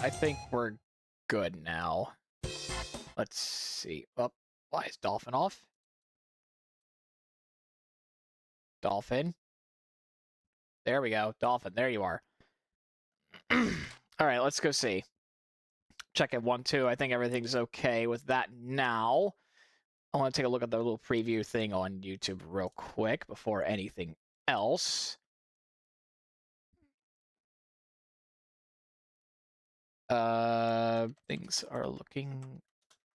I think we're good now. Let's see. Oh, why is Dolphin off? Dolphin. There we go. Dolphin, there you are. All right, let's go see. Check it 1, 2. I think everything's okay with that now. I want to take a look at the little preview thing on YouTube real quick before anything else. Things are looking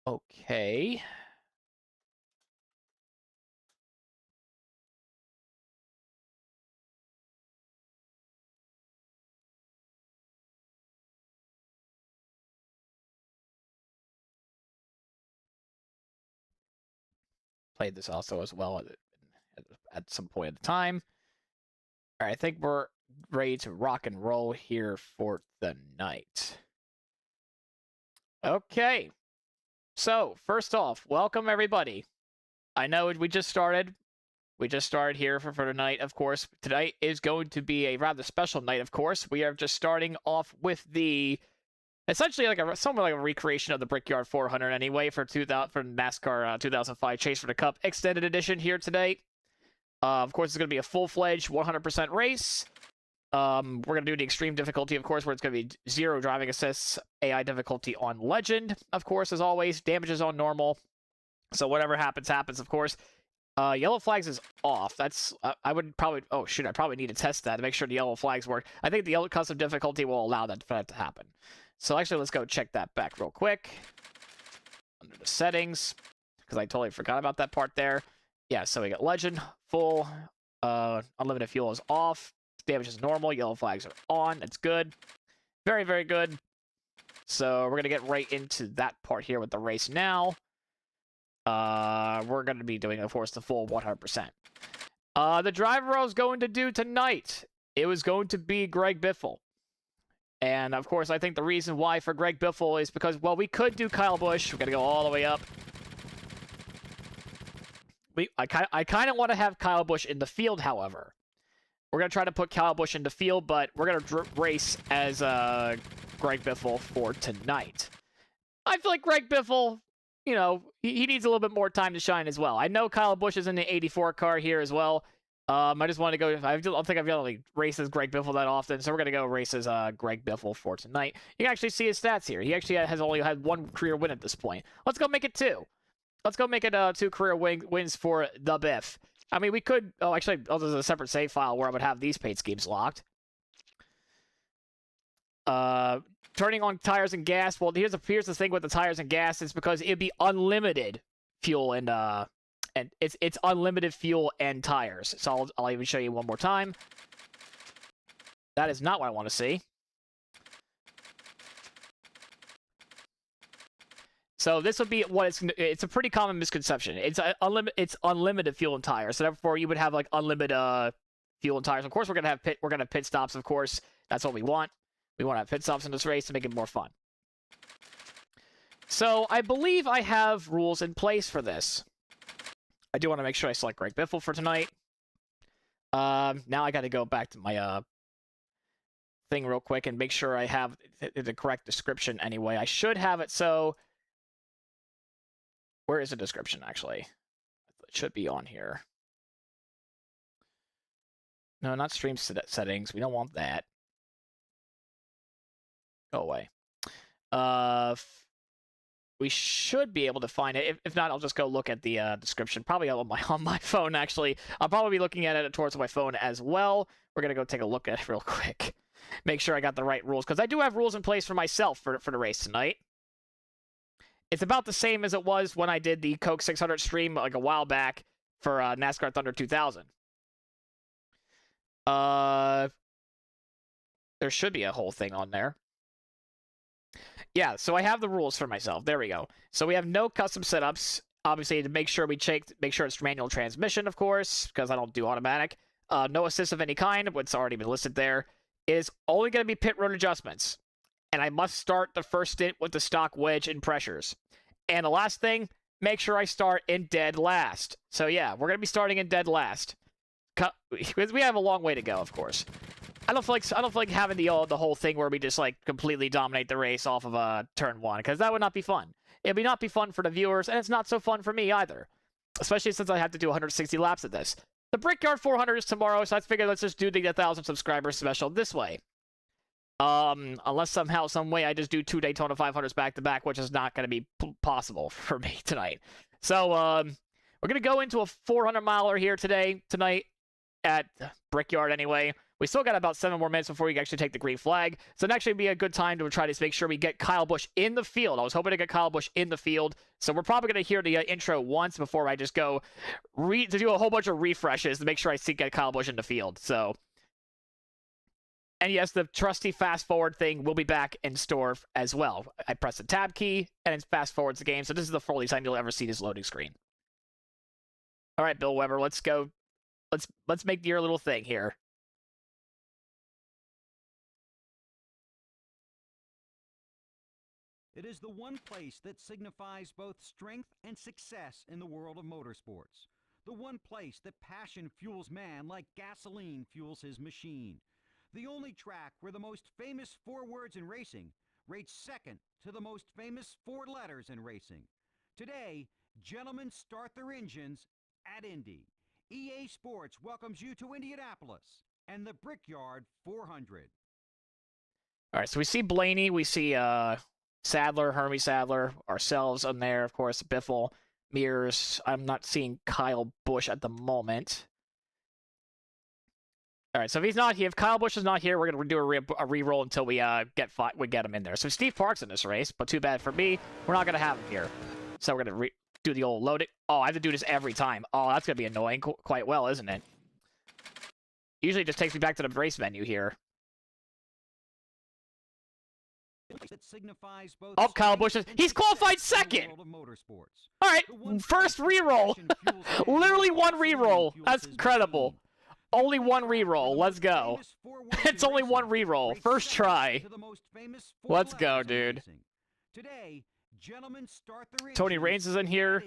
okay. Played this also as well at some point in time. All right, I think we're ready to rock and roll here for the night. Okay. So, first off, welcome everybody. I know we just started. We just started here for tonight, of course. Tonight is going to be a rather special night, of course. We are just starting off with the essentially like somewhat like a recreation of the Brickyard 400 anyway for NASCAR 2005 Chase for the Cup Extended Edition here today. Of course, it's going to be a full-fledged 100% race. We're going to do the extreme difficulty, of course, where it's going to be 0 driving assists, AI difficulty on Legend, of course, as always. Damages on normal. So whatever happens, happens, of course. Yellow flags is off. That's, I would probably, oh shoot, I probably need to test that to make sure the yellow flags work. I think the yellow custom difficulty will allow that for that to happen. So actually, let's go check that back real quick. Under the settings, because I totally forgot about that part there. Yeah, so we got Legend, full, unlimited fuel is off. Damage is normal, yellow flags are on. That's good. Very, very good. So we're going to get right into that part here with the race now. We're going to be doing, of course, the full 100%. The driver I was going to do tonight, it was going to be Greg Biffle. And, of course, I think the reason why for Greg Biffle is because, well, we could do Kyle Busch. We're going to go all the way up. I kind of want to have Kyle Busch in the field, however. We're going to try to put Kyle Busch in the field, but we're going to race as Greg Biffle for tonight. I feel like Greg Biffle, you know, he needs a little bit more time to shine as well. I know Kyle Busch is in the 84 car here as well. I just want to go. I don't think I've got to like race as Greg Biffle that often, so we're gonna go race as Greg Biffle for tonight. You can actually see his stats here. He actually has only had 1 career win at this point. Let's go make it 2. Let's go make it 2 career wins for the Biff. I mean, we could. Oh, actually, there's a separate save file where I would have these paint schemes locked. Turning on tires and gas. Well, here's the thing with the tires and gas is because it'd be unlimited fuel and it's unlimited fuel and tires. So I'll even show you one more time. That is not what I want to see. So this would be what it's a pretty common misconception. It's unlimited fuel and tires. So therefore you would have like unlimited fuel and tires. Of course we're gonna have pit stops, of course. That's what we want. We want to have pit stops in this race to make it more fun. So I believe I have rules in place for this. I do want to make sure I select Greg Biffle for tonight. Now I got to go back to my thing real quick and make sure I have the correct description anyway. I should have it so... Where is the description, actually? It should be on here. No, not stream settings. We don't want that. Go away. We should be able to find it. If not, I'll just go look at the description. Probably on my phone, actually. I'll probably be looking at it towards my phone as well. We're going to go take a look at it real quick. Make sure I got the right rules. Because I do have rules in place for myself for the race tonight. It's about the same as it was when I did the Coke 600 stream like a while back for NASCAR Thunder 2000. There should be a whole thing on there. Yeah, so I have the rules for myself. There we go. So we have no custom setups. Obviously, to make sure it's manual transmission, of course, because I don't do automatic. No assist of any kind, what's already been listed there. It is only going to be pit road adjustments. And I must start the first stint with the stock wedge and pressures. And the last thing, make sure I start in dead last. So yeah, we're going to be starting in dead last. Because we have a long way to go, of course. I don't feel like having the whole thing where we just like completely dominate the race off of turn 1, because that would not be fun. It would not be fun for the viewers, and it's not so fun for me either. Especially since I have to do 160 laps of this. The Brickyard 400 is tomorrow, so I figured let's just do the 1,000 subscribers special this way. Unless somehow, some way, I just do 2 Daytona 500s back to back, which is not going to be possible for me tonight. So, we're going to go into a 400-miler here tonight at Brickyard anyway. We still got about 7 more minutes before we can actually take the green flag. So it'd actually be a good time to try to make sure we get Kyle Busch in the field. I was hoping to get Kyle Busch in the field. So we're probably going to hear the intro once before I just go to do a whole bunch of refreshes to make sure I get Kyle Busch in the field. So, and yes, the trusty fast forward thing will be back in store as well. I press the tab key and it fast forwards the game. So this is the earliest time you'll ever see this loading screen. All right, Bill Weber, let's go. Let's make your little thing here. It is the one place that signifies both strength and success in the world of motorsports. The one place that passion fuels man like gasoline fuels his machine. The only track where the most famous 4 words in racing rates second to the most famous 4 letters in racing. Today, gentlemen start their engines at Indy. EA Sports welcomes you to Indianapolis and the Brickyard 400. All right, so we see Blaney, we see Sadler, Hermie Sadler, ourselves on there, of course, Biffle, Mears. I'm not seeing Kyle Busch at the moment. All right, so if he's not here, if Kyle Busch is not here, we're gonna do a re-roll until we get him in there. So Steve Park's in this race, but too bad for me, we're not gonna have him here. So we're gonna do the old loading. Oh, I have to do this every time. Oh, that's gonna be annoying quite well, isn't it? Usually it just takes me back to the race menu here. Oh, Kyle Busch he's qualified second! Alright, first re-roll. Literally 1 re-roll. That's incredible. Only 1 re-roll. Let's go. It's only 1 re-roll. First try. Let's go, dude. Tony Raines is in here.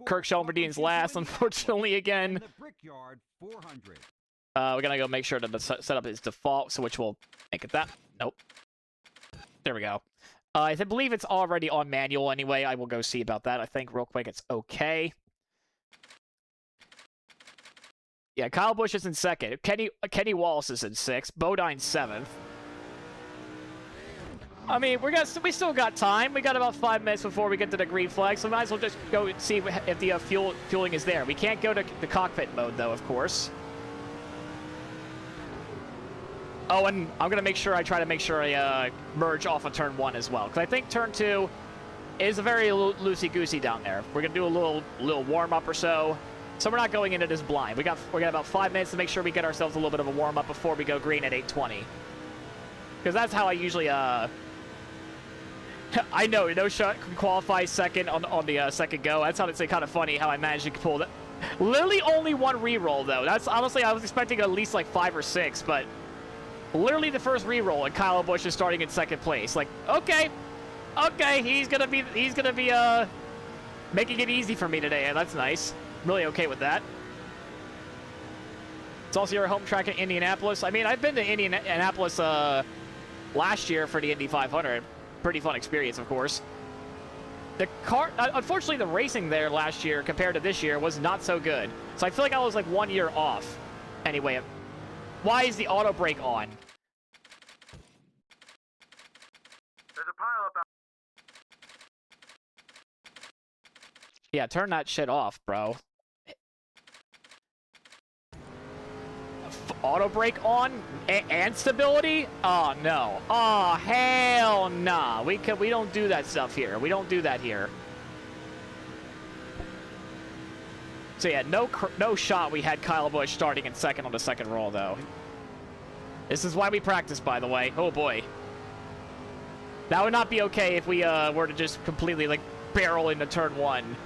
Kirk Shelmerdine last, unfortunately, again. We're gonna go make sure that the setup is default, so which will make it that. Nope. There we go. I believe it's already on manual anyway. I will go see about that. I think real quick it's okay. Yeah, Kyle Busch is in 2nd. Kenny Wallace is in 6th. Bodine 7th. I mean, we still got time. We got about 5 minutes before we get to the green flag, so might as well just go and see if the fueling is there. We can't go to the cockpit mode, though, of course. Oh, and I'm going to try to make sure I merge off of turn 1 as well, because I think turn 2 is a very loosey-goosey down there. We're going to do a little warm-up or so. So we're not going into this blind. We got about 5 minutes to make sure we get ourselves a little bit of a warm-up before we go green at 8:20. Because that's how I usually, I know, no shot can qualify second on the second go. That's how it's kind of funny how I managed to pull that. Literally only 1 re-roll, though. That's honestly, I was expecting at least like 5 or 6, but literally the first re-roll, and Kyle Busch is starting in 2nd place. Like, okay, he's gonna be making it easy for me today, and that's nice. I'm really okay with that. It's also your home track in Indianapolis. I mean, I've been to Indianapolis last year for the Indy 500. Pretty fun experience, of course. The car, unfortunately, the racing there last year compared to this year was not so good. So I feel like I was like 1 year off. Anyway, why is the auto brake on? There's a pile up. Yeah, turn that shit off, bro. Auto brake on and stability? Oh no! Oh hell nah! We don't do that stuff here. We don't do that here. So yeah, no shot. We had Kyle Busch starting in 2nd on the 2nd roll though. This is why we practice, by the way. Oh boy, that would not be okay if we were to just completely like barrel into turn 1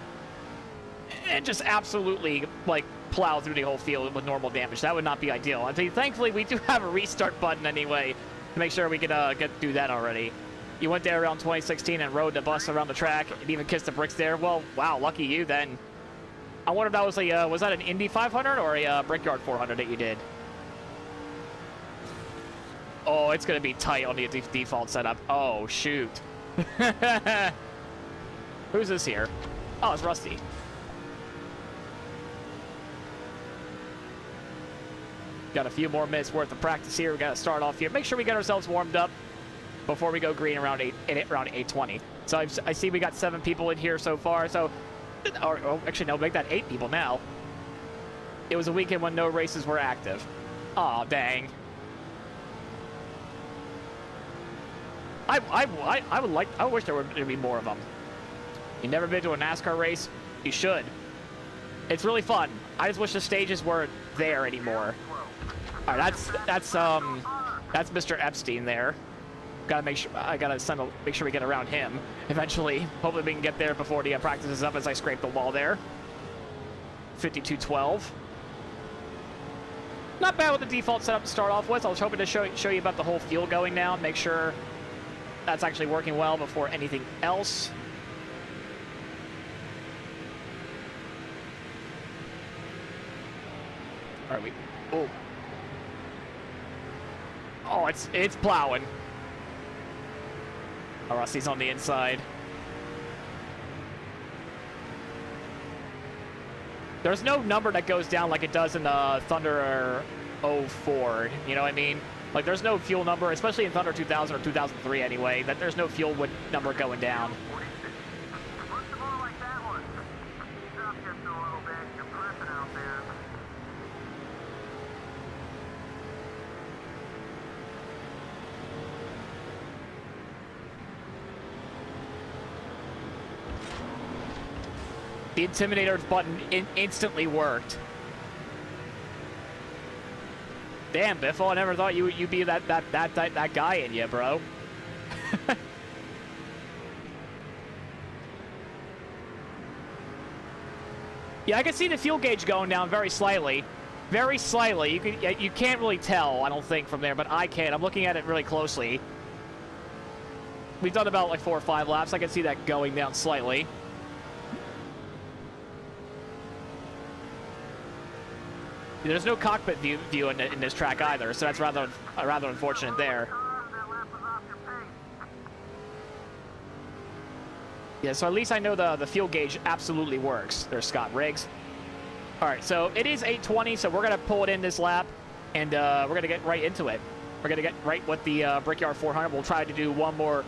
and just absolutely like plow through the whole field with normal damage. That would not be ideal. I think thankfully we do have a restart button anyway to make sure we can do that already. You went there around 2016 and rode the bus around the track and even kissed the bricks there. Well, wow, lucky you then. I wonder if that was was that an Indy 500 or a Brickyard 400 that you did? Oh, it's going to be tight on the default setup. Oh, shoot. Who's this here? Oh, it's Rusty. Got a few more minutes worth of practice here. We got to start off here. Make sure we get ourselves warmed up before we go green around 8:20. So I see we got 7 people in here so far. So, actually, no, make that 8 people now. It was a weekend when no races were active. Aw, dang. I wish there would be more of them. You never been to a NASCAR race? You should. It's really fun. I just wish the stages weren't there anymore. All right, that's Mr. Epstein there. Gotta make sure make sure we get around him eventually. Hopefully we can get there before the practice is up as I scrape the wall there. 52.12. Not bad with the default setup to start off with. I was hoping to show you about the whole fuel going now. Make sure that's actually working well before anything else. All right, oh, it's plowing. Oh, Rusty's on the inside. There's no number that goes down like it does in Thunder 04. You know what I mean? Like, there's no fuel number, especially in Thunder 2000 or 2003 anyway, that there's no fuel number going down. The Intimidator button instantly worked. Damn, Biffle, I never thought you'd be that guy in you, bro. Yeah, I can see the fuel gauge going down very slightly. Very slightly. You can't really tell, I don't think, from there, but I can. I'm looking at it really closely. We've done about like 4 or 5 laps. I can see that going down slightly. There's no cockpit view in this track either, so that's rather unfortunate there. Yeah, so at least I know the fuel gauge absolutely works. There's Scott Riggs. All right, so it is 8:20, so we're gonna pull it in this lap, and we're gonna get right into it. We're gonna get right with the Brickyard 400. We'll try to do one more,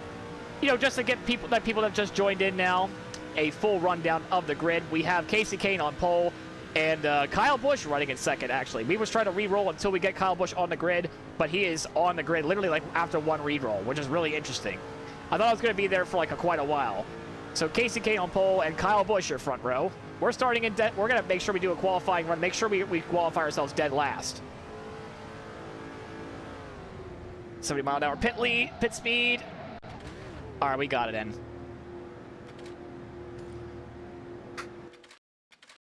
you know, just to get people that have just joined in now, a full rundown of the grid. We have Casey Kane on pole. And Kyle Busch running in second, actually. We was trying to re-roll until we get Kyle Busch on the grid, but he is on the grid literally like after 1 re-roll, which is really interesting. I thought I was going to be there for like quite a while. So Casey Kane on pole and Kyle Busch your front row. We're starting in we're going to make sure we do a qualifying run, make sure we qualify ourselves dead last. 70-mile-an-hour pit speed. All right, we got it in.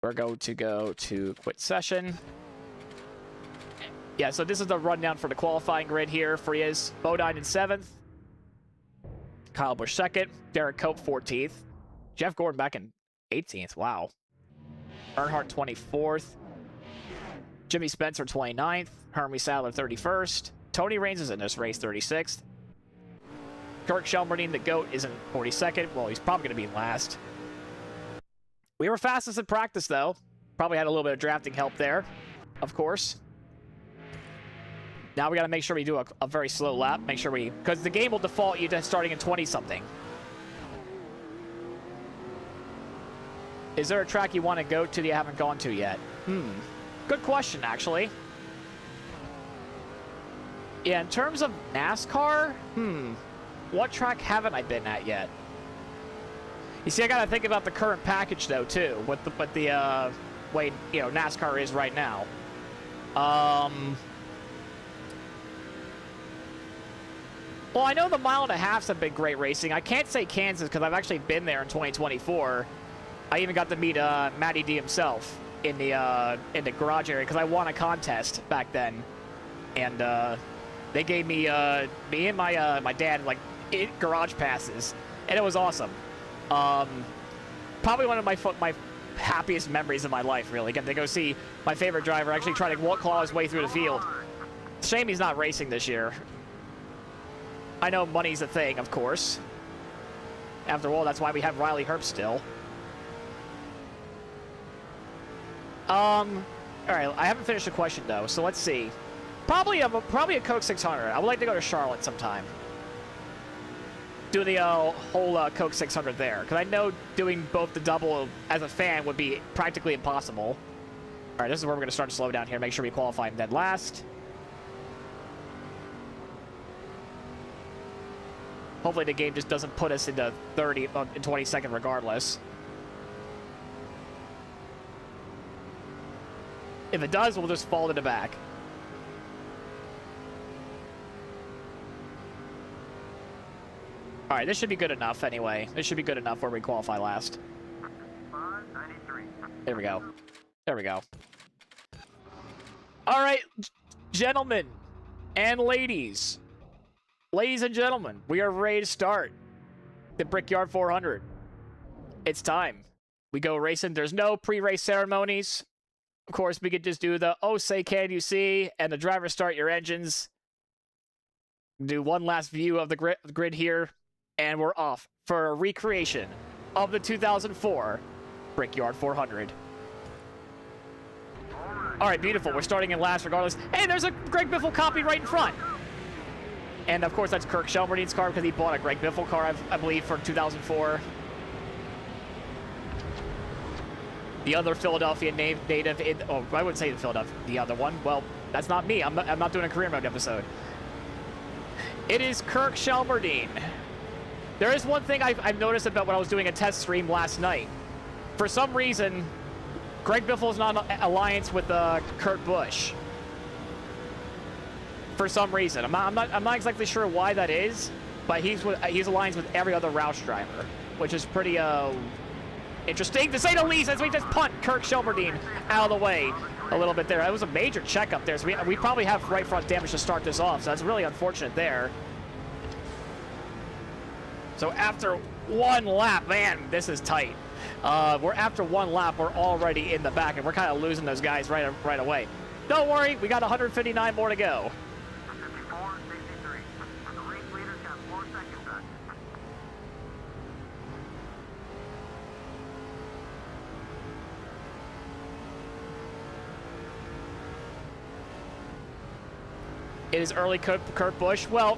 We're going to go to quit session. Yeah, so this is the rundown for the qualifying grid here. Frias, Bodine in 7th. Kyle Busch 2nd. Derek Cope 14th. Jeff Gordon back in 18th. Wow. Earnhardt 24th. Jimmy Spencer 29th. Hermie Sadler 31st. Tony Raines is in this race 36th. Kirk Shelmerdine, the GOAT, is in 42nd. Well, he's probably going to be last. We were fastest in practice, though. Probably had a little bit of drafting help there, of course. Now we got to make sure we do a very slow lap. Make sure because the game will default you to starting in 20-something. Is there a track you want to go to that you haven't gone to yet? Good question, actually. Yeah, in terms of NASCAR, what track haven't I been at yet? You see, I gotta think about the current package though too, with the way NASCAR is right now. Well, I know the 1.5 miles have been great racing. I can't say Kansas because I've actually been there in 2024. I even got to meet Matty D himself in the garage area because I won a contest back then, and they gave me me and my dad like garage passes, and it was awesome. Probably one of my happiest memories of my life, really. Getting to go see my favorite driver actually try to claw his way through the field. Shame he's not racing this year. I know money's a thing, of course. After all, that's why we have Riley Herbst still. All right, I haven't finished the question though, so let's see. Probably a Coke 600. I would like to go to Charlotte sometime. Do the whole Coke 600 there, because I know doing both the double as a fan would be practically impossible. All right, this is where we're going to start to slow down here, make sure we qualify in dead last. Hopefully the game just doesn't put us into 30 and 22nd regardless. If it does, we'll just fall to the back. All right, this should be good enough anyway. This should be good enough where we qualify last. 593. There we go. There we go. All right, gentlemen and ladies. Ladies and gentlemen, we are ready to start the Brickyard 400. It's time. We go racing. There's no pre-race ceremonies. Of course, we could just do the, oh, say, can you see, and the driver start your engines. Do one last view of the grid here, and we're off for a recreation of the 2004 Brickyard 400. All right, beautiful. We're starting in last regardless. Hey, there's a Greg Biffle copy right in front. And, of course, that's Kirk Shelmerdin's car because he bought a Greg Biffle car, I believe, for 2004. The other Philadelphia native, oh, I wouldn't say the Philadelphia, the other one. Well, that's not me. I'm not doing a career mode episode. It is Kirk Shelmerdin. There is one thing I've noticed about when I was doing a test stream last night. For some reason, Greg Biffle is not in alliance with Kurt Busch. For some reason, I'm not exactly sure why that is, but he's aligned with every other Roush driver, which is pretty interesting to say the least. As we just punt Kirk Shelmerdin out of the way a little bit there. That was a major checkup there, so we probably have right front damage to start this off. So that's really unfortunate there. So after one lap, man, this is tight. We're after one lap, we're already in the back, and we're kind of losing those guys right away. Don't worry, we got 159 more to go. 54-63. The race leaders got 4 seconds left. It is early Kurt Busch. Well,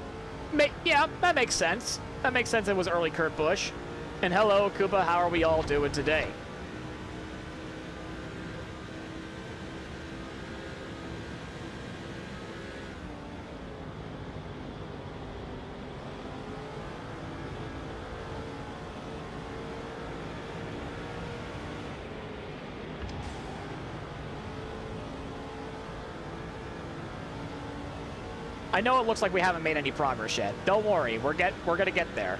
yeah, that makes sense. That makes sense it was early Kurt Busch. And hello, Koopa, how are we all doing today? I know it looks like we haven't made any progress yet. Don't worry, we're gonna get there.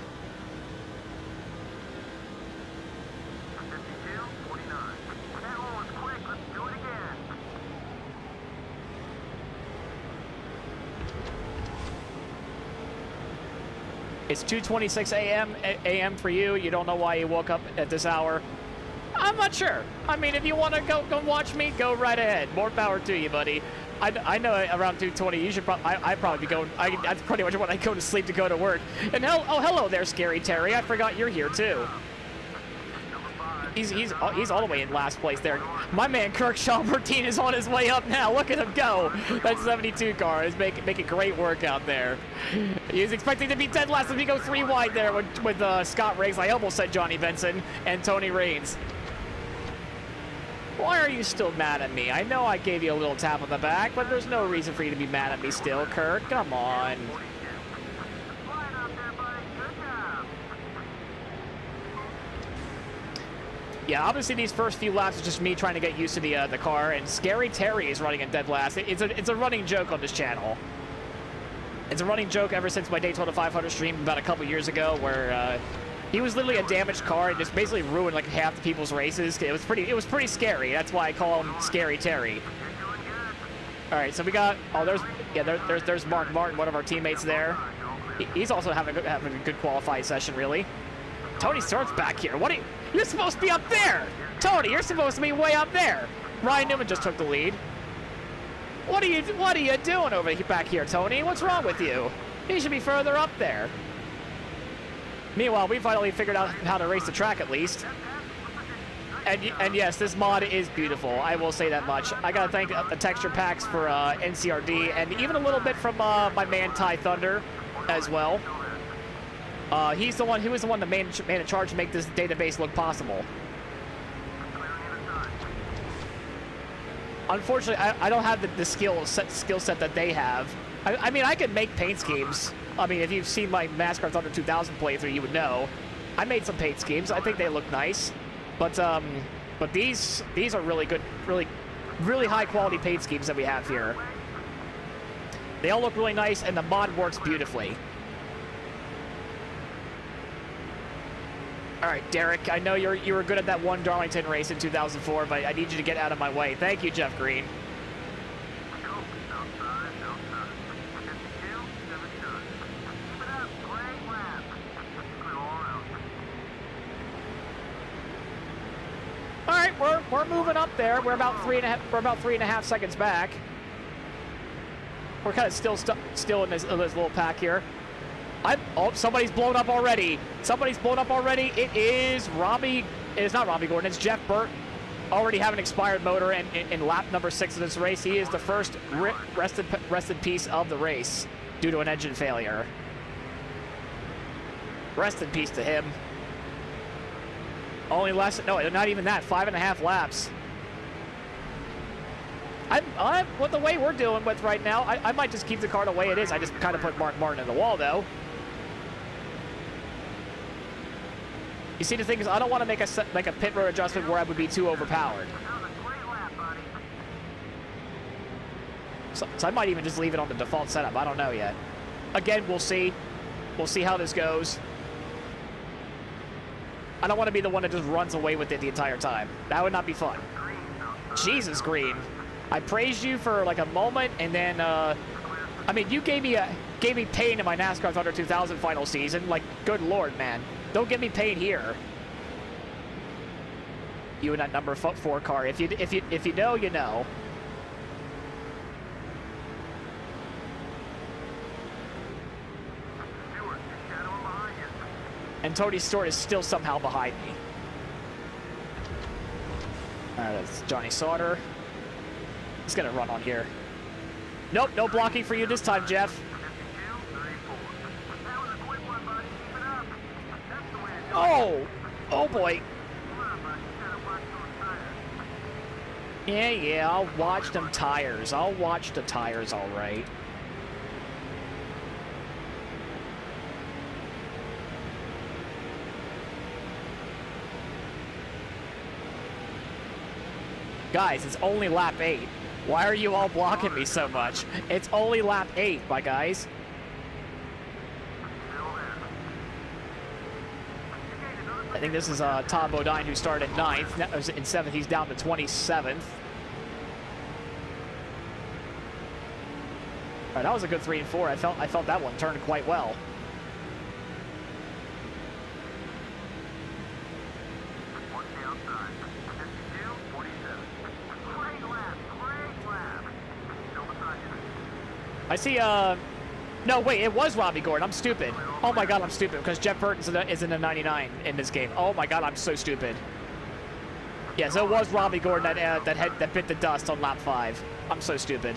52-49. That one was quick. Let's do it again. It's 2:26 a.m. for you. You don't know why you woke up at this hour. I'm not sure. I mean, if you want to go watch me, go right ahead. More power to you, buddy. I know around 2:20, you should I'd probably be going. That's pretty much when I go to sleep to go to work. And hello there, Scary Terry. I forgot you're here too. He's all the way in last place there. My man Kirk Shelmerdin is on his way up now. Look at him go. That 72 car is making great work out there. He's expecting to be dead last as we go 3 wide there with Scott Riggs. I almost said Johnny Benson and Tony Raines. Why are you still mad at me? I know I gave you a little tap on the back, but there's no reason for you to be mad at me still, Kirk. Come on. Flying out there, buddy. Good job. Yeah, obviously these first few laps is just me trying to get used to the car, and Scary Terry is running in dead last. It's a running joke on this channel. It's a running joke ever since my Daytona 500 stream about a couple years ago, where he was literally a damaged car and just basically ruined like half the people's races. It was pretty scary. That's why I call him Scary Terry. All right, so we got there's Mark Martin, one of our teammates there. He's also having a good qualifying session, really. Tony Stewart's back here. You're supposed to be up there, Tony. You're supposed to be way up there. Ryan Newman just took the lead. What are you doing over back here, Tony? What's wrong with you? He should be further up there. Meanwhile, we finally figured out how to race the track at least. And yes, this mod is beautiful. I will say that much. I gotta thank the texture packs for NCRD and even a little bit from my man Ty Thunder as well. He was the one the man in charge to make this database look possible. Unfortunately, I don't have the skill set that they have. I mean, I could make paint schemes. I mean, if you've seen my NASCAR Thunder 2000 playthrough, you would know. I made some paint schemes. I think they look nice. But these are really good, really high quality paint schemes that we have here. They all look really nice, and the mod works beautifully. All right, Derek, I know you were good at that one Darlington race in 2004, but I need you to get out of my way. Thank you, Jeff Green. All right, we're moving up there. We're about 3.5 seconds back. We're kind of still in this little pack here. Oh, somebody's blown up already. Somebody's blown up already. It is Robbie. It's not Robbie Gordon. It's Jeff Burton. Already have an expired motor in lap number 6 of this race. He is the first rested piece of the race due to an engine failure. Rest in peace to him. Only less. No, not even that. 5.5 laps. With the way we're dealing with right now, I might just keep the car the way it is. I just kind of put Mark Martin in the wall, though. You see, the thing is, I don't want to make a pit road adjustment where I would be too overpowered. So I might even just leave it on the default setup. I don't know yet. Again, we'll see. We'll see how this goes. I don't want to be the one that just runs away with it the entire time. That would not be fun. Jesus, Green. I praised you for like a moment, and then, I mean, you gave me pain in my NASCAR Thunder 2000 final season. Like, good Lord, man. Don't give me pain here. You in that number 4 car. If you know, you know. And Tony Stewart is still somehow behind me. All right, that's Johnny Sauter. He's gonna run on here. Nope, no blocking for you this time, Jeff. Oh! Oh boy. Yeah, I'll watch them tires. I'll watch the tires, all right. Guys, it's only lap 8. Why are you all blocking me so much? It's only lap 8, my guys. I think this is Tom Bodine, who started 9th. In 7th, he's down to 27th. All right, that was a good 3 and 4. I felt that one turned quite well. I see, no, wait, it was Robbie Gordon. I'm stupid. Oh my God, I'm stupid, because Jeff Burton is in the 99 in this game. Oh my God, I'm so stupid. Yeah, so it was Robbie Gordon that bit the dust on lap 5. I'm so stupid.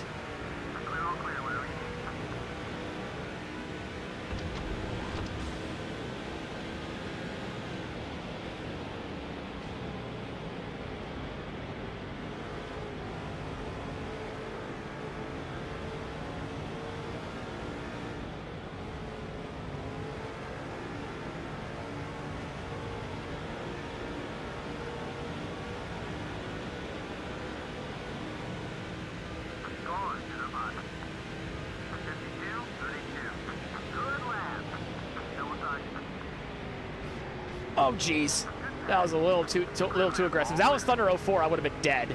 Oh, jeez. That was a little too aggressive. If that was Thunder 04, I would have been dead.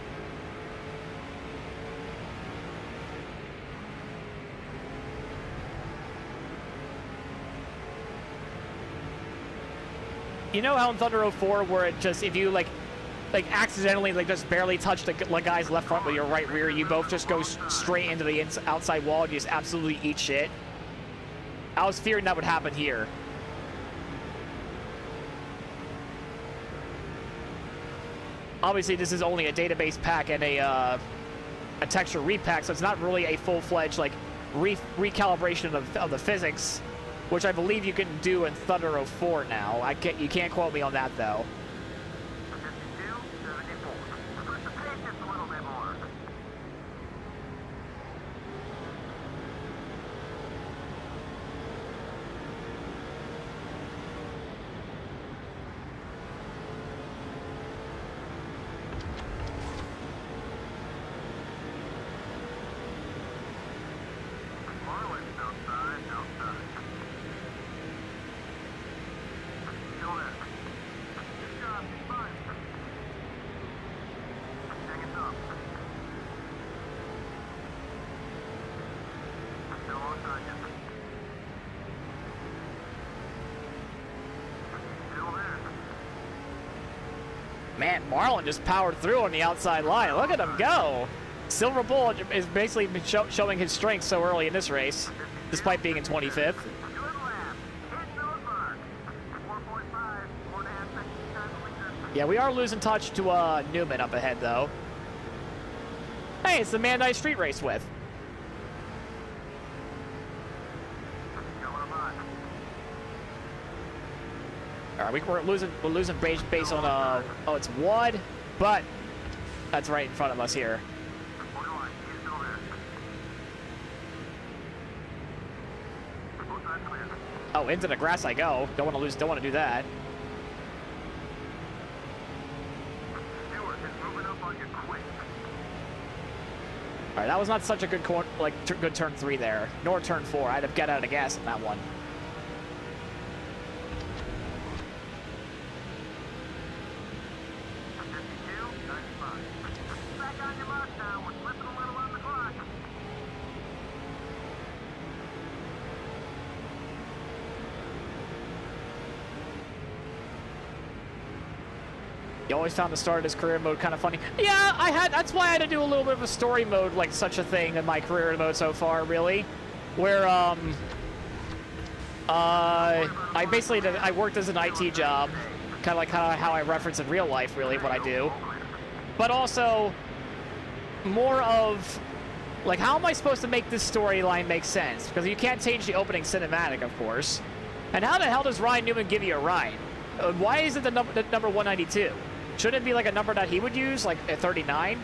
You know how in Thunder 04, where it just, if you like accidentally just barely touch the guy's left front with your right rear, you both just go straight into the outside wall and you just absolutely eat shit? I was fearing that would happen here. Obviously, this is only a database pack and a texture repack, so it's not really a full-fledged like recalibration of the physics, which I believe you can do in Thunder 04 now. You can't quote me on that though. 52, 74. Push the pace just a little bit more. Marlin's outside, outside. Still there. Good job, he's fine. Hang it up. Still on target. Still there. Man, Marlin just powered through on the outside line. Look at him go. Silver Bullet is basically been showing his strength so early in this race, despite being in 25th. Good lap. Hitting those marks. 4.5, 4.5 seconds behind the leader. Yeah, we are losing touch to Newman up ahead, though. Hey, it's the man I street race with. Going on. All right, we're losing base on oh, it's Wood, but that's right in front of us here. Hold on, he's still there. Both sides clear. Oh, into the grass I go. Don't want to lose. Don't want to do that. Stewart is moving up on you quick. All right, that was not such a good good turn 3 there, nor turn 4. I had to get out of gas in that one. Back on your mark now. We're slipping a little on the clock. You always found the start of his career mode kind of funny. Yeah, that's why I had to do a little bit of a story mode, like such a thing in my career mode so far, really. Where, I basically I worked as an IT job, kind of like how I reference in real life, really, what I do. But also, more of, like, how am I supposed to make this storyline make sense? Because you can't change the opening cinematic, of course. And how the hell does Ryan Newman give you a ride? Why is it the number 192? Shouldn't it be like a number that he would use, like a 39?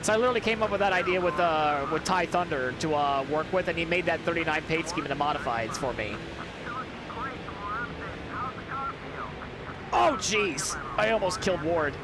So I literally came up with that idea with Ty Thunder to work with, and he made that 39 paint scheme in the modifieds for me. Oh, jeez. I almost killed Ward.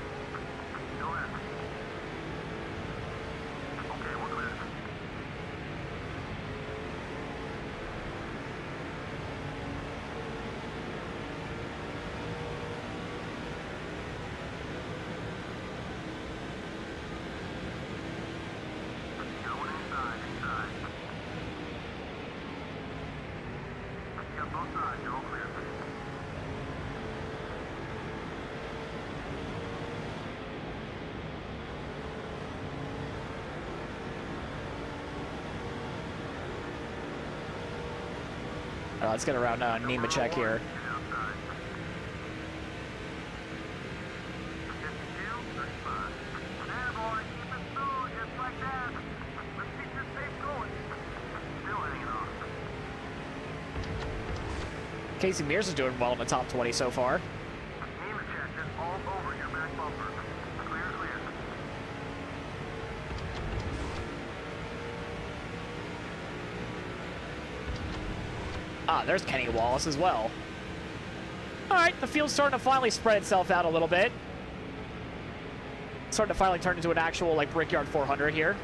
Let's get around Nemechek here. Casey Mears is doing well in the top 20 so far. Ah, there's Kenny Wallace as well. All right, the field's starting to finally spread itself out a little bit. Starting to finally turn into an actual, like, Brickyard 400 here.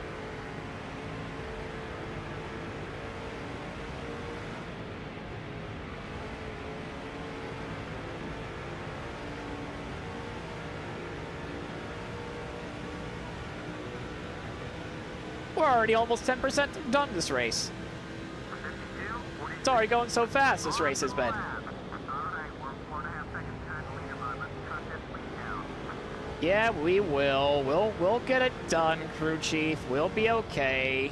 We're already almost 10% done this race. It's already going so fast, this race has been. Yeah, we will. We'll get it done, crew chief. We'll be okay.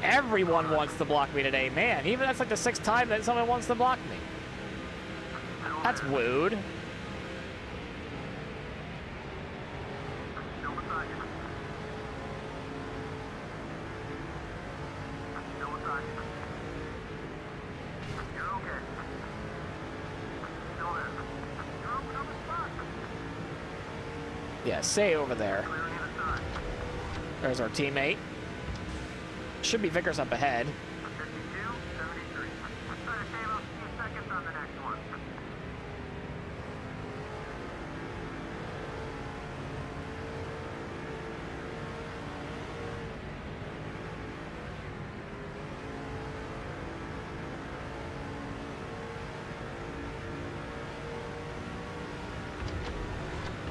Everyone wants to block me today, man. Even that's like the 6th time that someone wants to block me. That's wooed. Still beside you. Still beside you. You're okay. Still there. You're open on the spot. Yeah, stay over there. Clearing either side. There's our teammate. Should be Vickers up ahead. 52, 73. Try to shave off a few seconds on the next one.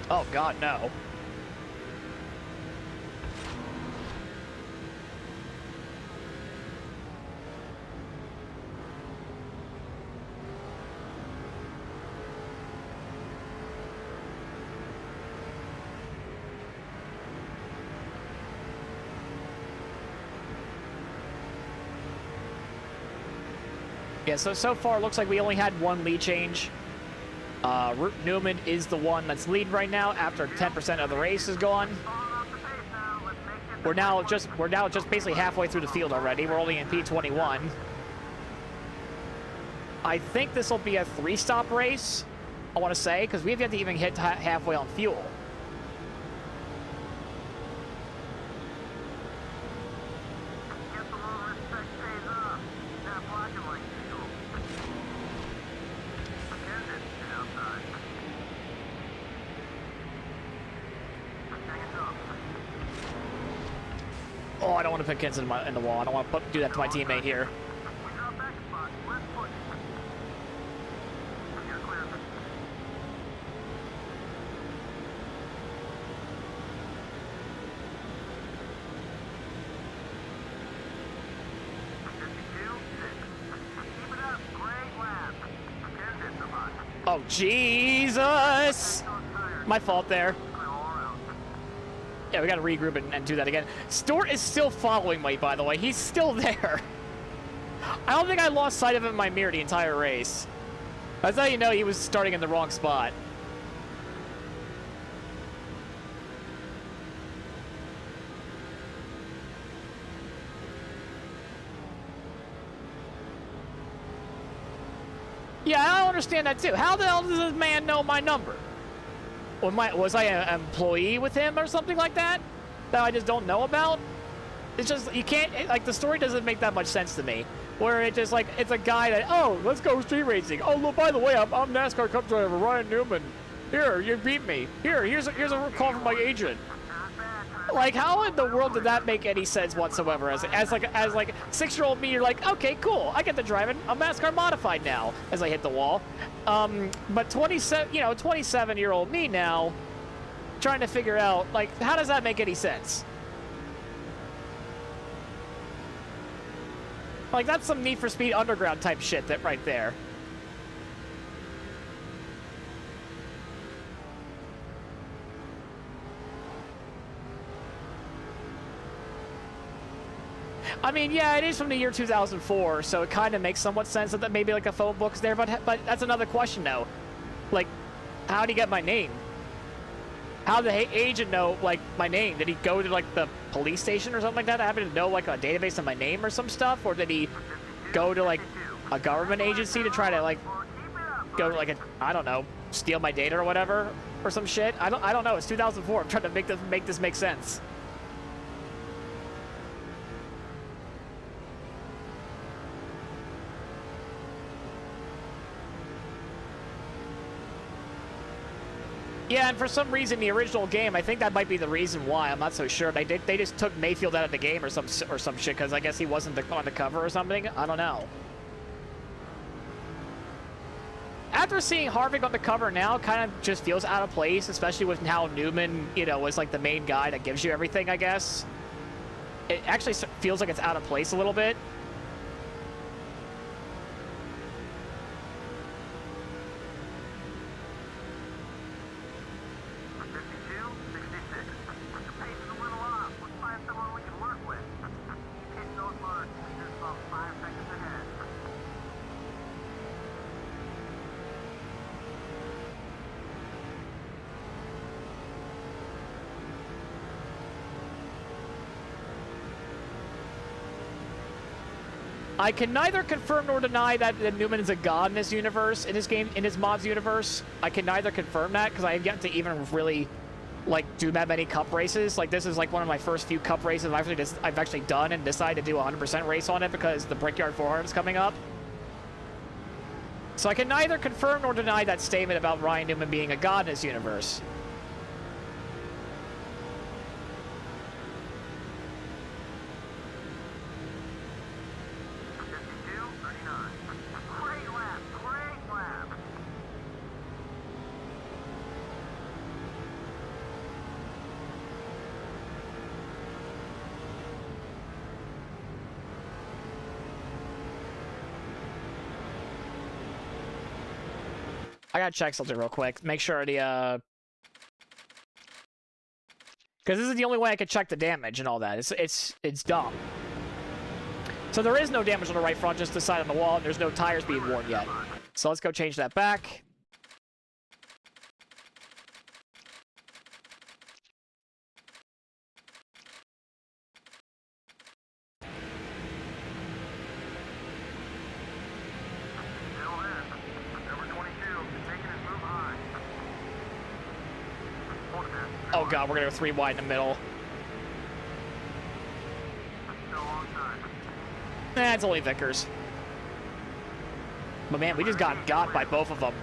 Oh, God, no. Yeah, so far it looks like we only had one lead change. Newman is the one that's lead right now after 10% of the race is gone. Falling off the pace now. Let's make this We're now just basically halfway through the field already. We're only in P21. I think this will be a 3-stop race, I want to say, because we've yet to even hit halfway on fuel. Get the little respect pays off. Stop watching like usual. Attendant and outside. Hang it up. Oh, I don't want to put Kins in the wall. I don't want to do that to my teammate here. We drop back a spot. Let's push. You're clear. 52, 6. Keep it up. Great lap. Attendant a lot. Oh, Jesus! My fault there. Clear all around. Yeah, we got to regroup and do that again. Stewart is still following me, by the way. He's still there. I don't think I lost sight of him in my mirror the entire race. That's how you know he was starting in the wrong spot. Yeah, I don't understand that too. How the hell does this man know my number? Was I an employee with him or something like that? That I just don't know about? It's just, you can't, like, the story doesn't make that much sense to me. Where it just, like, it's a guy that, oh, let's go street racing. Oh, look, by the way, I'm NASCAR Cup driver Ryan Newman. Here, you beat me. Here's a call from my agent. Like, how in the world did that make any sense whatsoever? As like 6-year-old me, you're like, okay, cool, I get to drive it. I'm NASCAR modified now. As I hit the wall, but 27-year-old me now, trying to figure out, like, how does that make any sense? Like, that's some Need for Speed Underground type shit that right there. I mean, yeah, it is from the year 2004, so it kind of makes somewhat sense that maybe like a phone book's there, but that's another question though. Like, how did he get my name? How did the agent know, like, my name? Did he go to, like, the police station or something like that? I happen to know, like, a database of my name or some stuff? Or did he go to, like, a government agency to try to, like, go to, like, I don't know, steal my data or whatever? Or some shit? I don't know. It's 2004. I'm trying to make this make sense. Yeah, and for some reason, the original game, I think that might be the reason why. I'm not so sure. They just took Mayfield out of the game or some shit because I guess he wasn't on the cover or something. I don't know. After seeing Harvick on the cover now, kind of just feels out of place, especially with how Newman, you know, was like the main guy that gives you everything. I guess it actually feels like it's out of place a little bit. Your pace is a little off. Let's find someone we can work with. Keep hitting those marks. I can neither confirm nor deny that Newman is a god in this universe, in his mods universe. I can neither confirm that because I have yet to even really, like, do that many cup races. Like, this is like one of my first few cup races I've actually done and decided to do a 100% race on it because the Brickyard 400 is coming up. So I can neither confirm nor deny that statement about Ryan Newman being a god in his universe. I gotta check something real quick. Make sure the, because this is the only way I can check the damage and all that. It's dumb. So there is no damage on the right front, just the side on the wall, and there's no tires being worn yet. So let's go change that back. Oh god, we're gonna go 3 wide in the middle. Nah, it's only Vickers. But man, we just got by both of them.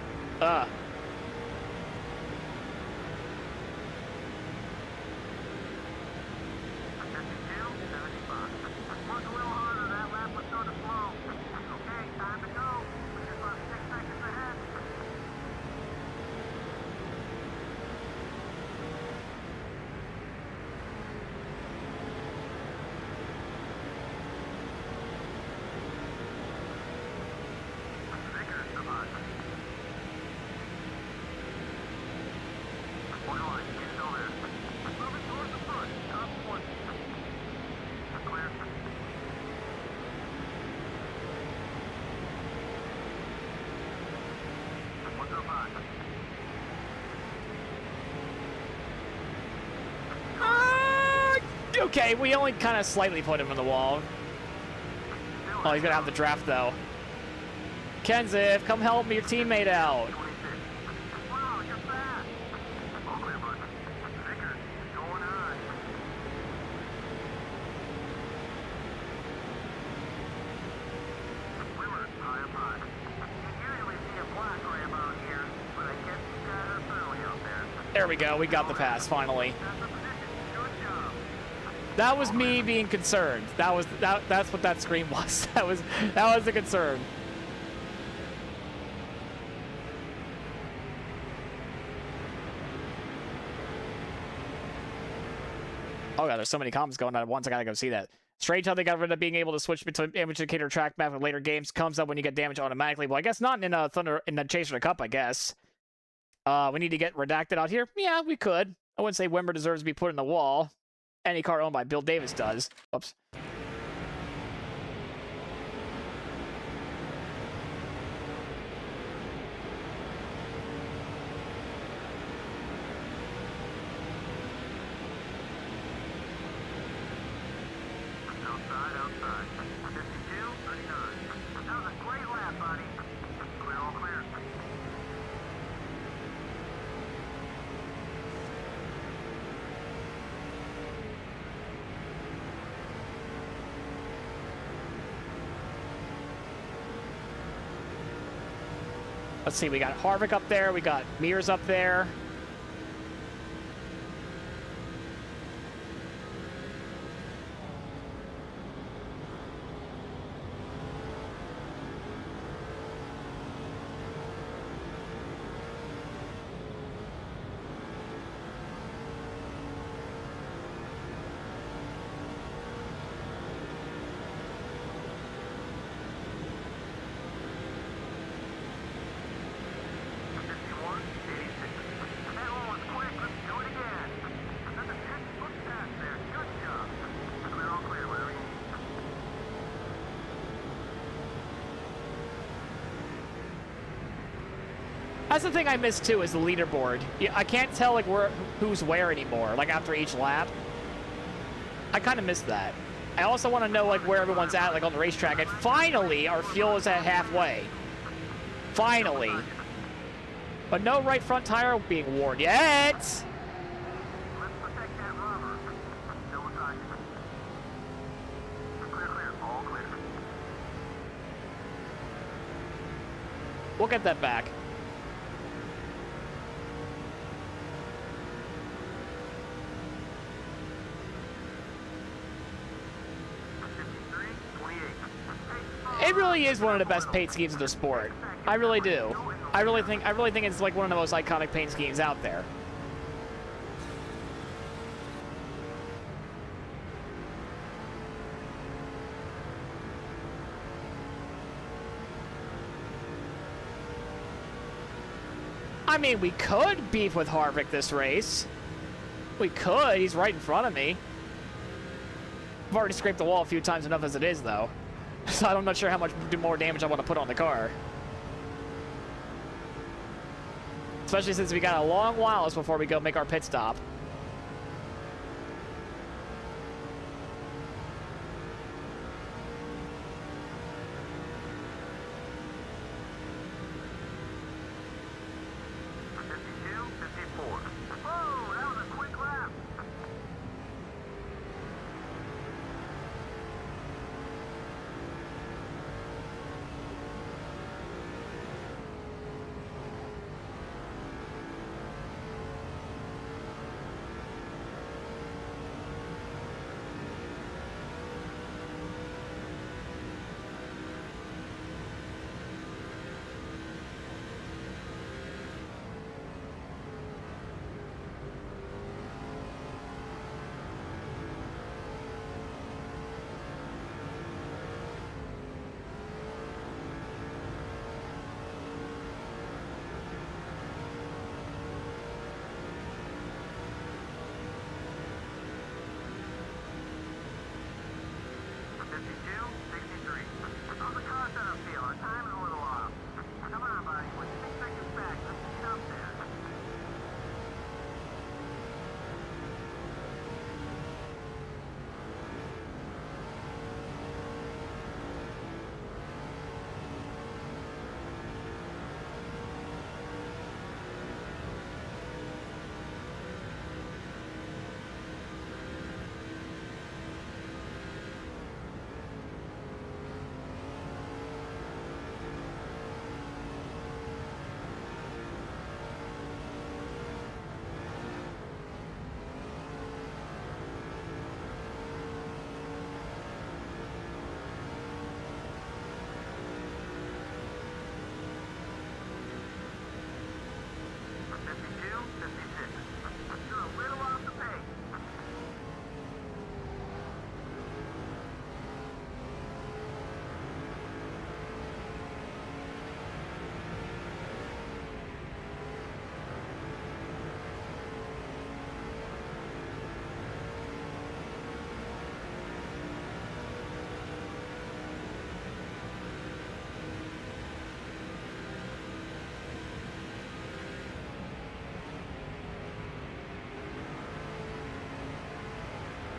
Okay, we only kind of slightly put him on the wall. Oh, he's gonna have the draft though. Kenzif, come help your teammate out. There we go, we got the pass finally. That was me being concerned. That's what that screen was. That was the concern. Oh god, there's so many comments going on at once. I gotta go see that. Strange how they got rid of being able to switch between damage indicator track map in later games. Comes up when you get damage automatically. Well, I guess not in the Chaser the Cup. I guess. We need to get redacted out here. Yeah, we could. I wouldn't say Wimber deserves to be put in the wall. Any car owned by Bill Davis does. Oops. Outside. 52, 39. That was a great lap, buddy. Clear, all clear. Let's see, we got Harvick up there, we got Mears up there. That's the thing I miss too, is the leaderboard. Yeah, I can't tell like who's where anymore, like after each lap. I kind of miss that. I also want to know like where everyone's at, like on the racetrack. And finally, our fuel is at halfway. Finally. But no right front tire being worn yet. Let's protect that rubber. No attack. Clear, clear. All clear. We'll get that back. It really is one of the best paint schemes of the sport. I really do. I really think it's like one of the most iconic paint schemes out there. I mean, we could beef with Harvick this race. We could. He's right in front of me. I've already scraped the wall a few times enough as it is, though. So I'm not sure how much more damage I want to put on the car. Especially since we got a long while before we go make our pit stop.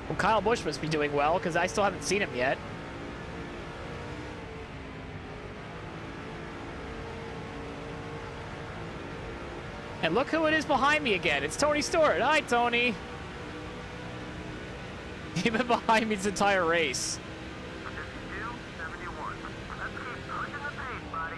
Well, Kyle Busch must be doing well, because I still haven't seen him yet. And look who it is behind me again. It's Tony Stewart. Hi, Tony. He's been behind me this entire race. 72-71. Let's keep pushing the pace, buddy.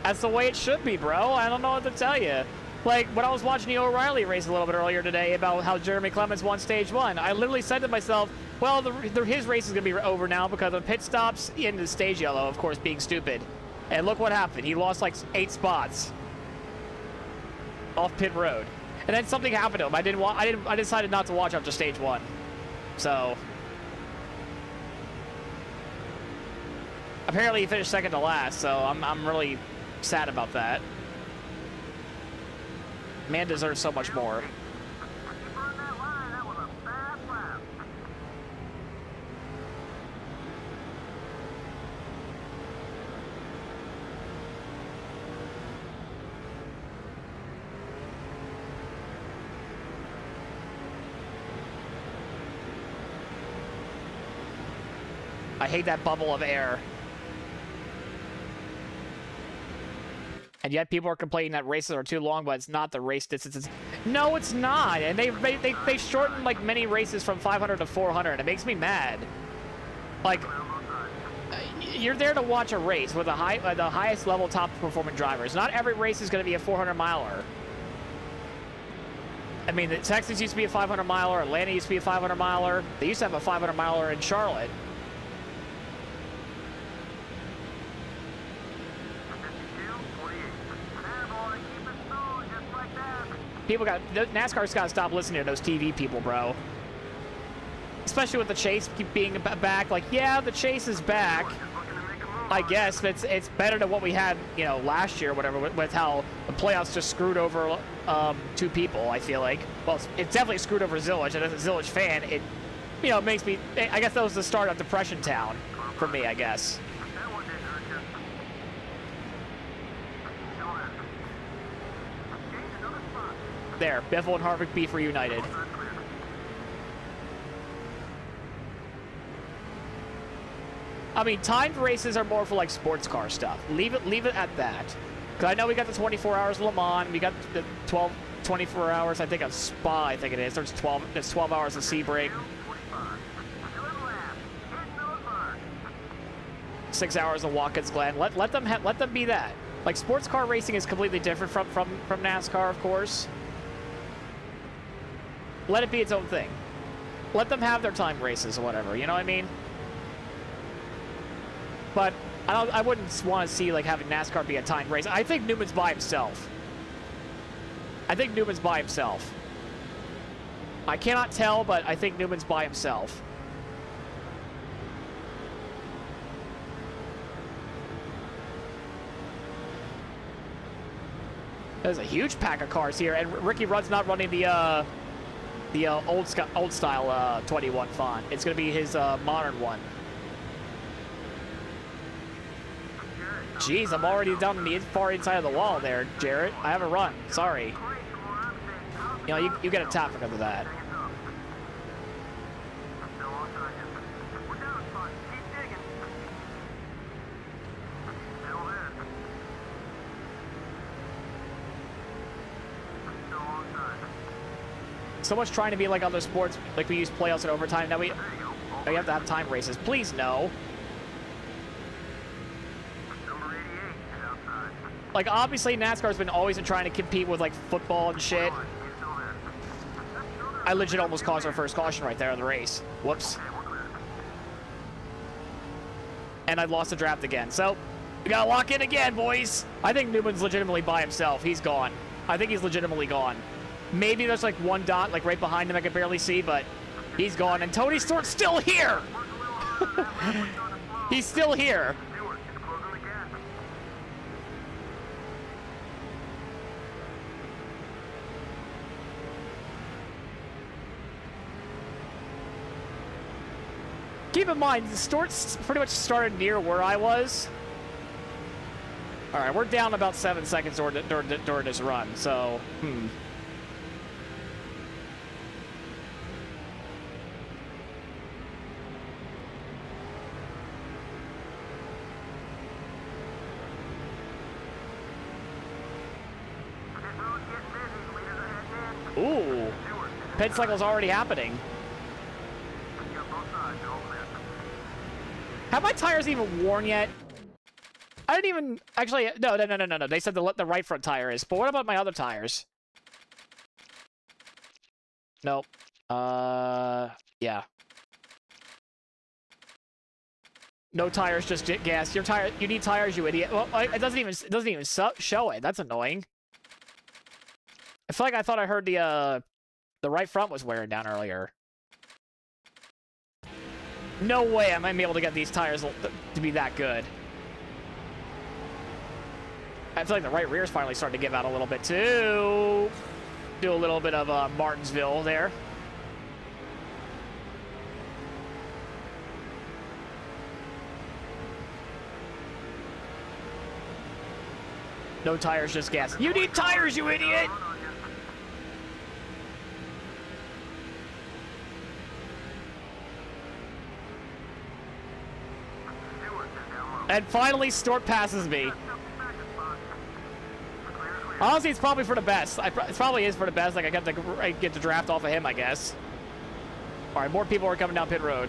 That's the way it should be, bro. I don't know what to tell you. Like, when I was watching the O'Reilly race a little bit earlier today about how Jeremy Clements won stage 1, I literally said to myself, well, his race is going to be over now because of pit stops in the stage yellow, of course, being stupid. And look what happened. He lost like 8 spots off pit road. And then something happened to him. I decided not to watch after stage 1. So apparently he finished second to last, so I'm really sad about that. Man deserves so much more. Keep on that line. That was a fast lap. I hate that bubble of air. And yet people are complaining that races are too long, but it's not the race distances. No, it's not. And they shortened like many races from 500 to 400. It makes me mad. Like, you're there to watch a race with the highest level top performing drivers. Not every race is going to be a 400 miler. I mean, Texas used to be a 500 miler. Atlanta used to be a 500 miler. They used to have a 500 miler in Charlotte. People NASCAR's got to stop listening to those TV people, bro. Especially with the chase keep being back. Like, yeah, the chase is back. I guess, but it's better than what we had, you know, last year or whatever, with how the playoffs just screwed over 2 people, I feel like. Well, it's definitely screwed over Zillage, and as a Zillage fan, it, you know, makes me, I guess that was the start of Depression Town for me, I guess. There, Biffle and Harvick beef reunited. I mean, timed races are more for like sports car stuff. Leave it at that. Because I know we got the 24 hours of Le Mans, we got the 24 hours, I think, of Spa, I think it is. There's 12 hours of Sebring. 6 hours of Watkins Glen. Let them be that. Like, sports car racing is completely different from NASCAR, of course. Let it be its own thing. Let them have their time races or whatever, you know what I mean? But I wouldn't want to see, like, having NASCAR be a timed race. I think Newman's by himself. I cannot tell, but I think Newman's by himself. There's a huge pack of cars here, and Ricky Rudd's not running the old style 21 font. It's going to be his modern one. Jeez, I'm already down the far inside of the wall there, Jarrett. I have a run. Sorry. You know, you get a tap because of that. So much trying to be like other sports, like we use playoffs and overtime. Now we have to have time races. Please, no. Like, obviously, NASCAR's been always trying to compete with, like, football and shit. I legit almost caused our first caution right there in the race. Whoops. And I lost the draft again. So, we gotta lock in again, boys. I think Newman's legitimately by himself. He's gone. I think he's legitimately gone. Maybe there's, like, one dot, like, right behind him I can barely see, but he's gone. And Tony Stewart's still here! He's still here. Keep in mind, the Stewart's pretty much started near where I was. All right, we're down about 7 seconds during this run, so, Ooh, pit cycle's already happening. Have my tires even worn yet? I didn't even... Actually, no. They said the right front tire is. But what about my other tires? Nope. Yeah. No tires, just gas. You need tires, you idiot. Well, it doesn't even show it. That's annoying. I feel like I thought I heard the right front was wearing down earlier. No way I might be able to get these tires to be that good. I feel like the right rear is finally starting to give out a little bit too. Do a little bit of Martinsville there. No tires, just gas. You need tires, you idiot! And finally, Stewart passes me. Honestly, it's probably for the best. It probably is for the best. Like, I get to draft off of him, I guess. All right, more people are coming down pit road.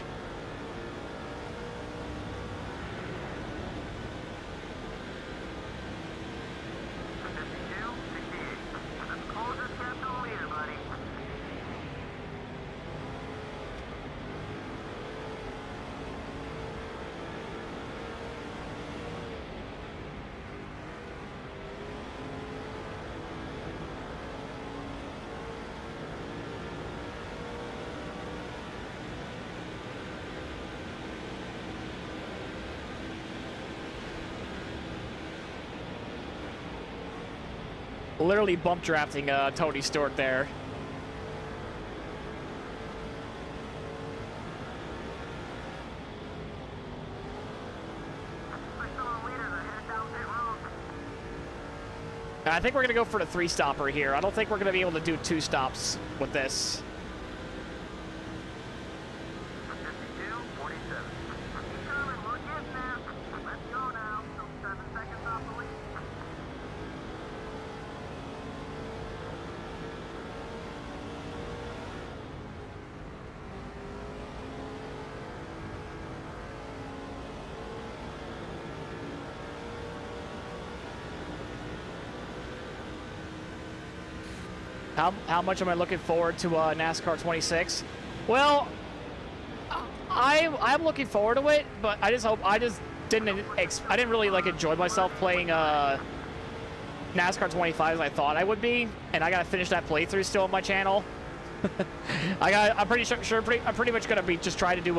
Literally bump drafting Tony Stewart there. I think we're going to go for the 3-stopper here. I don't think we're going to be able to do 2 stops with this. How much am I looking forward to NASCAR 26? Well, I'm looking forward to it, but I just didn't really like enjoy myself playing NASCAR 25 as I thought I would be, and I gotta finish that playthrough still on my channel. I'm pretty much gonna be just trying to do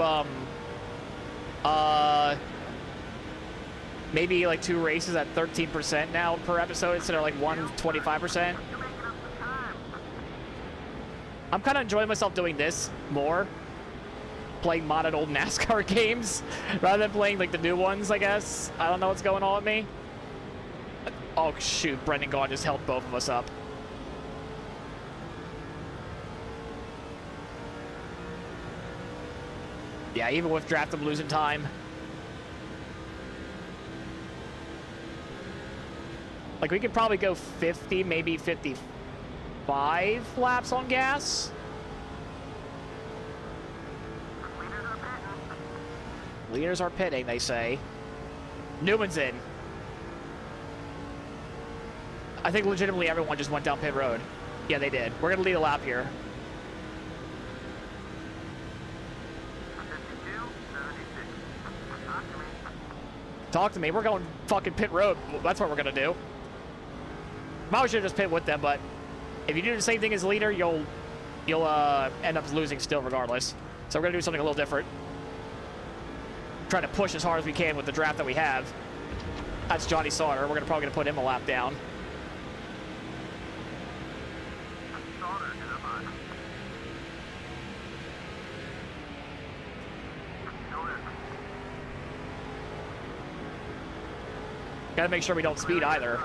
maybe like 2 races at 13% now per episode instead of like 125%. I'm kind of enjoying myself doing this more, playing modded old NASCAR games rather than playing like the new ones, I guess. I don't know what's going on with me. Oh shoot, Brendan Gaughan just helped both of us up. Yeah, even with draft, I'm losing time. Like, we could probably go 50, maybe 55 laps on gas. Leaders are pitting, they say. Newman's in. I think legitimately everyone just went down pit road. Yeah, they did. We're going to lead a lap here. Talk to me. We're going fucking pit road. That's what we're going to do. Probably should have just pit with them, but if you do the same thing as leader, you'll end up losing still regardless. So we're going to do something a little different. Try to push as hard as we can with the draft that we have. That's Johnny Sauter. We're probably going to put him a lap down. Gotta make sure we don't speed either.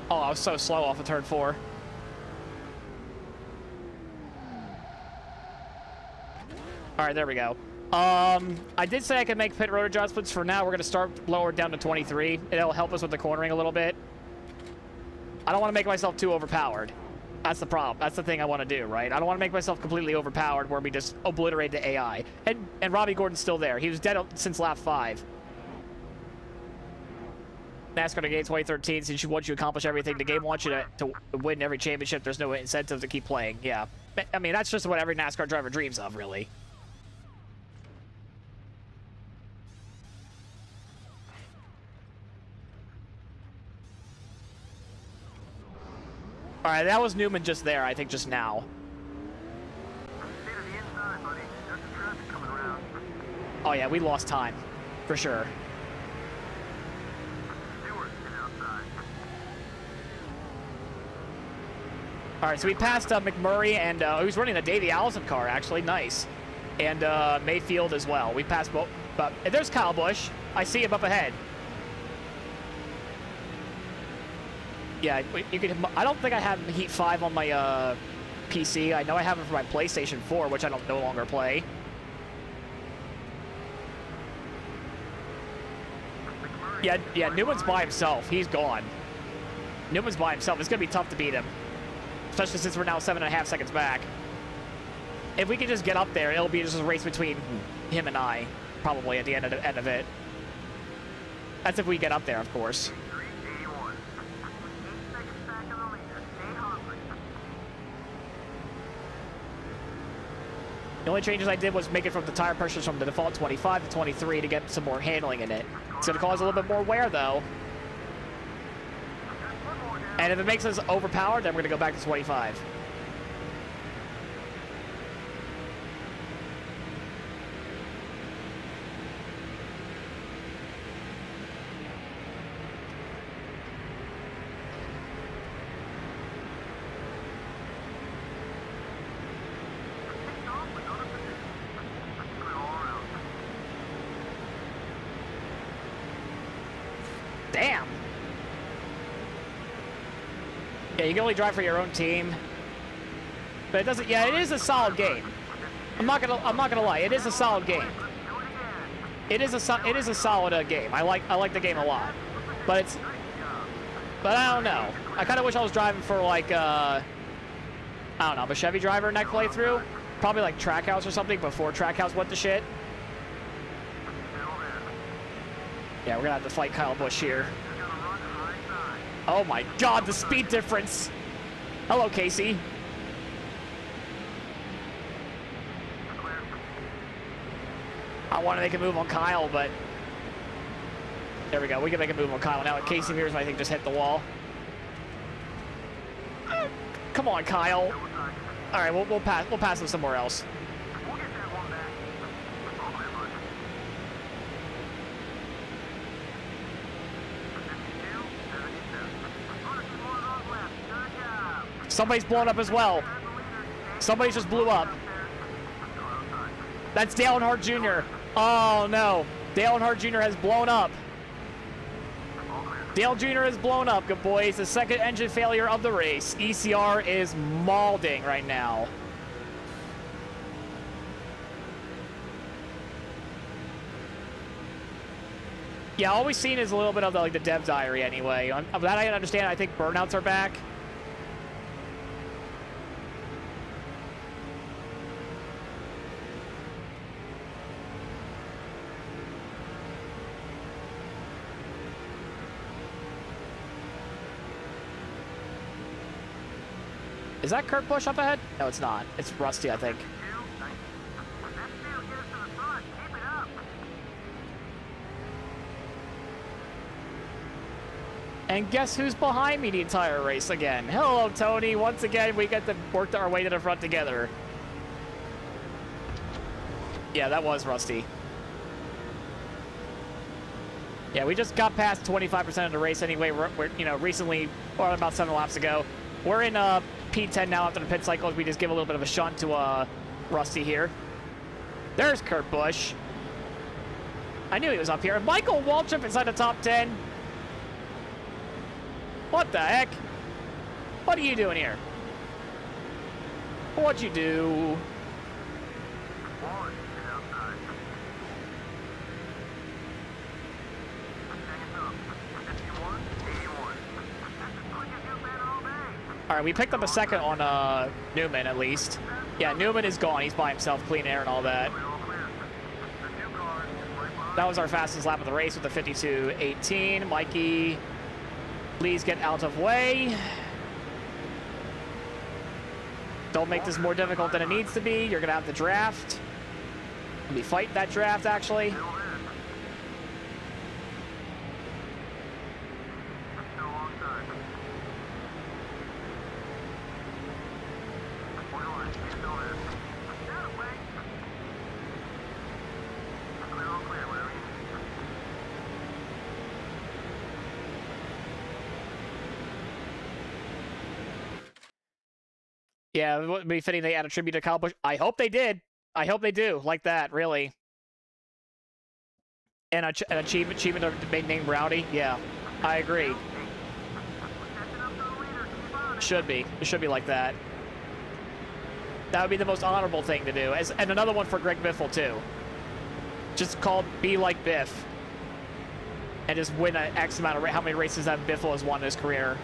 Oh, I was so slow off of turn 4. Alright, there we go. I did say I could make pit road adjustments. For now, we're going to start lower down to 23. It'll help us with the cornering a little bit. I don't want to make myself too overpowered. That's the problem. That's the thing I want to do, right? I don't want to make myself completely overpowered where we just obliterate the AI. And Robbie Gordon's still there. He was dead since lap 5. NASCAR to game 2013, since once you accomplish everything, the game wants you to win every championship. There's no incentive to keep playing. Yeah. I mean, that's just what every NASCAR driver dreams of, really. All right, that was Newman just there, I think, just now. Oh, yeah, we lost time, for sure. All right, so we passed McMurray, and who's running the Davey Allison car, actually. Nice. And Mayfield as well. We passed both. But there's Kyle Busch. I see him up ahead. Yeah, you can. I don't think I have Heat 5 on my PC. I know I have it for my PlayStation 4, which I don't no longer play. Yeah, Newman's by himself. He's gone. Newman's by himself. It's going to be tough to beat him. Especially since we're now 7.5 seconds back. If we can just get up there, it'll be just a race between him and I. Probably at the end of it. That's if we get up there, of course. The only changes I did was make it from the tire pressures from the default 25 to 23 to get some more handling in it. It's going to cause a little bit more wear, though. And if it makes us overpowered, then we're going to go back to 25. Damn. Yeah, you can only drive for your own team. But it doesn't. Yeah, it is a solid game. I'm not gonna lie. It is a solid game. It is a solid game. I like the game a lot. But I don't know. I kind of wish I was driving for like I don't know, I'm a Chevy driver in that playthrough. Probably like Trackhouse or something before Trackhouse went to shit. Yeah, we're gonna have to fight Kyle Busch here. Oh my god, the speed difference! Hello, Casey. I want to make a move on Kyle, but... There we go, we can make a move on Kyle now. Casey Mears, I think, just hit the wall. Come on, Kyle. Alright, we'll pass him somewhere else. Somebody's blown up as well. Somebody just blew up. That's Dale Earnhardt Jr. Oh no. Dale Earnhardt Jr. has blown up. Dale Jr. has blown up, good boys. The second engine failure of the race. ECR is mauling right now. Yeah, all we've seen is a little bit of the dev diary anyway. Of that I can understand. I think burnouts are back. Is that Kurt Busch up ahead? No, it's not. It's Rusty, I think. And guess who's behind me the entire race again? Hello, Tony. Once again, we get to work our way to the front together. Yeah, that was Rusty. Yeah, we just got past 25% of the race anyway. We're you know, recently, or about 7 laps ago. We're in P10 now after the pit cycles. We just give a little bit of a shunt to Rusty here. There's Kurt Busch. I knew he was up here. Michael Waltrip inside the top 10. What the heck? What are you doing here? What'd you do? All right, we picked up a second on Newman at least. Yeah, Newman is gone. He's by himself, clean air and all that. That was our fastest lap of the race with the 52.18. Mikey, please get out of way. Don't make this more difficult than it needs to be. You're gonna have to draft. Let me fight that draft, actually. Yeah, it would be fitting they add a tribute to Kyle Busch. I hope they did. I hope they do. Like that, really. And an achievement of named Rowdy. Yeah, I agree. Should be. It should be like that. That would be the most honorable thing to do. And another one for Greg Biffle, too. Just called Be Like Biff. And just win an X amount of how many races that Biffle has won in his career.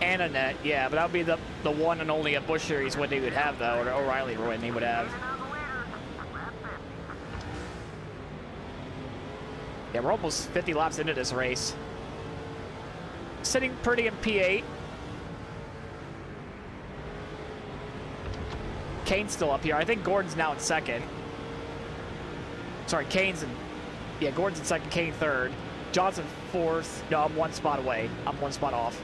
And a net, yeah, but that would be the one and only a Busch Series win he would have, though, or O'Reilly win he would have. Yeah, we're almost 50 laps into this race. Sitting pretty in P8. Kane's still up here. I think Gordon's now in second. Sorry, Kane's in... Yeah, Gordon's in second, Kane third. Johnson fourth. No, I'm one spot away. I'm one spot off.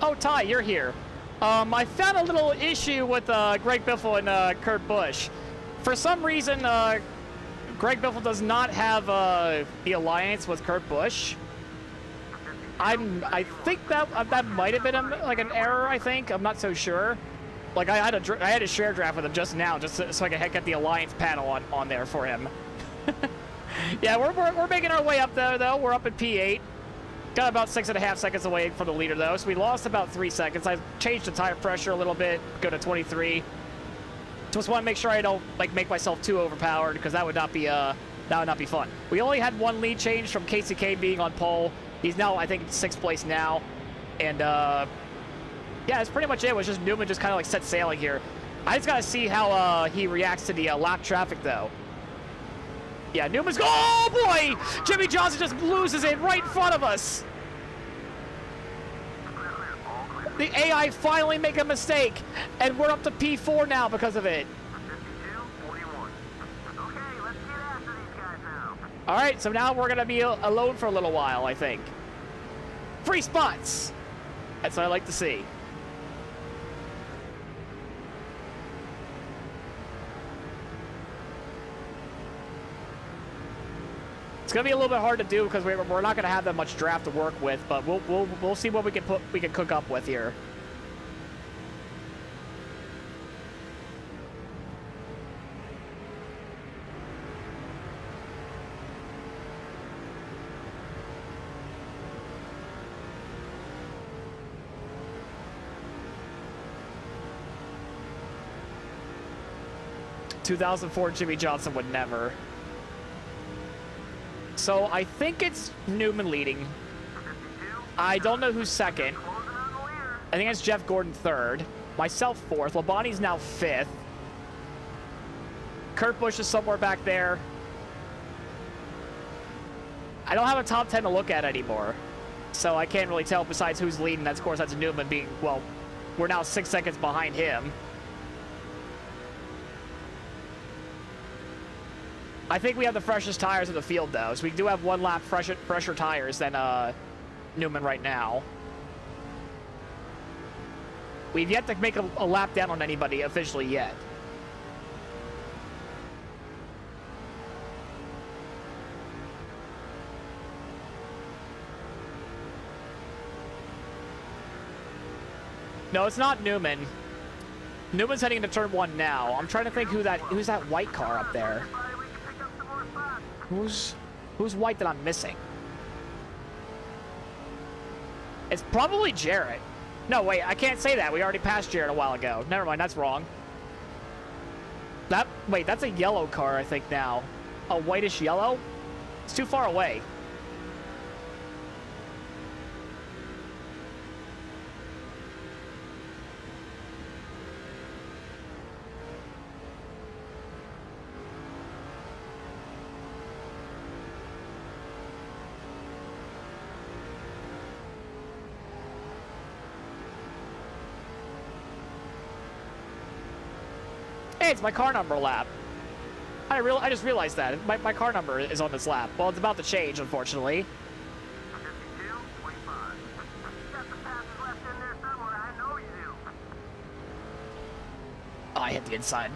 Oh, Ty, you're here. I found a little issue with Greg Biffle and Kurt Busch. For some reason, Greg Biffle does not have the alliance with Kurt Busch. I think that might have been like an error. I think I'm not so sure. Like I had a share draft with him just now, just so I could get the alliance panel on there for him. Yeah, we're making our way up there though. We're up at P8. Got about 6.5 seconds away from the leader though, so we lost about 3 seconds. I changed the tire pressure a little bit, go to 23. Just want to make sure I don't like make myself too overpowered, because that would not be fun. We only had one lead change from Casey Kane being on pole. He's now, I think, 6th place now, and yeah, that's pretty much it. It was just Newman just kind of like set sailing here. I just gotta see how he reacts to the lap traffic though. Yeah, Newman's go. Oh boy! Jimmy Johnson just loses it right in front of us. The AI finally make a mistake, and we're up to P4 now because of it. 52-41. Okay, let's get after these guys now. All right, so now we're gonna be alone for a little while, I think. Free spots. That's what I like to see. It's gonna be a little bit hard to do because we're not gonna have that much draft to work with, but we'll see what we can cook up with here. In 2004, Jimmy Johnson would never. So I think it's Newman leading. I don't know who's second. I think it's Jeff Gordon third. Myself fourth. Labonte's now fifth. Kurt Busch is somewhere back there. I don't have a top 10 to look at anymore, so I can't really tell besides who's leading. That's, of course, that's Newman being, well, we're now 6 seconds behind him. I think we have the freshest tires in the field, though, so we do have 1 lap fresher tires than Newman right now. We've yet to make a lap down on anybody officially yet. No, it's not Newman. Newman's heading into turn 1 now. I'm trying to think who's that white car up there. Who's white that I'm missing? It's probably Jarrett. No, wait, I can't say that. We already passed Jarrett a while ago. Never mind, that's wrong. Wait, that's a yellow car, I think, now. A whitish yellow? It's too far away. Hey, it's my car number lap. I just realized that. My car number is on this lap. Well, it's about to change, unfortunately. 52.25. You got the passes left in there somewhere. I know you do. Oh, I hit the inside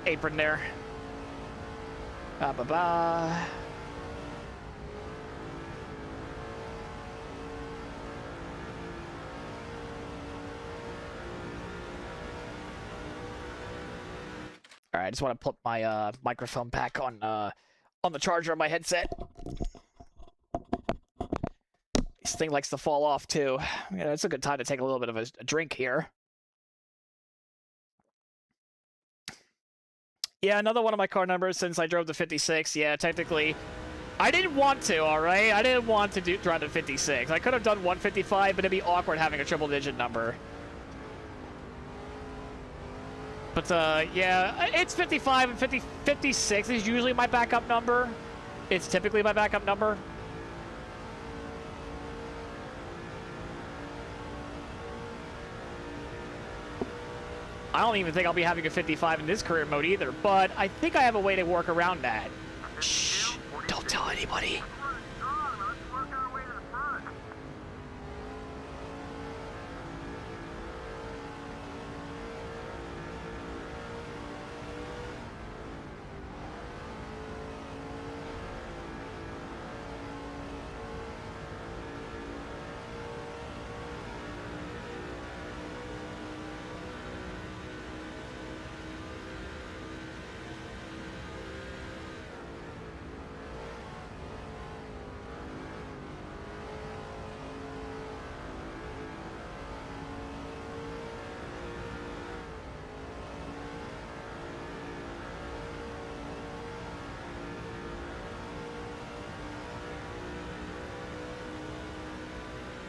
apron there. Ba-ba-ba. All right, I just want to put my microphone back on the charger of my headset. This thing likes to fall off too. You know, it's a good time to take a little bit of a drink here. Yeah, another one of my car numbers since I drove the 56. Yeah, technically, I didn't want to. All right, I didn't want to drive the 56. I could have done 155, but it'd be awkward having a triple-digit number. But, yeah, it's 55 and 56 is usually my backup number. It's typically my backup number. I don't even think I'll be having a 55 in this career mode either, but I think I have a way to work around that. Shh, don't tell anybody. Let's work our way to the front.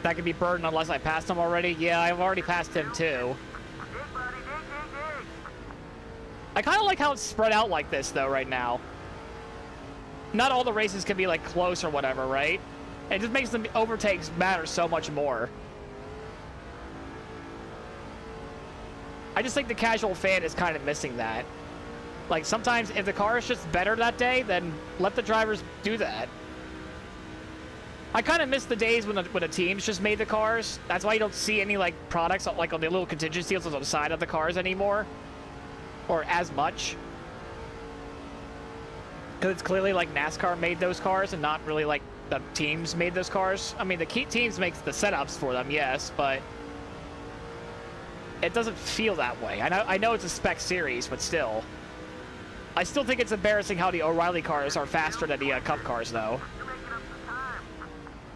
That could be Burden unless I passed him already. Yeah, I've already passed him too. Dig, buddy, dig. I kind of like how it's spread out like this though right now. Not all the races can be like close or whatever, right? It just makes the overtakes matter so much more. I just think the casual fan is kind of missing that. Like sometimes if the car is just better that day, then let the drivers do that. I kind of miss the days when the teams just made the cars. That's why you don't see any like products like on the little contingency deals on the side of the cars anymore, or as much. Because it's clearly like NASCAR made those cars and not really like the teams made those cars. I mean, the key teams make the setups for them, yes, but it doesn't feel that way. I know it's a spec series, but still. I still think it's embarrassing how the O'Reilly cars are faster than the Cup cars, though. You're making up the time.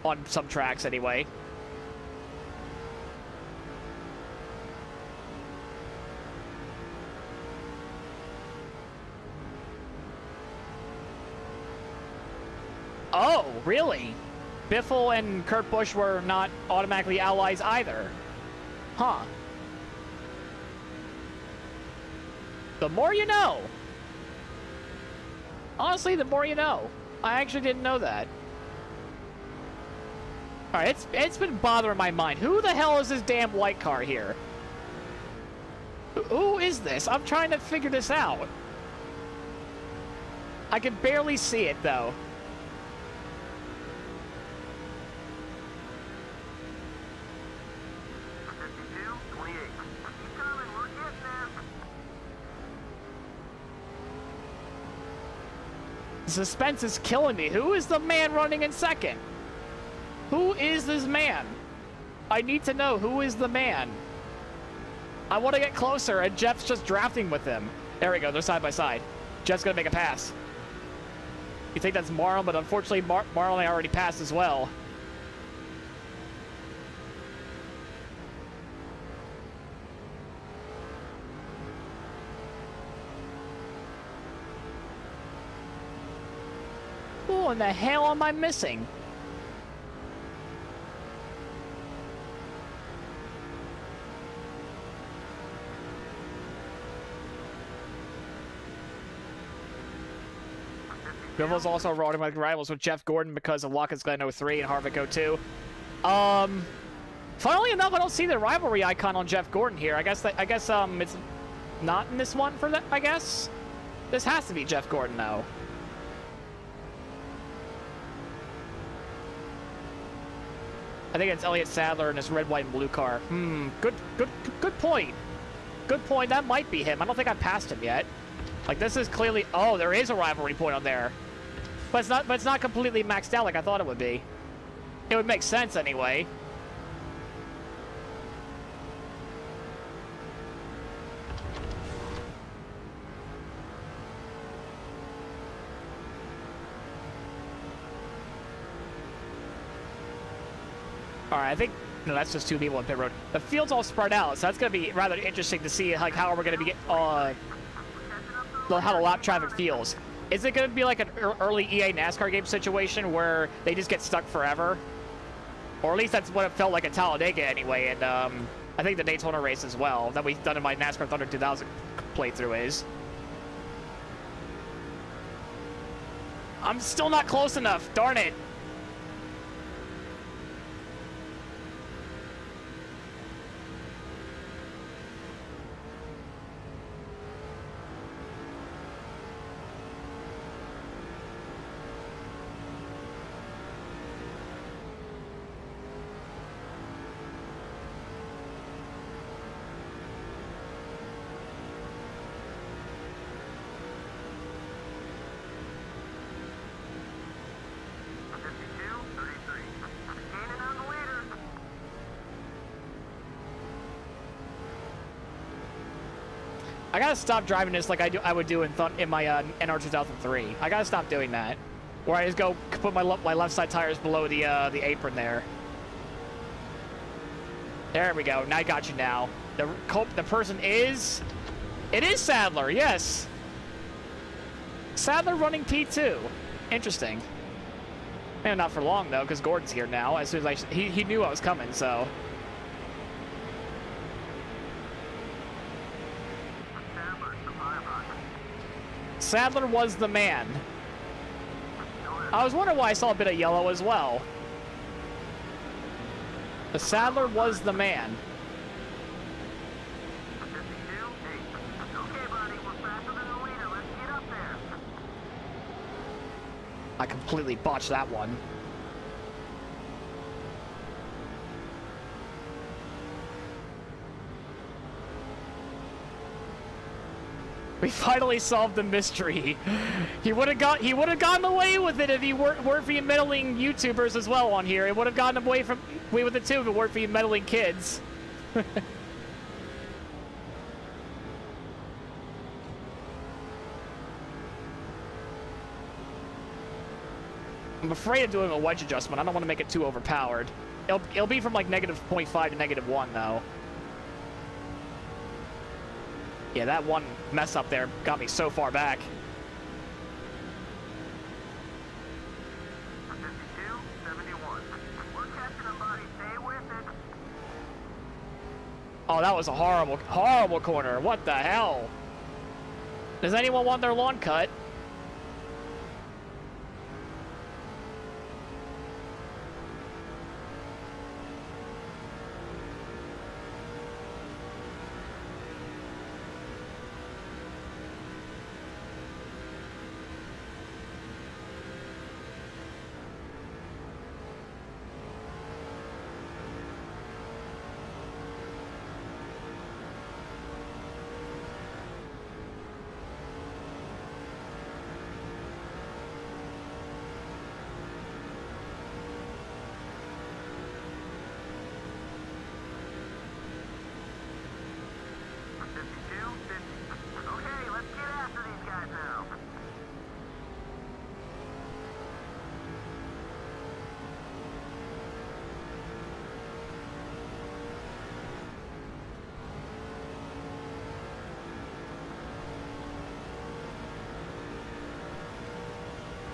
On some tracks, anyway. Oh, really? Biffle and Kurt Busch were not automatically allies either. Huh. The more you know. Honestly, the more you know. I actually didn't know that. Alright, it's been bothering my mind. Who the hell is this damn white car here? Who is this? I'm trying to figure this out. I can barely see it, though. Suspense is killing me. Who is the man running in second? Who is this man? I need to know who is the man. I want to get closer, and Jeff's just drafting with him. There we go. They're side by side. Jeff's going to make a pass. You think that's Marlon, but unfortunately, Marlon already passed as well. Who in the hell am I missing? Gribbles also riding like rivals with Jeff Gordon because of Watkins Glen 03 and Harvick 02. Funnily enough, I don't see the rivalry icon on Jeff Gordon here. I guess it's not in this one for that. I guess this has to be Jeff Gordon though. I think it's Elliott Sadler in his red, white, and blue car. Good point. Good point. That might be him. I don't think I've passed him yet. Like this is clearly. Oh, there is a rivalry point on there. But it's not. But it's not completely maxed out like I thought it would be. It would make sense anyway. All right, I think no, that's just two people in pit road. The field's all spread out, so that's going to be rather interesting to see like how we're going to be how the lap traffic feels. Is it going to be like an early EA NASCAR game situation where they just get stuck forever? Or at least that's what it felt like at Talladega anyway, and I think the Daytona race as well, that we've done in my NASCAR Thunder 2000 playthrough is. I'm still not close enough, darn it. I gotta stop driving this like I would do in my NR 2003. I gotta stop doing that, where I just go put my left side tires below the apron there. There we go. Now I got you. Now the person is. It is Sadler. Yes. Sadler running P2. Interesting. Maybe not for long though, because Gordon's here now. As soon as he knew I was coming, so. Sadler was the man. I was wondering why I saw a bit of yellow as well. The Sadler was the man. I completely botched that one. We finally solved the mystery. He would have gotten away with it if he weren't for you meddling YouTubers as well on here. It would have gotten away with it too if it weren't for you meddling kids. I'm afraid of doing a wedge adjustment. I don't want to make it too overpowered. It'll be from like -0.5 to -1 though. Yeah, that one mess up there got me so far back. Oh, that was a horrible, horrible corner. What the hell? Does anyone want their lawn cut?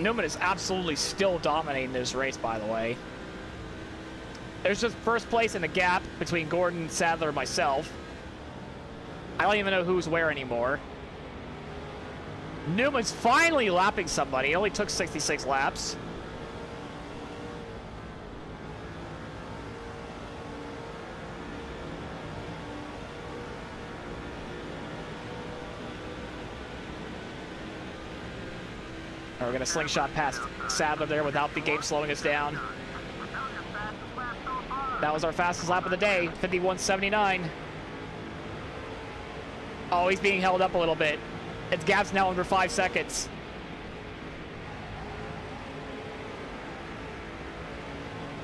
Newman is absolutely still dominating this race, by the way. There's just first place in the gap between Gordon, Sadler, and myself. I don't even know who's where anymore. Newman's finally lapping somebody. It only took 66 laps. We're going to slingshot past Sadler there without the game slowing us down. That was our fastest lap of the day, 51.79. Oh, he's being held up a little bit. Its gap's now under 5 seconds.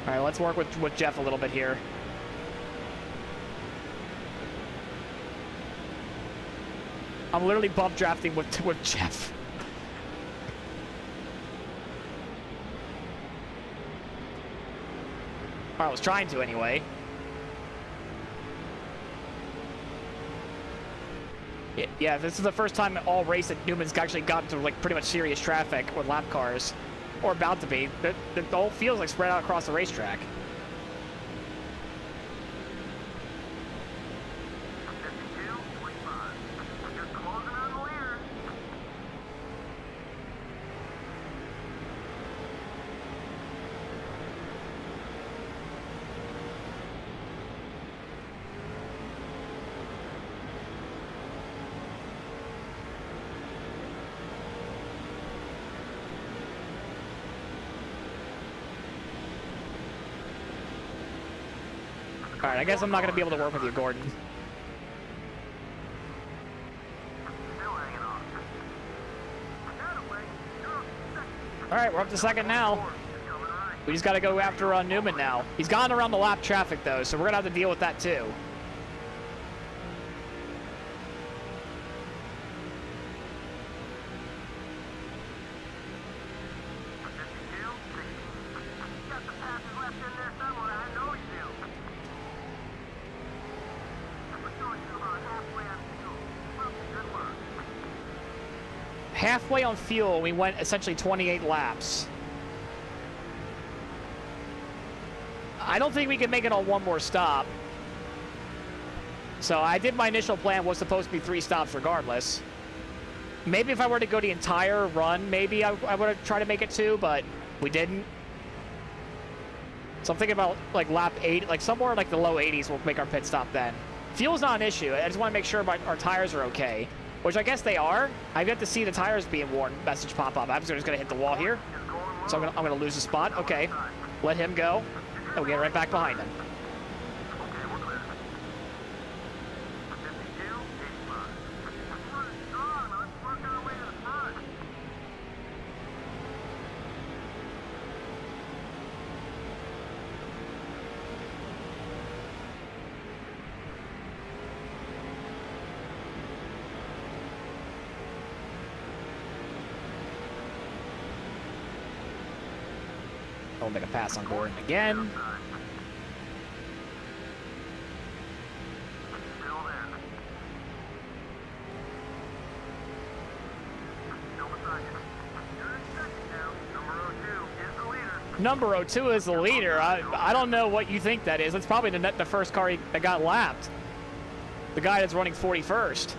All right, let's work with Jeff a little bit here. I'm literally bump drafting with Jeff. I was trying to anyway. Yeah, this is the first time all race that Newman's actually gotten to like pretty much serious traffic with lap cars, or about to be. The whole field's like spread out across the racetrack. Alright, I guess I'm not going to be able to work with you, Gordon. Alright, we're up to second now. We just got to go after Newman now. He's gone around the lap traffic, though, so we're going to have to deal with that, too. Halfway on fuel, we went essentially 28 laps. I don't think we can make it on one more stop. So I did my initial plan was supposed to be 3 stops regardless. Maybe if I were to go the entire run, maybe I would have tried to make it 2, but we didn't. So I'm thinking about like lap 8, like somewhere in like the low 80s we'll make our pit stop then. Fuel's not an issue. I just want to make sure our tires are okay. Which I guess they are. I've yet to see the tires being worn message pop up. I'm just gonna hit the wall here. So I'm gonna lose a spot. Okay. Let him go. And we'll get right back behind him. I'll make a pass on Gordon again. Number 02 is the leader. I don't know what you think that is. That's probably the first car that got lapped. The guy that's running 41st.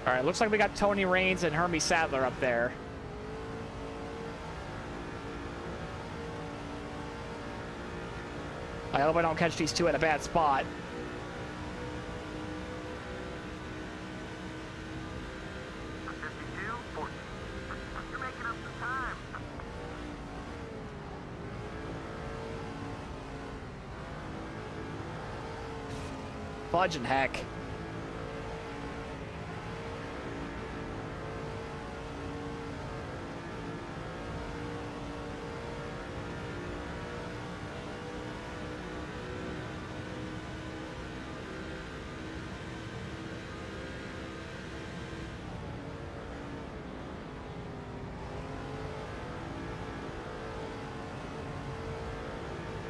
All right, looks like we got Tony Raines and Hermie Sadler up there. I hope I don't catch these two at a bad spot. fudging heck.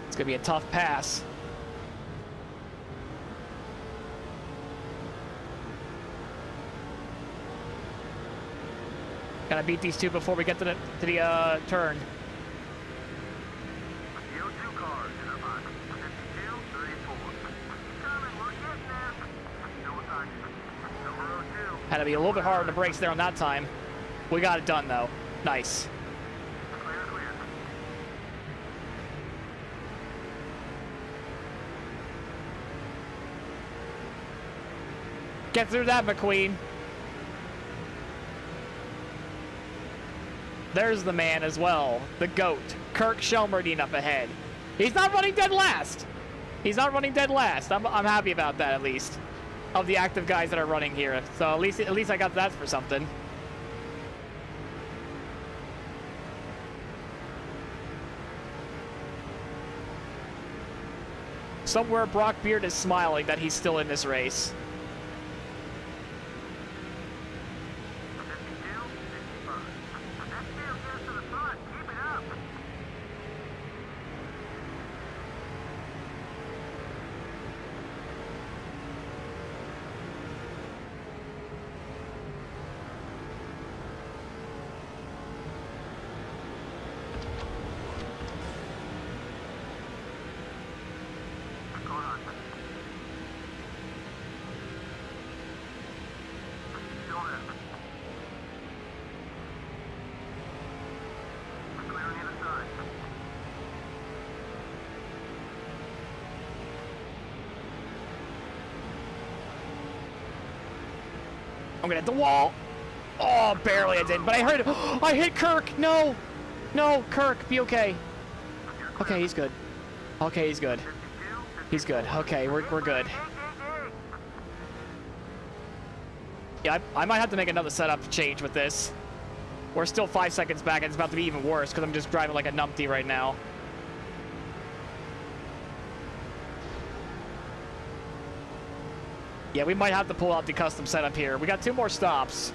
It's gonna be a tough pass. Gotta beat these two before we get to the turn. CO2 cars in our box. 52, 34. Coming, we're getting there. No attack. Number 02. Had to be a little bit harder on the brakes there on that time. We got it done though. Nice. Clear, clear. Get through that, McQueen. There's the man as well. The GOAT. Kirk Shelmerdine up ahead. He's not running dead last. He's not running dead last. I'm happy about that, at least. Of the active guys that are running here. So at least I got that for something. Somewhere Brock Beard is smiling that he's still in this race. 52, 55. That still gets to the front. Keep it up. Hold on. Still there. Clear on the other side. I'm gonna hit the wall. Oh, barely I did, but I heard. I hit Kirk. No, no, Kirk, be okay. Okay, he's good. Okay, he's good. 52, He's good. Okay, we're good. Yeah, I might have to make another setup change with this. We're still 5 seconds back, and it's about to be even worse because I'm just driving like a numpty right now. Yeah, we might have to pull out the custom setup here. We got 2 more stops.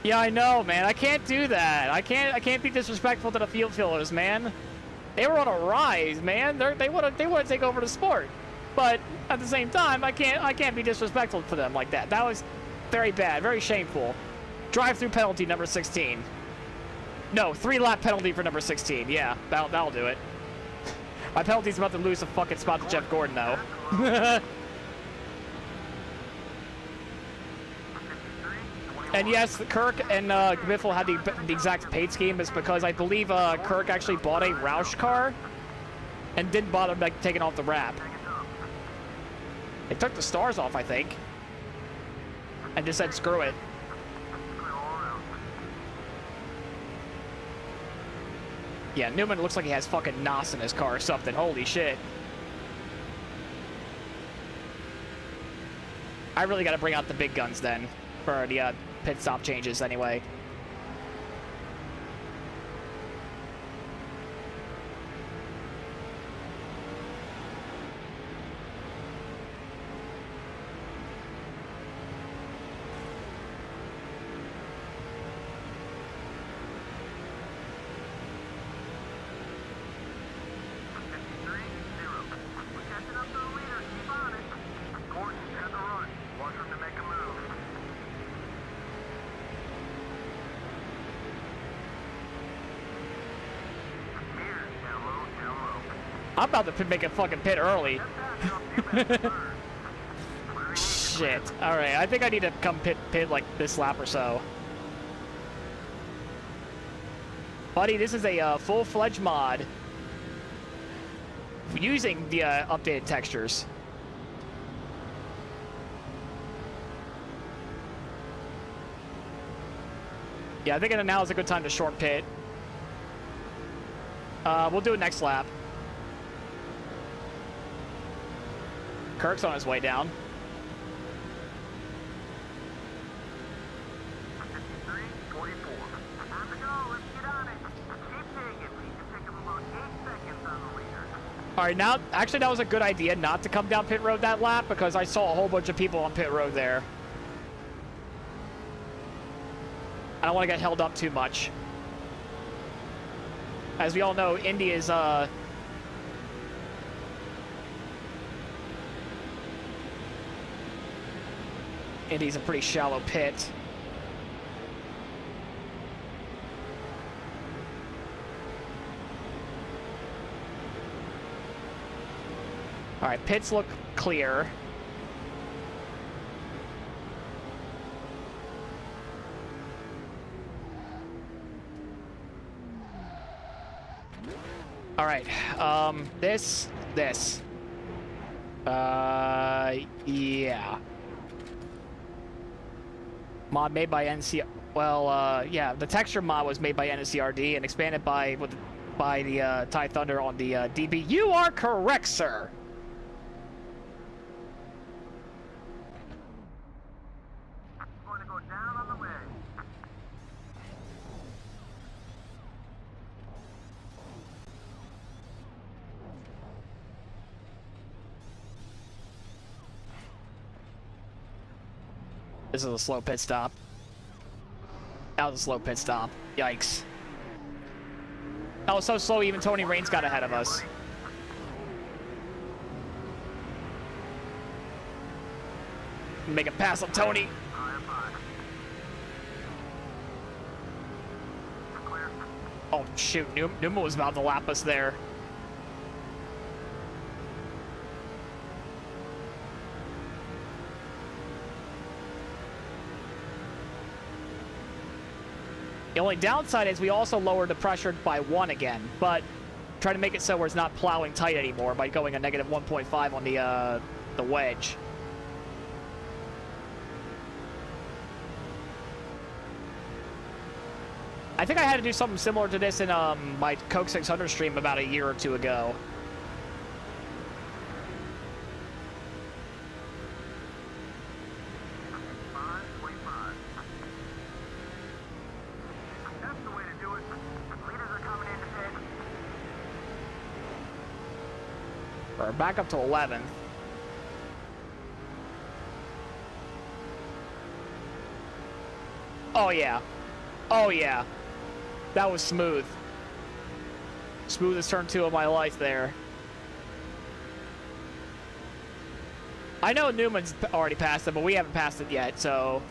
Yeah, I know, man. I can't do that. I can't be disrespectful to the field fillers, man. They were on a rise, man. They want to take over the sport. But at the same time, I can't be disrespectful to them like that. That was very bad, very shameful. Drive-through penalty number 16. No, 3-lap penalty for number 16. Yeah, that'll do it. My penalty's about to lose a fucking spot to Jeff Gordon, though. And yes, Kirk and Biffle had the exact paint scheme. Is because I believe Kirk actually bought a Roush car and didn't bother like taking off the wrap. They took the stars off, I think, and just said screw it. Yeah, Newman looks like he has fucking NOS in his car or something. Holy shit. I really got to bring out the big guns then for the pit stop changes anyway. I'm about to make a fucking pit early. Shit. Alright, I think I need to come pit like this lap or so. Buddy, this is a full-fledged mod using the updated textures. Yeah, I think now is a good time to short pit. We'll do it next lap. Kirk's on his way down. 53:44. Time to go. Let's get on it. Keep digging. We can take him about 8 seconds on the leader. All right, now, actually, that was a good idea not to come down pit road that lap because I saw a whole bunch of people on pit road there. I don't want to get held up too much. As we all know, Indy is, Indy's a pretty shallow pit. All right, pits look clear. All right, this. Yeah. Mod made by NCR. Well, yeah, the texture mod was made by NCRD and expanded by the TIE Thunder on the DB. You are correct, sir. Going to go down on the way. This is a slow pit stop. That was a slow pit stop. Yikes. That was so slow, even Tony Raines got ahead of us. Make a pass on Tony. Oh, shoot. Newman was about to lap us there. The only downside is we also lowered the pressure by 1 again, but try to make it so where it's not plowing tight anymore by going a negative 1.5 on the wedge. I think I had to do something similar to this in my Coke 600 stream about a year or 2 ago. We're back up to 11th. Oh, yeah. Oh, yeah. That was smooth. Smoothest turn 2 of my life there. I know Newman's already passed it, but we haven't passed it yet, so...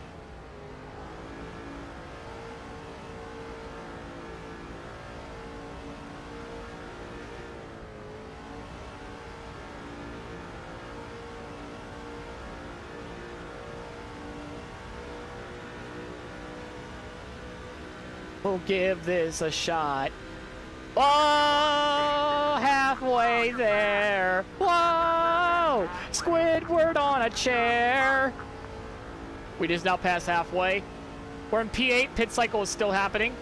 We'll give this a shot. Oh, halfway there. Whoa! Squidward on a chair. We just now passed halfway. We're in P8. Pit cycle is still happening.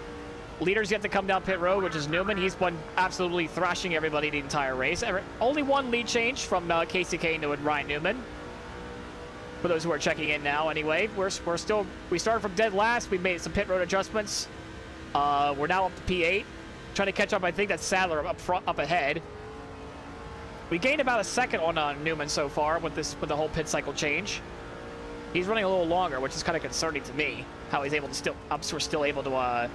Leader's yet to come down pit road, which is Newman. He's been absolutely thrashing everybody the entire race. Only 1 lead change from Casey Kane to Ryan Newman. For those who are checking in now, anyway, we started from dead last. We made some pit road adjustments. We're now up to P8. Trying to catch up, I think that's Sadler up ahead. We gained about a second on Newman so far with the whole pit cycle change. He's running a little longer, which is kind of concerning to me. How he's able to we're still able to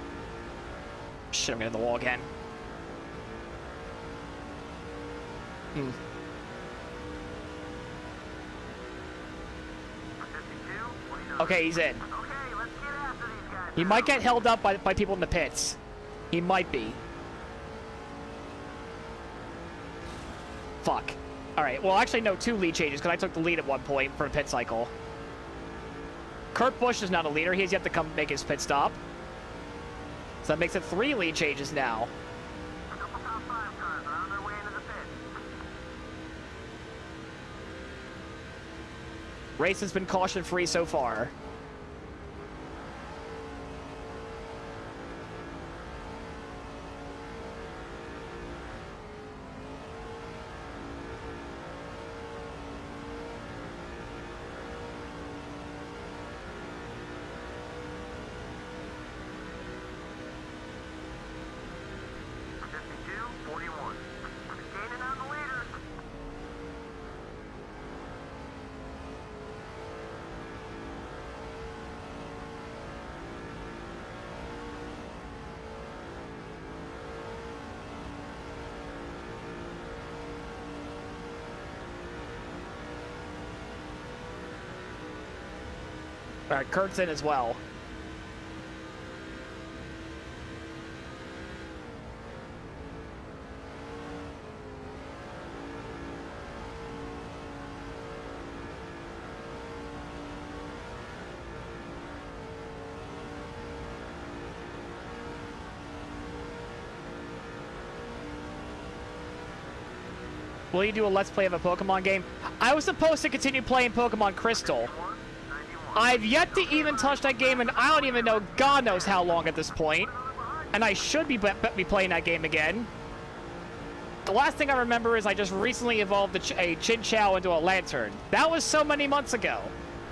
shit, I'm gonna hit the wall again. Okay, he's in. He might get held up by people in the pits. He might be. Fuck. Alright, well, actually, no, 2 lead changes, because I took the lead at one point for a pit cycle. Kurt Busch is not a leader. He has yet to come make his pit stop. So that makes it 3 lead changes now. Race has been caution-free so far. All right, Kurt's in as well. Will you do a Let's Play of a Pokemon game? I was supposed to continue playing Pokemon Crystal. I've yet to even touch that game, and I don't even know God knows how long at this point. And I should be playing that game again. The last thing I remember is I just recently evolved a Chinchou into a Lantern. That was so many months ago.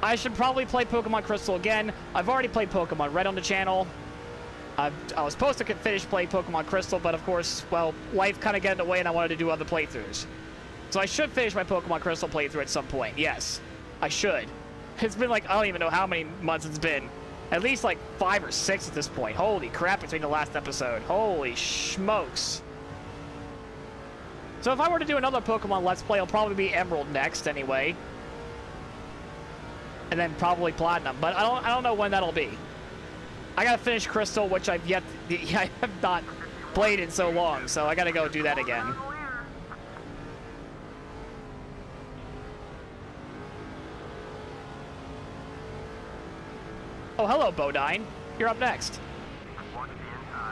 I should probably play Pokemon Crystal again. I've already played Pokemon Red on the channel. I was supposed to finish playing Pokemon Crystal, but of course, well, life kind of got in the way and I wanted to do other playthroughs. So I should finish my Pokemon Crystal playthrough at some point. Yes, I should. It's been like, I don't even know how many months it's been. At least like 5 or 6 at this point. Holy crap, between the last episode. Holy smokes. So if I were to do another Pokemon Let's Play, it'll probably be Emerald next anyway. And then probably Platinum. But I don't know when that'll be. I gotta finish Crystal, which I have not played in so long. So I gotta go do that again. Oh, hello, Bodine. You're up next.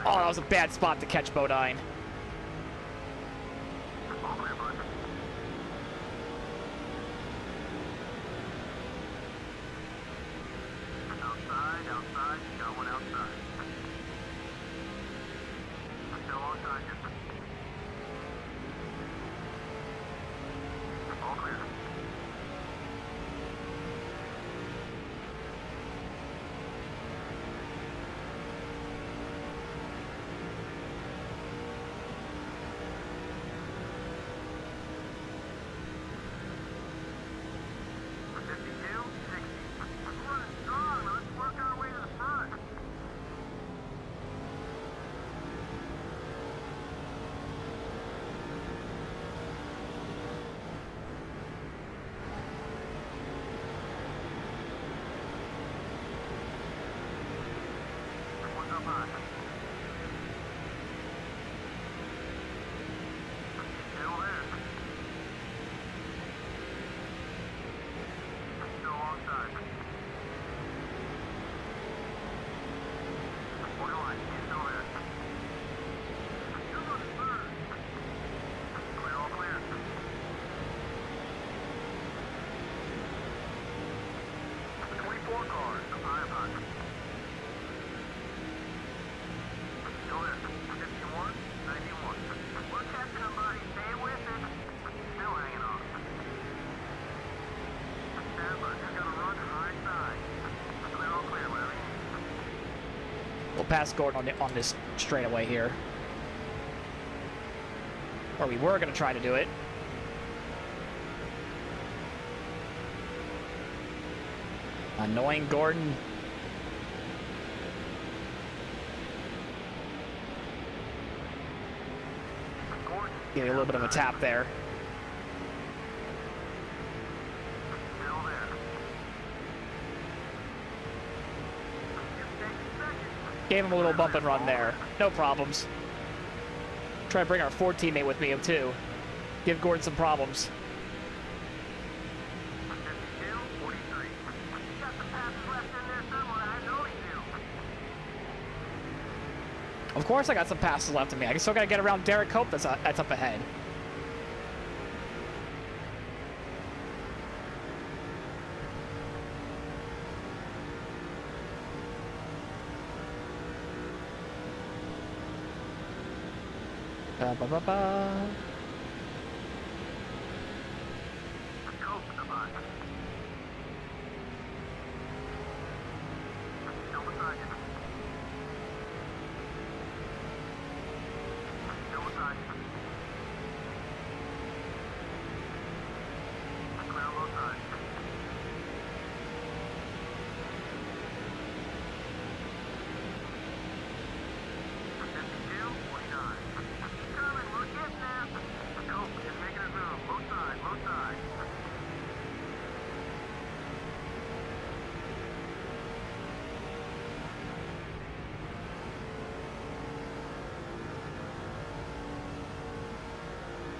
Oh, that was a bad spot to catch Bodine. Outside, got one outside. Still on target. All clear. Pass Gordon on this straightaway here. Or we were going to try to do it. Annoying Gordon. Getting a little bit of a tap there. Gave him a little bump and run there. No problems. Try to bring our 4 teammate with me, too. Give Gordon some problems. Of course I got some passes left in me. I still got to get around Derek Cope that's up ahead. Ba-ba-ba.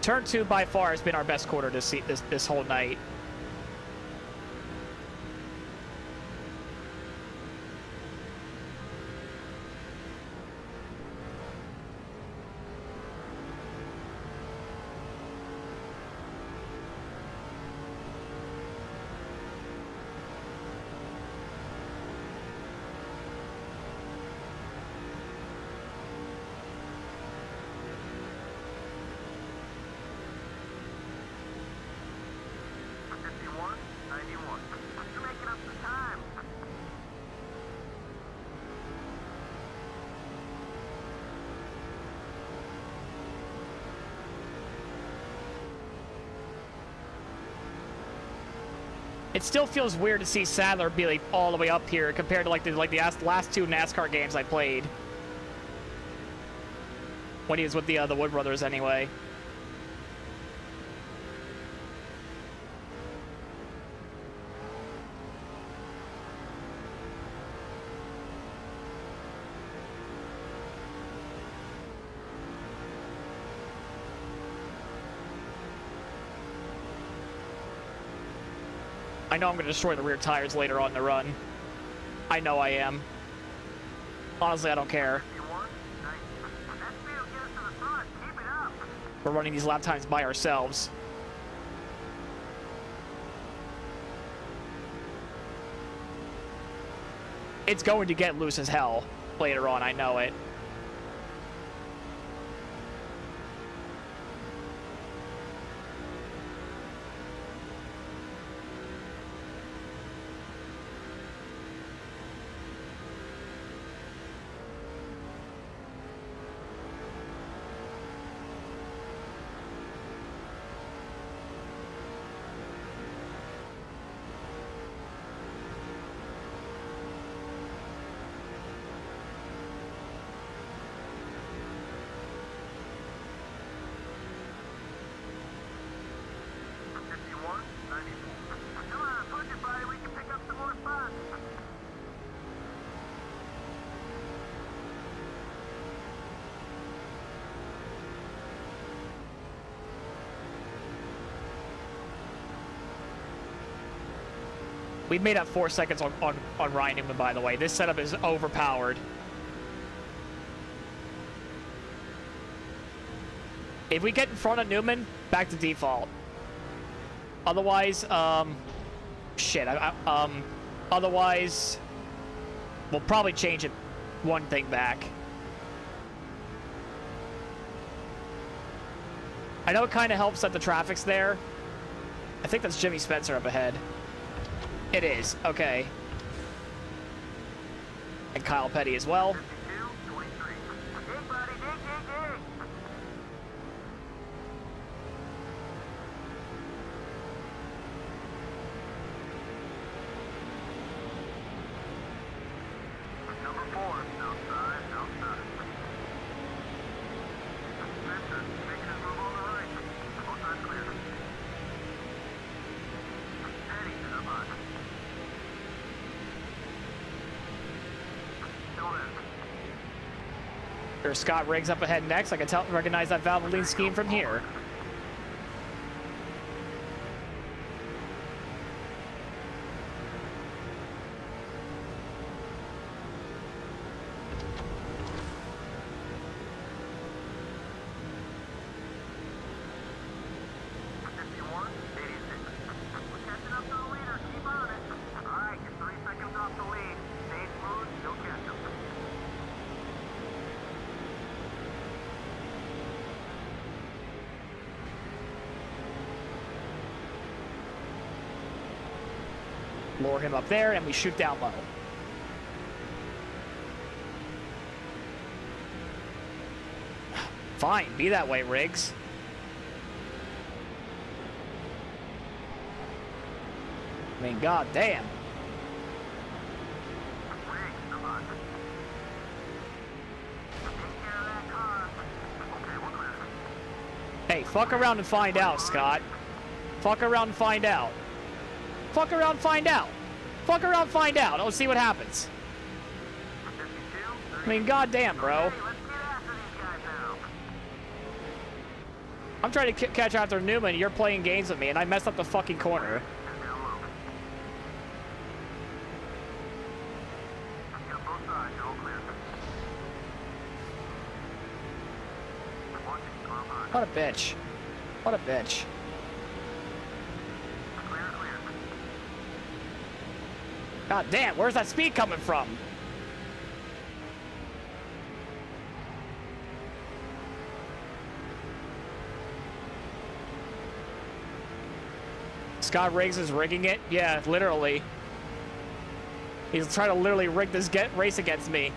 Turn 2 by far has been our best quarter this whole night. It still feels weird to see Sadler be like all the way up here compared to like the last 2 NASCAR games I played. When he was with the Wood Brothers anyway. I know I'm going to destroy the rear tires later on in the run. I know I am. Honestly, I don't care. We're running these lap times by ourselves. It's going to get loose as hell later on, I know it. We made up 4 seconds on Ryan Newman, by the way. This setup is overpowered. If we get in front of Newman, back to default. Otherwise, shit. Otherwise, we'll probably change it one thing back. I know it kind of helps that the traffic's there. I think that's Jimmy Spencer up ahead. It is. Okay. And Kyle Petty as well. There's Scott Riggs up ahead next. I can recognize that Valvoline scheme from here. Lure him up there, and we shoot down low. Fine, be that way, Riggs. I mean, god damn. Hey, fuck around and find out, Scott. Fuck around and find out. Fuck around, find out. Fuck around, find out. Let's see what happens. I mean, goddamn, bro. I'm trying to catch after Newman. You're playing games with me, and I messed up the fucking corner. And down low. Got both sides, you're all clear. Watch it, arm high. What a bitch. What a bitch. Clear, clear. God damn, where's that speed coming from? Scott Riggs is rigging it? Yeah, literally. He's trying to literally rig this race against me.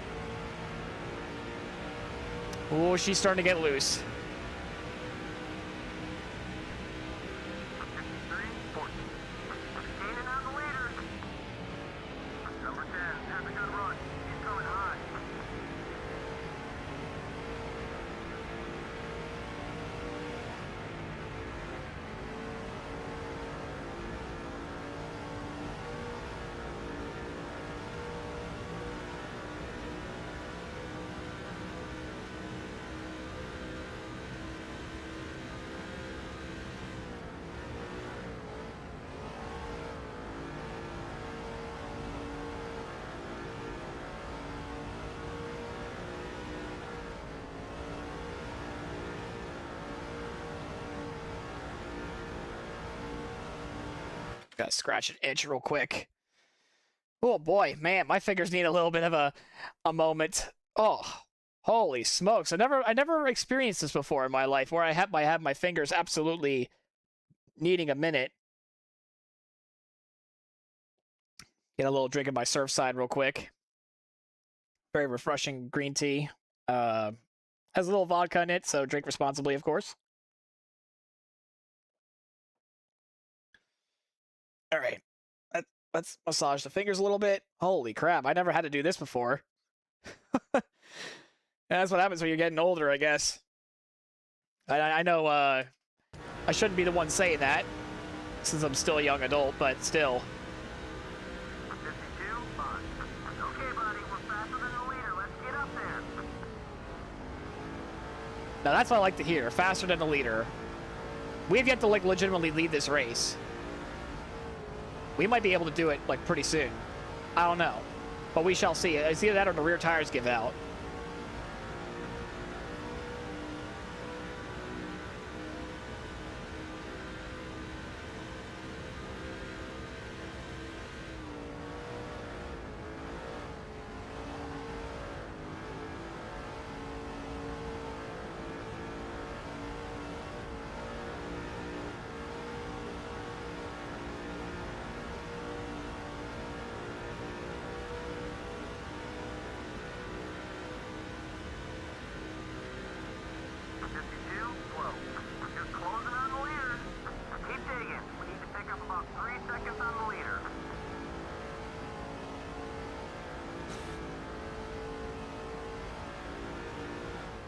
Oh, she's starting to get loose. 53, 14. Gaining on the leader. Number 10 has a good run. He's coming high. Gotta scratch an itch real quick. Oh boy, man, my fingers need a little bit of a moment. Oh, holy smokes! I never experienced this before in my life, where I have my fingers absolutely needing a minute. Get a little drink of my Surfside real quick. Very refreshing green tea. Has a little vodka in it, so drink responsibly, of course. All right, let's massage the fingers a little bit. Holy crap, I never had to do this before. That's what happens when you're getting older, I guess. I know I shouldn't be the one saying that, since I'm still a young adult, but still. 52, 5. Okay, buddy, we're faster than the leader. Let's get up there. Now that's what I like to hear, faster than the leader. We've yet to, like, legitimately lead this race. We might be able to do it, like, pretty soon. I don't know. But we shall see. It's either that or the rear tires give out.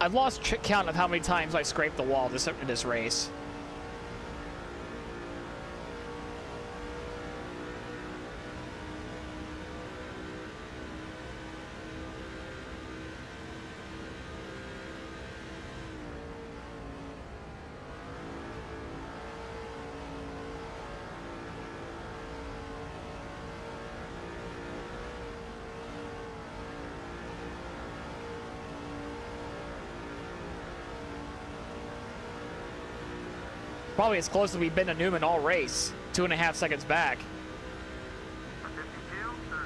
I've lost count of how many times I scraped the wall in this race. Probably as close as we've been to Newman all race. 2.5 seconds back. 52, 30.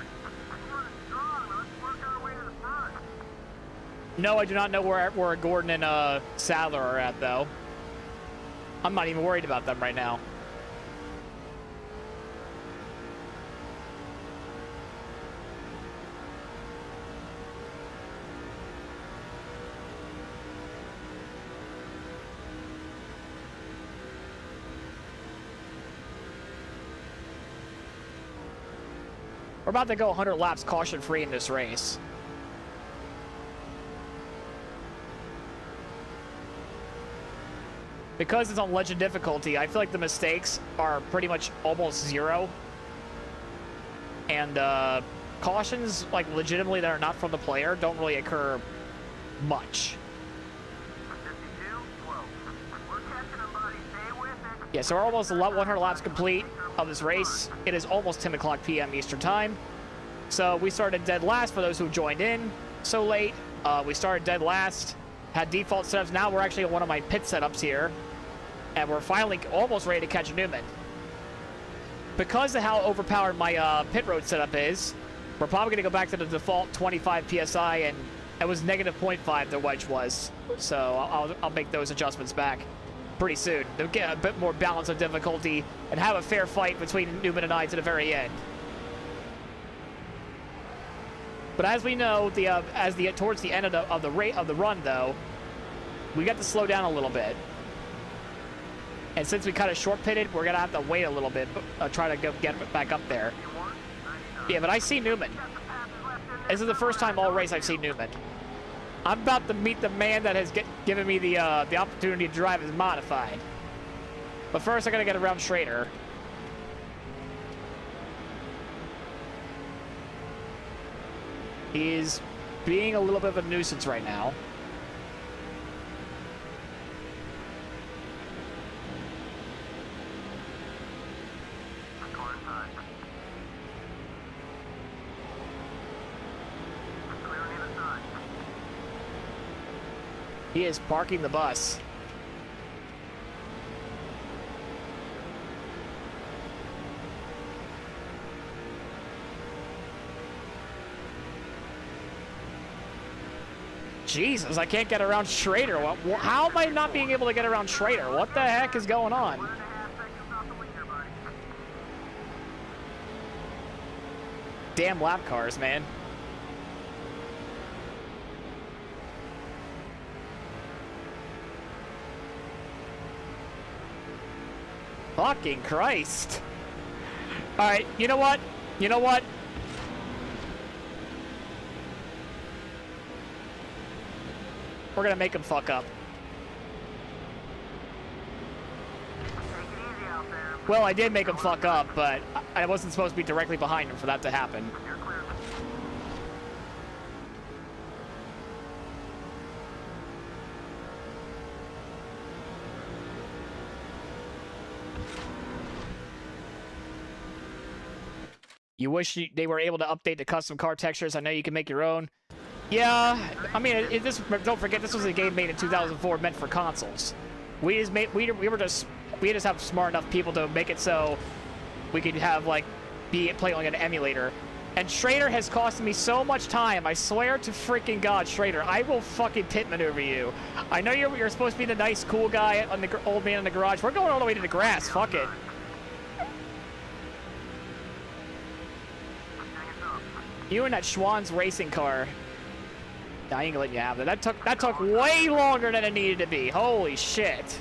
Running strong. Let's work our way to the front. No, I do not know where Gordon and Sadler are at, though. I'm not even worried about them right now. We're about to go 100 laps caution-free in this race. Because it's on legend difficulty, I feel like the mistakes are pretty much almost zero. And cautions, like, legitimately that are not from the player don't really occur much. 52, 12. We're catching them, Yeah, so we're almost 100 laps complete of this race. It is almost 10 o'clock p.m. Eastern Time. So we started dead last for those who joined in so late. We started dead last, had default setups. Now we're actually on one of my pit setups here. And we're finally almost ready to catch Newman. Because of how overpowered my pit road setup is, we're probably going to go back to the default 25 PSI, and it was negative 0.5 the wedge was. So I'll make those adjustments back pretty soon. They'll get a bit more balance of difficulty and have a fair fight between Newman and I to the very end. But as we know, towards the end of the run, though, we got to slow down a little bit. And since we kind of short pitted, we're gonna have to wait a little bit, try to get back up there. Yeah, but I see Newman. This is the first time all race I've seen Newman. I'm about to meet the man that has given me the opportunity to drive his modified. But first, I gotta get around Schrader. He's being a little bit of a nuisance right now. He is parking the bus. Jesus, I can't get around Schrader. How am I not being able to get around Schrader? What the heck is going on? Damn lap cars, man. Fucking Christ. Alright, you know what? You know what? We're gonna make him fuck up. Well, I did make him fuck up, but I wasn't supposed to be directly behind him for that to happen. You wish they were able to update the custom car textures. I know you can make your own. Yeah, I mean, don't forget this was a game made in 2004, meant for consoles. We just have smart enough people to make it so we could have play like an emulator. And Schrader has costed me so much time. I swear to freaking God, Schrader, I will fucking pit maneuver you. I know you're supposed to be the nice, cool guy on the old man in the garage. We're going all the way to the grass. Fuck it. You and that Schwann's racing car. I ain't gonna let you have that. That took way longer than it needed to be. Holy shit.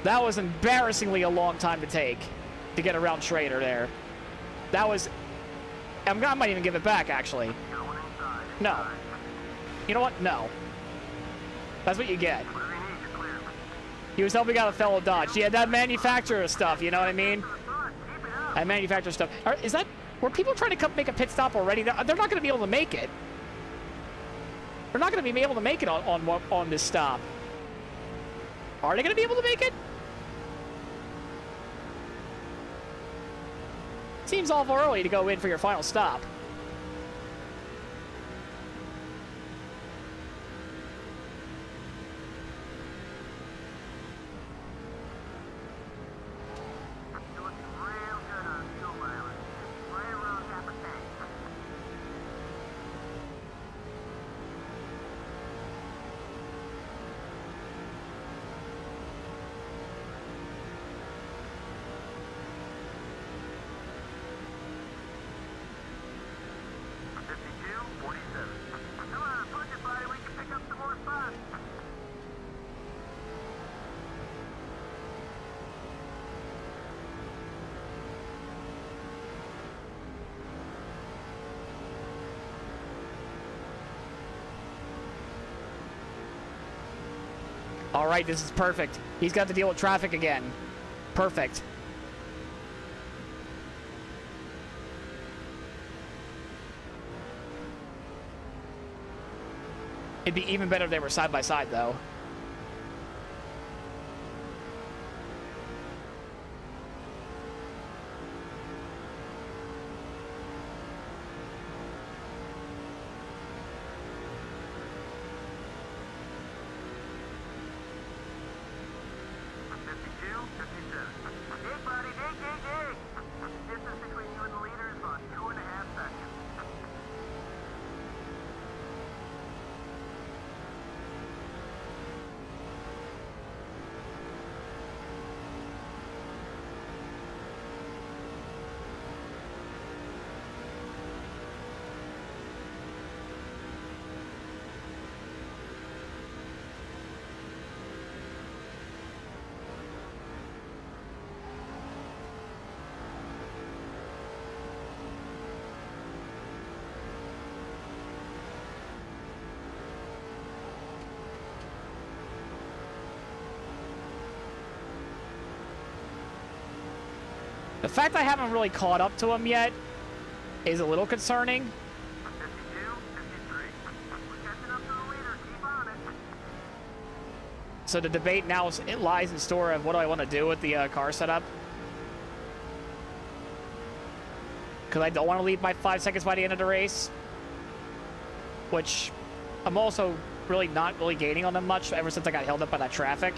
That was embarrassingly a long time to take to get around Schrader there. That was... I might even give it back, actually. No. You know what? No. That's what you get. He was helping out a fellow Dodge. Yeah, that manufacturer stuff, you know what I mean? That manufacturer stuff. Were people trying to make a pit stop already? They're not going to be able to make it. They're not going to be able to make it on this stop. Are they going to be able to make it? Seems awful early to go in for your final stop. All right, this is perfect. He's got to deal with traffic again. Perfect. It'd be even better if they were side by side, though. The fact I haven't really caught up to him yet is a little concerning. 52, 53. We're catching up to the leader. Keep on it. So the debate now it lies in store of what do I want to do with the car setup. Because I don't want to leave my 5 seconds by the end of the race. Which I'm also really not really gaining on them much ever since I got held up by that traffic.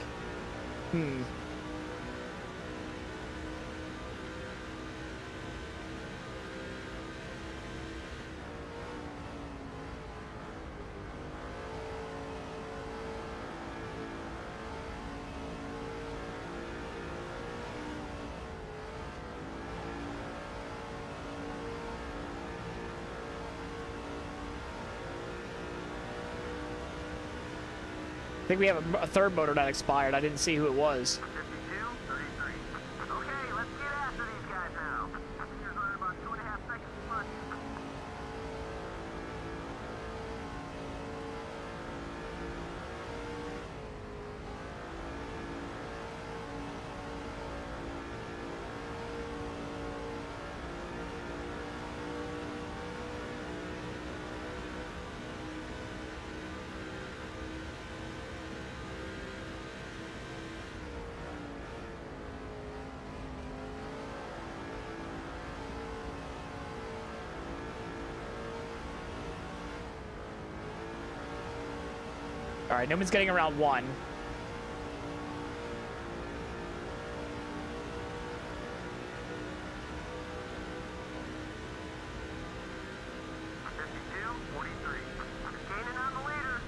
I think we have a third motor that expired. I didn't see who it was. 52, 33. Okay, let's get after these guys now. Here's running about 2.5 seconds punch. All right, Newman's getting around 1. Gaining on the leader.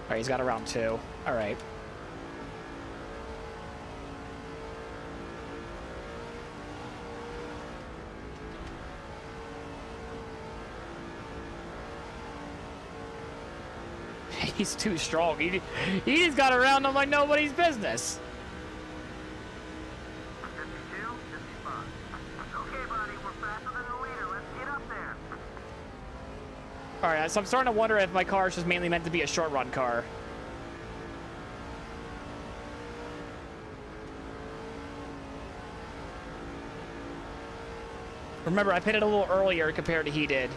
All right, he's got around 2. All right. He's too strong. He just got around him like nobody's business. 52, 55. Okay, buddy, we're faster than the leader. Let's get up there. All right, so I'm starting to wonder if my car is just mainly meant to be a short run car. Remember, I pitted a little earlier compared to he did.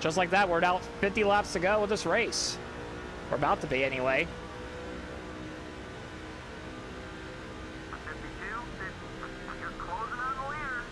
Just like that, we're now 50 laps to go with this race. We're about to be anyway. 52, 50. You're closing on the leader.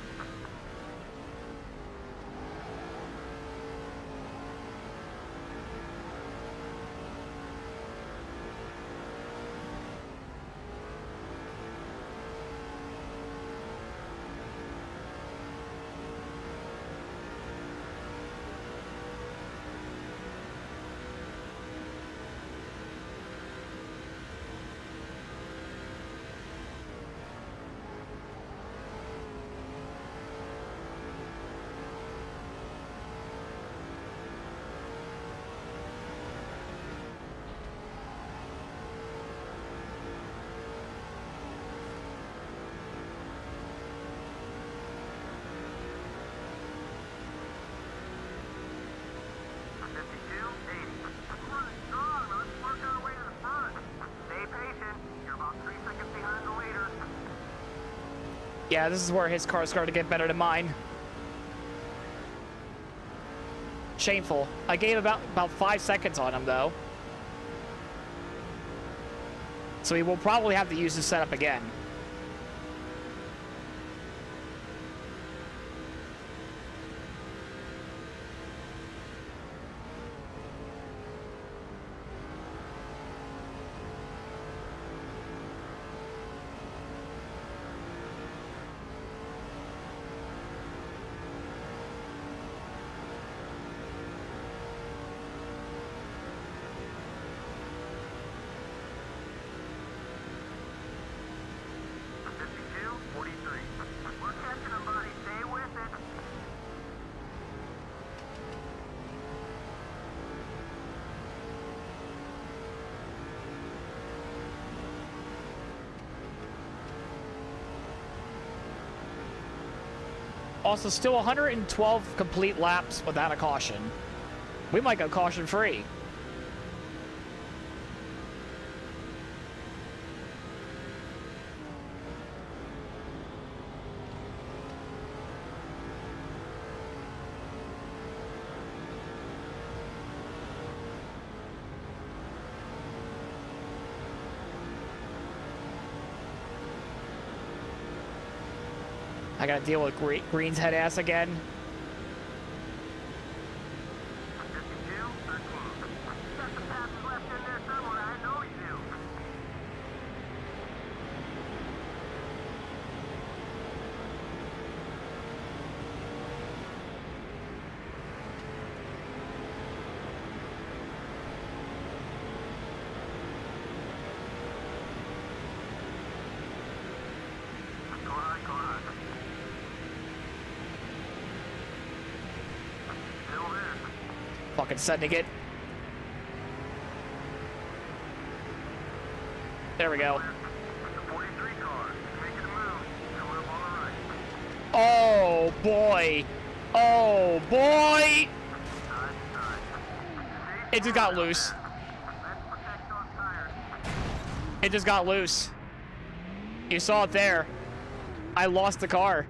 Yeah, this is where his car started to get better than mine. Shameful. I gave about 5 seconds on him, though. So he will probably have to use this setup again. Also, still 112 complete laps without a caution. We might go caution free. I gotta deal with Green's head ass again. 52, 13. Got some passes left in there somewhere, I know you do. Go on, go on. Still there. Fucking sending it. There we go. The 43 car is making a move. Coming up on the right. Oh boy. Oh boy. Side, side. It just got loose. Let's protect on tires. It just got loose. You saw it there. I lost the car.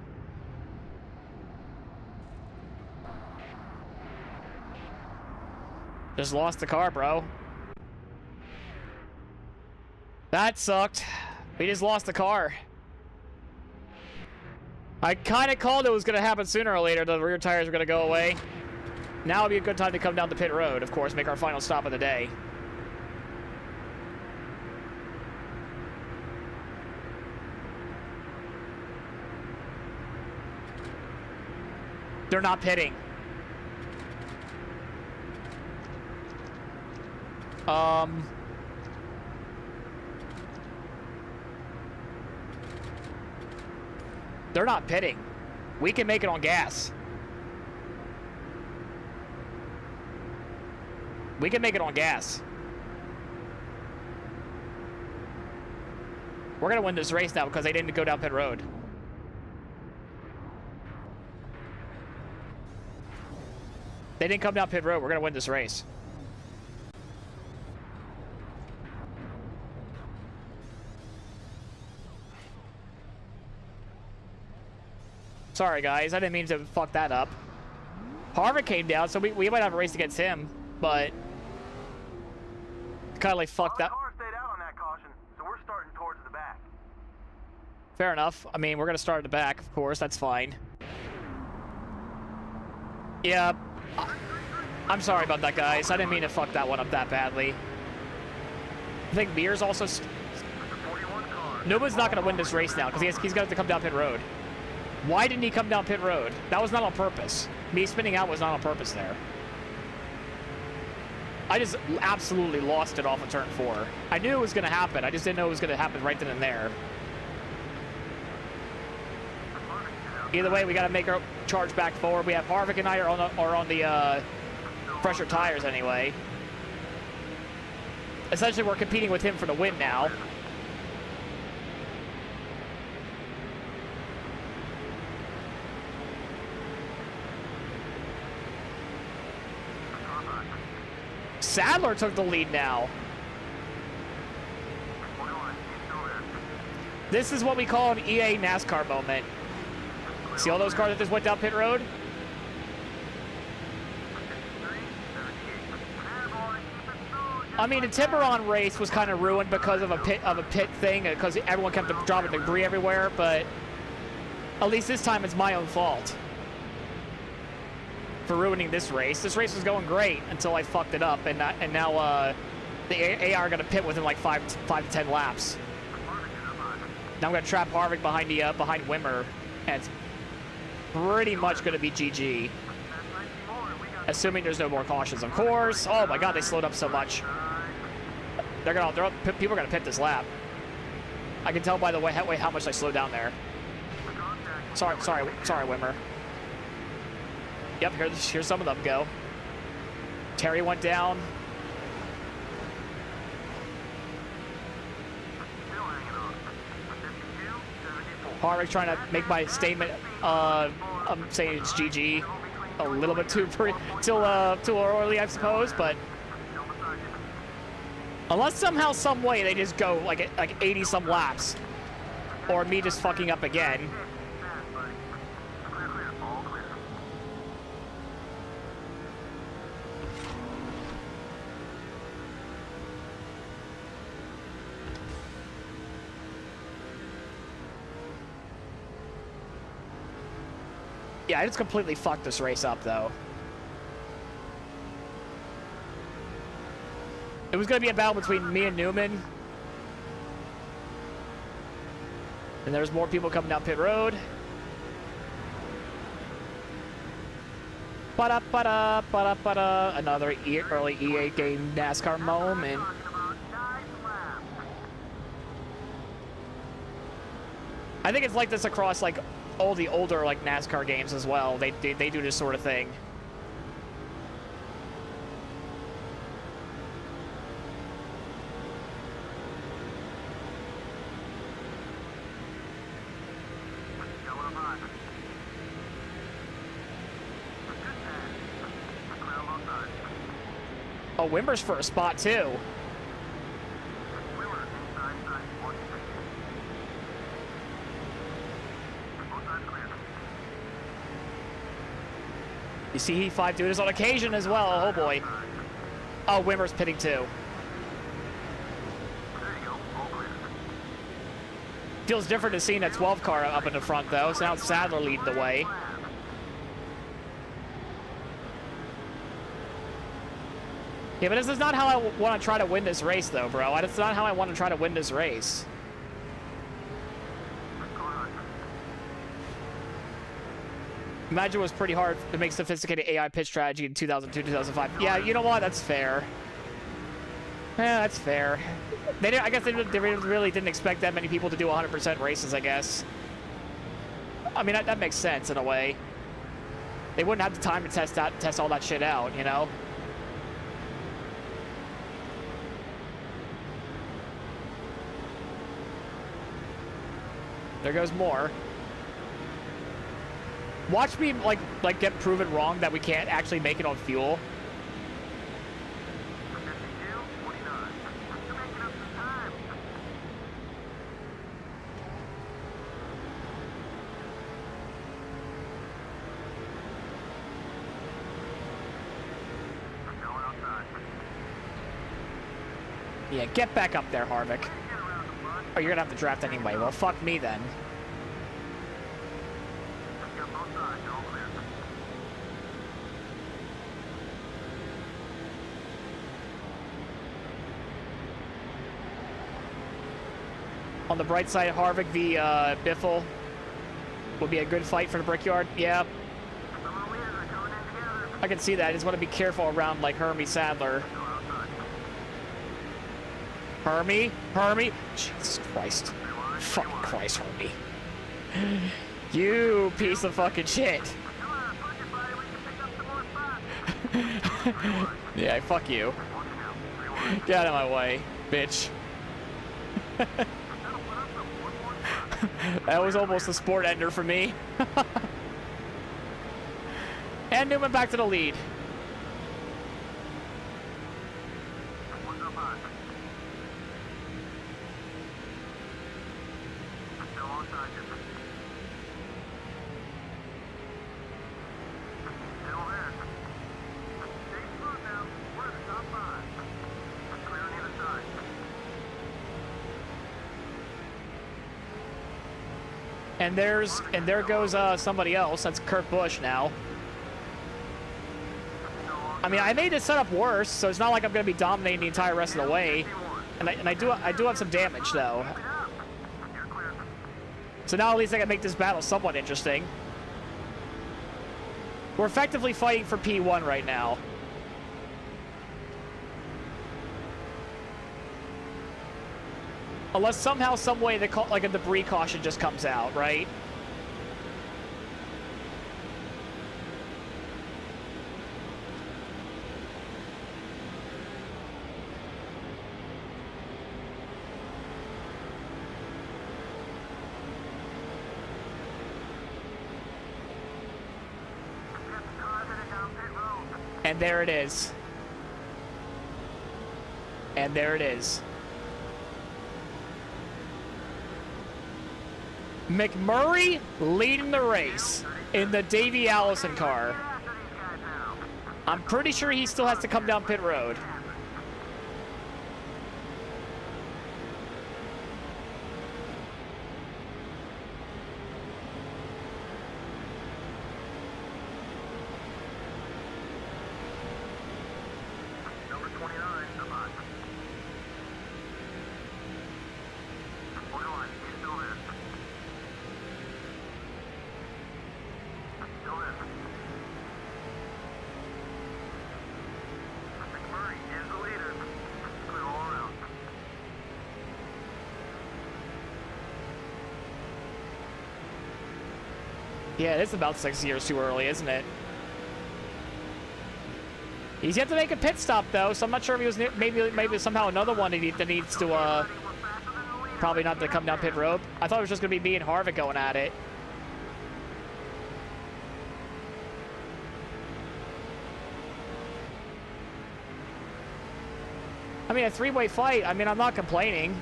Just lost the car, bro. That sucked. We just lost the car. I kind of called it was going to happen sooner or later. The rear tires were going to go away. Now would be a good time to come down the pit road, of course, make our final stop of the day. They're not pitting. They're not pitting. We can make it on gas. We can make it on gas. We're gonna win this race now because they didn't go down pit road. They didn't come down pit road. We're gonna win this race. Sorry, guys. I didn't mean to fuck that up. Harvick came down, so we might have a race against him, but kind of like fucked Our up. car stayed out on that caution, so we're starting towards the back. Fair enough. I mean, we're gonna start at the back, of course. That's fine. Yeah. I'm sorry about that, guys. I didn't mean to fuck that one up that badly. I think Mears also... The 41 car. Nobody's not going to win this race now because he's going to come down pit road. Why didn't he come down pit road? That was not on purpose. Me spinning out was not on purpose there. I just absolutely lost it off of turn 4. I knew it was going to happen. I just didn't know it was going to happen right then and there. Either way, we got to make our charge back forward. We have Harvick and I are on the fresher tires anyway. Essentially, we're competing with him for the win now. Sadler took the lead now. This is what we call an EA NASCAR moment. See all those cars that just went down pit road? I mean, the Tiburon race was kind of ruined because of a pit thing, because everyone kept dropping debris everywhere. But at least this time, it's my own fault for ruining this race. This race was going great until I fucked it up, and now the AR are gonna pit within like 5 to 10 laps. Now I'm gonna trap Harvick behind Wimmer, and it's pretty much gonna be GG. Assuming there's no more cautions, of course. Oh my God, they slowed up so much. People are gonna pit this lap. I can tell by the way how much they slowed down there. Sorry, Wimmer. Yep, here's some of them go. Terry went down. Harvick trying to make my statement. I'm saying it's GG a little bit too early, I suppose, but unless somehow, some way they just go like 80 some laps, or me just fucking up again. Yeah, I just completely fucked this race up, though. It was going to be a battle between me and Newman. And there's more people coming down pit road. Ba-da, ba-da, ba-da. Another early E8 game NASCAR moment. I think it's like this across, like, all the older like NASCAR games as well. They do this sort of thing. Oh, Wimber's for a spot too. You see Heat5 do this on occasion as well. Oh boy. Oh, Wimmer's pitting too. Feels different to seeing that 12 car up in the front though. So now it's Sadler leading the way. Yeah, but this is not how I want to try to win this race though, bro. That's not how I want to try to win this race. Imagine it was pretty hard to make sophisticated AI pitch strategy in 2002, 2005. Yeah, you know what? That's fair. Yeah, that's fair. I guess they really didn't expect that many people to do 100% races, I guess. I mean, that makes sense in a way. They wouldn't have the time to test all that shit out, you know? There goes more. Watch me like get proven wrong that we can't actually make it on fuel. Yeah, get back up there, Harvick. Oh, you're gonna have to draft anyway. Well, fuck me then. On the bright side, Harvick v. Biffle would be a good fight for the Brickyard. Yeah. I can see that. I just want to be careful around, like, Hermie Sadler. Hermie? Jesus Christ. Fucking Christ, Hermie. You piece of fucking shit. Yeah, fuck you. Get out of my way, bitch. That was almost a sport ender for me. And Newman back to the lead. And there goes somebody else. That's Kurt Busch now. I mean, I made this setup worse, so it's not like I'm going to be dominating the entire rest of the way. And I do have some damage though. So now at least I can make this battle somewhat interesting. We're effectively fighting for P1 right now. Unless somehow, some way, like a debris caution just comes out, right? And there it is. And there it is. McMurray leading the race in the Davey Allison car. I'm pretty sure he still has to come down pit road. Number 29, Abad. Hold on, he's still there. Still there. McMurray is the leader. Clear all around. Yeah, it's about 6 years too early, isn't it? He's yet to make a pit stop, though, so I'm not sure if he was maybe somehow another one that needs to, probably not to come down pit road. I thought it was just going to be me and Harvick going at it. I mean, a three-way fight, I mean, I'm not complaining.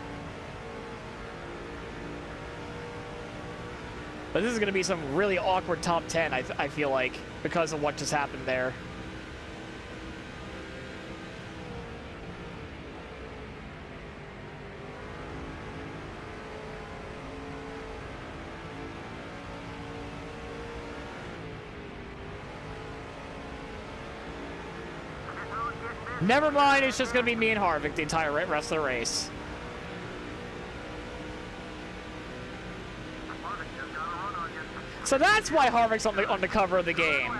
But this is going to be some really awkward top 10, I feel like, because of what just happened there. Never mind, it's just going to be me and Harvick the entire rest of the race. So that's why Harvick's on the cover of the game.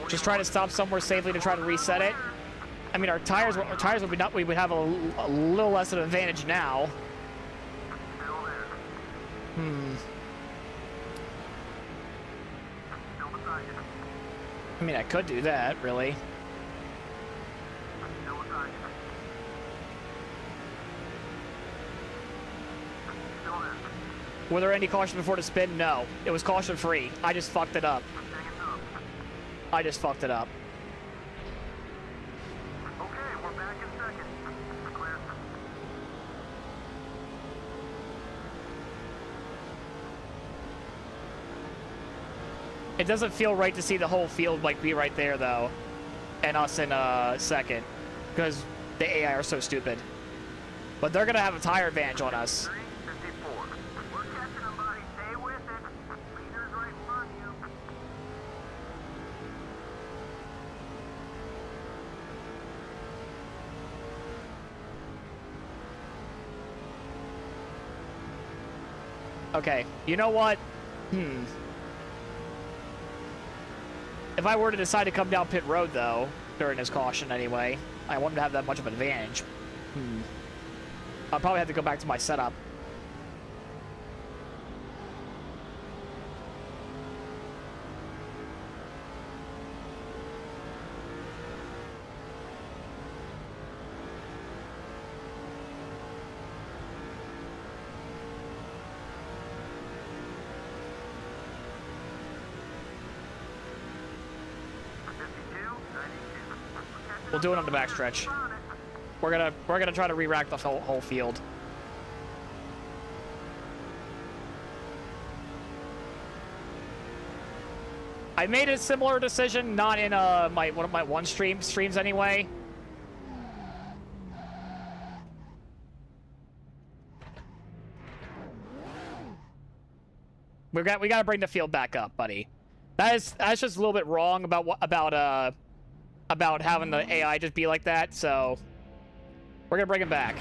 Just trying to stop somewhere safely to try to reset it. I mean, our tires would be not. We would have a little less of an advantage now. I mean, I could do that, really. Were there any caution before the spin? No. It was caution free. I just fucked it up. I just fucked it up. Okay, we're back in second. Clear. It doesn't feel right to see the whole field like be right there though, and us in second, because the AI are so stupid. But they're gonna have a tire advantage on us. 354. We're catching them, buddy. Stay with it. Leader's right in front of you. Okay, you know what? If I were to decide to come down pit road, though, during this caution anyway, I wouldn't have that much of an advantage. I'll probably have to go back to my setup. We'll do it on the backstretch. We're gonna try to re-rack the whole field. I made a similar decision, not in one of my one streams anyway. We got to bring the field back up, buddy. That's just a little bit wrong about having the AI just be like that. So we're gonna bring him back.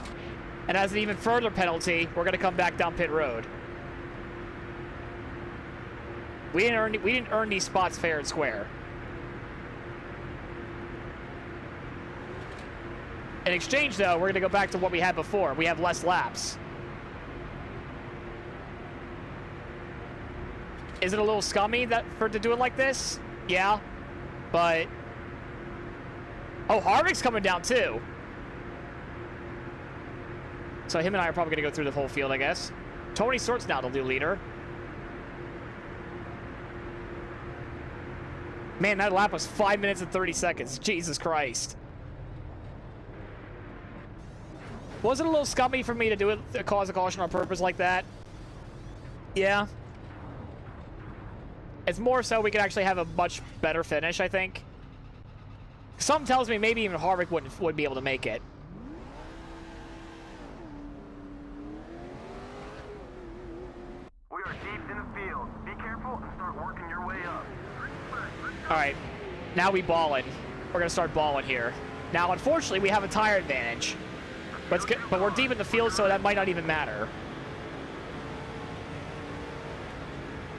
And as an even further penalty, we're gonna come back down pit road. We didn't earn these spots fair and square. In exchange, though, we're gonna go back to what we had before. We have less laps. Is it a little scummy to do it like this? Yeah, but oh, Harvick's coming down too. So him and I are probably gonna go through the whole field, I guess. Tony Sort's now the new leader. Man, that lap was 5 minutes and 30 seconds. Jesus Christ. Was it a little scummy for me to do it, to cause a caution on purpose like that? Yeah. It's more so we could actually have a much better finish, I think. Something tells me maybe even Harvick wouldn't be able to make it. We are deep in the field. Be careful and start working your way up. Alright, now we ballin'. We're gonna start balling here. Now, unfortunately, we have a tire advantage. But we're deep in the field, so that might not even matter.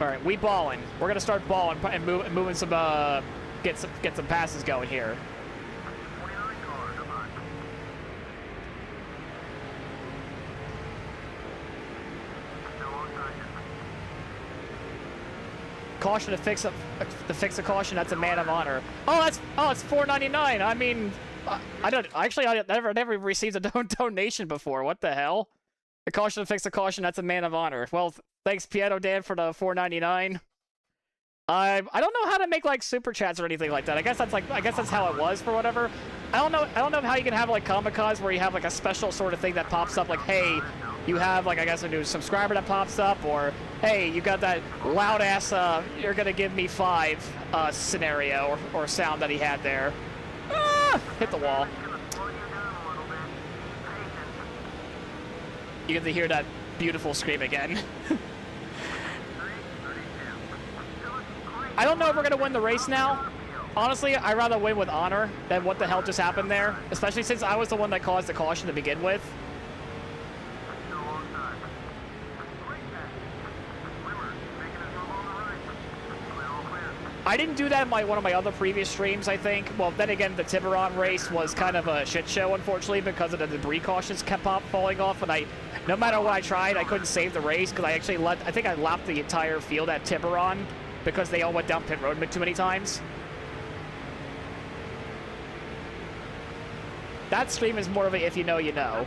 Alright, we ballin'. We're gonna start balling and moving some, get some passes going here. 29 car, come on. Still on time. Caution to fix a caution. That's a man of honor. Oh, it's $4.99. I mean, I never received a donation before. What the hell? The caution to fix a caution. That's a man of honor. Well, thanks Piano Dan for the $4.99. I don't know how to make like super chats or anything like that. I guess that's how it was for whatever. I don't know how you can have like Comic-Cons where you have like a special sort of thing that pops up like, hey, you have like, I guess, a new subscriber that pops up, or hey, you got that loud ass you're gonna give me 5 scenario or sound that he had there. Hit the wall. You get to hear that beautiful scream again. I don't know if we're gonna win the race now. Honestly, I'd rather win with honor than what the hell just happened there, especially since I was the one that caused the caution to begin with. I didn't do that in one of my other previous streams, I think. Well, then again, the Tiburon race was kind of a shit show, unfortunately, because of the debris cautions kept falling off, and no matter what I tried, I couldn't save the race, because I think I lapped the entire field at Tiburon, because they all went down pit road too many times. That stream is more of a if you know, you know.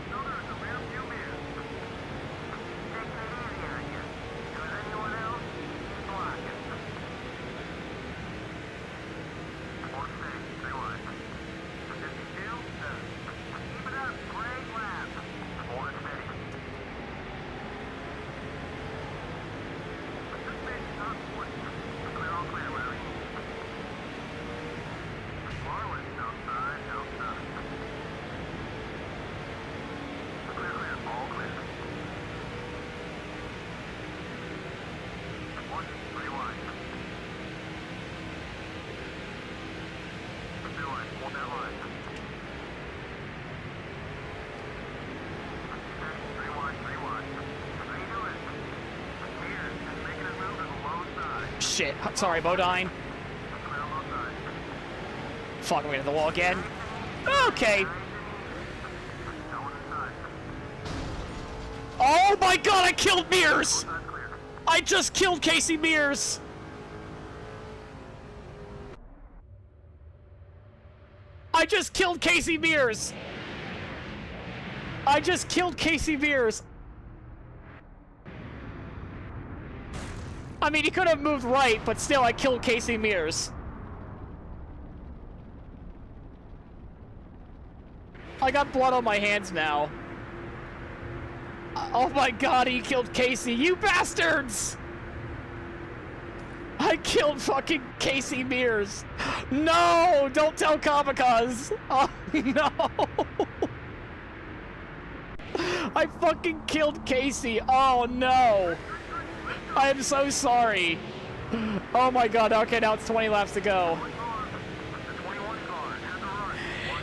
Shit. Sorry, Bodine. Fuck, I'm gonna hit the wall again. Okay. Oh my god, I killed Mears! I just killed Casey Mears! I just killed Casey Mears! I just killed Casey Mears! I mean, he could have moved right, but still, I killed Casey Mears. I got blood on my hands now. Oh my god, he killed Casey, you bastards! I killed fucking Casey Mears. No, don't tell Kamikaze. Oh no. I fucking killed Casey. Oh no. I am so sorry. Oh my god, okay, now it's 20 laps to go.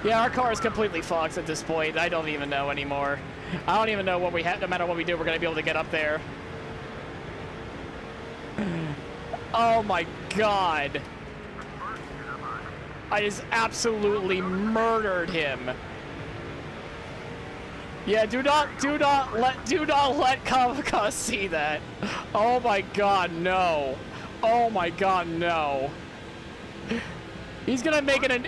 Yeah, our car is completely fucked at this point. I don't even know anymore. I don't even know what we have. No matter what we do, we're going to be able to get up there. Oh my god. I just absolutely murdered him. Yeah, do not let Kavaka see that. Oh my god, no. Oh my god, no. He's gonna make it an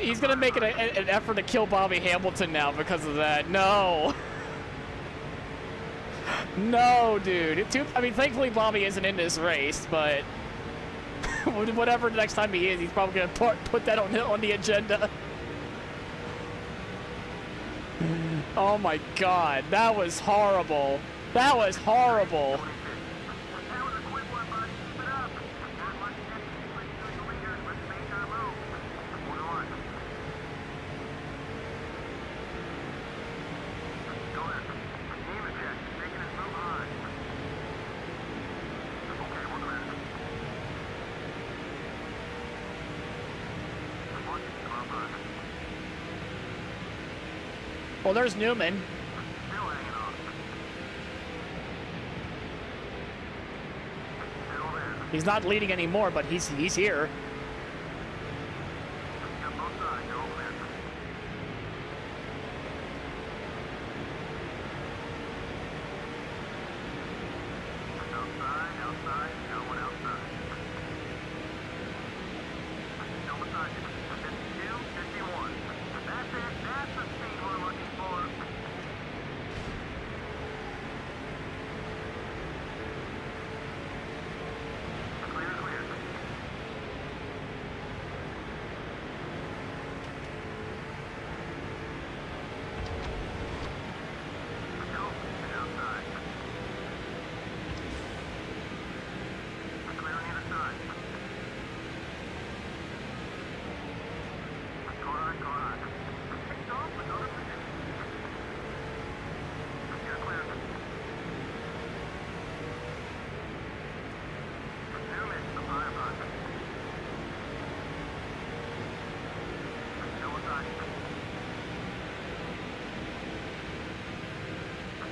effort to kill Bobby Hamilton now because of that. No. No, dude. I mean, thankfully Bobby isn't in this race, but whatever the next time he is, he's probably gonna put that on the agenda. Oh my god, that was horrible. That was horrible. Well, there's Newman. He's not leading anymore, but he's here.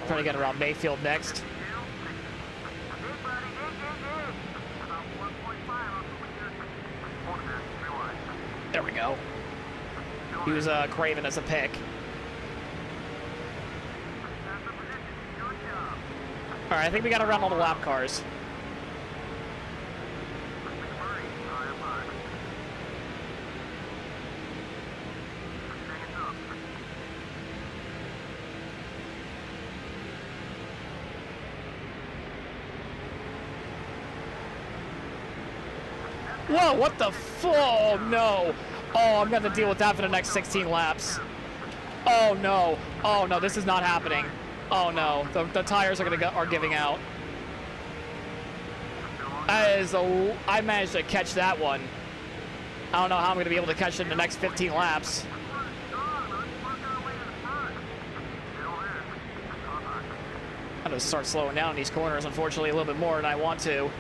Trying to get around Mayfield next. There we go. He was craving as a pick. Alright, I think we got around all the lap cars. Whoa, what the oh no. Oh, I'm gonna deal with that for the next 16 laps. Oh no. Oh no, this is not happening. Oh no, the tires are giving out. I managed to catch that one. I don't know how I'm gonna be able to catch it in the next 15 laps. I'm gonna start slowing down in these corners, unfortunately, a little bit more than I want to.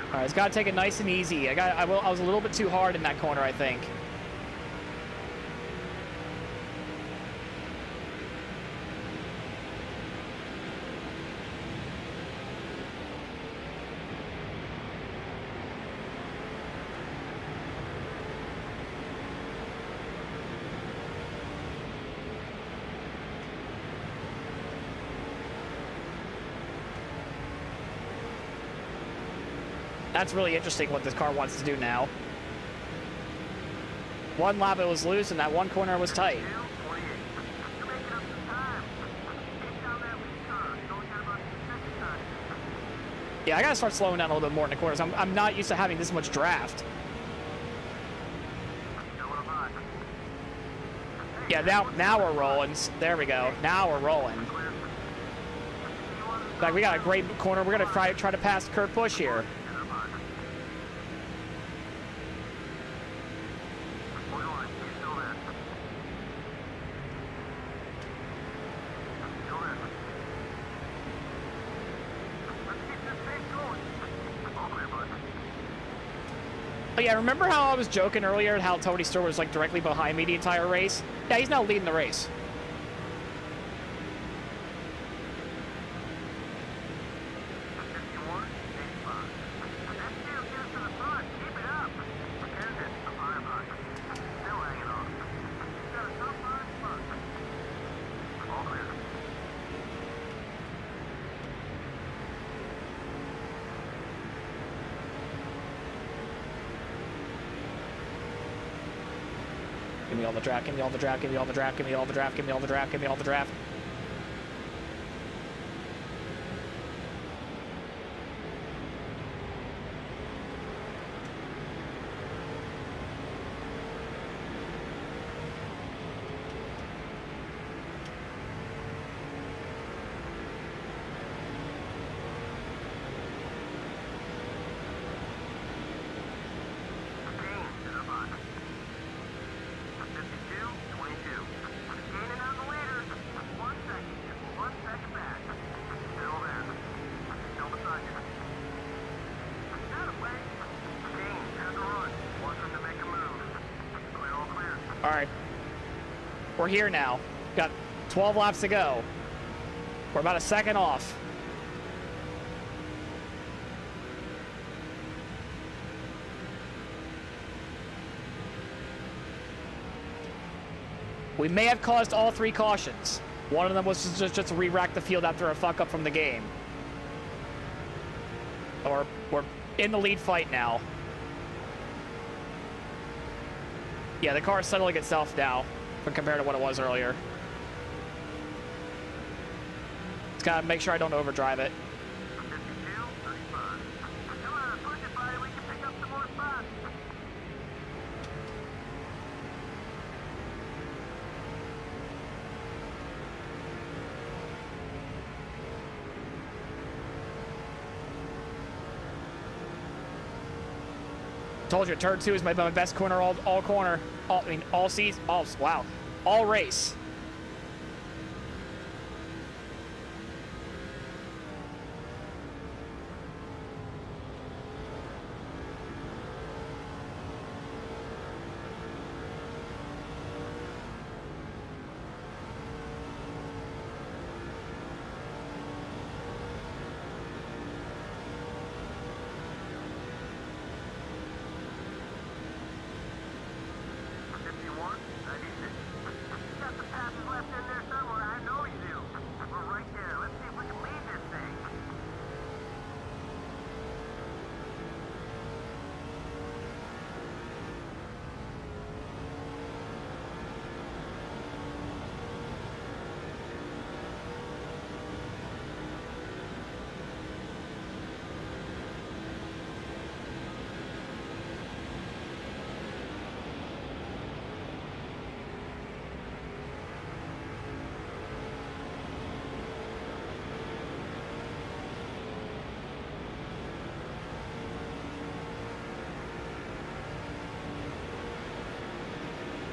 All right, it's got to take it nice and easy. I was a little bit too hard in that corner, I think. That's really interesting what this car wants to do now. One lap it was loose and that one corner was tight. Yeah, I gotta start slowing down a little bit more in the corners. I'm not used to having this much draft. Yeah, now we're rolling. There we go. Now we're rolling. Like, we got a great corner. We're gonna try to pass Kurt Busch here. yeah, remember how I was joking earlier how Tony Stewart was like directly behind me the entire race? Yeah, he's now leading the race. Give me all the draft, give me all the draft, give me all the draft, give me all the draft, give me all the draft, give me all the draft. All right, we're here now. Got 12 laps to go. We're about a second off. We may have caused all 3 cautions. One of them was just to re-rack the field after a fuck-up from the game. Or we're in the lead fight now. Yeah, the car is settling itself now compared to what it was earlier. Just gotta make sure I don't overdrive it. Told you, turn 2 is my best corner all corner. All season. Wow. All race.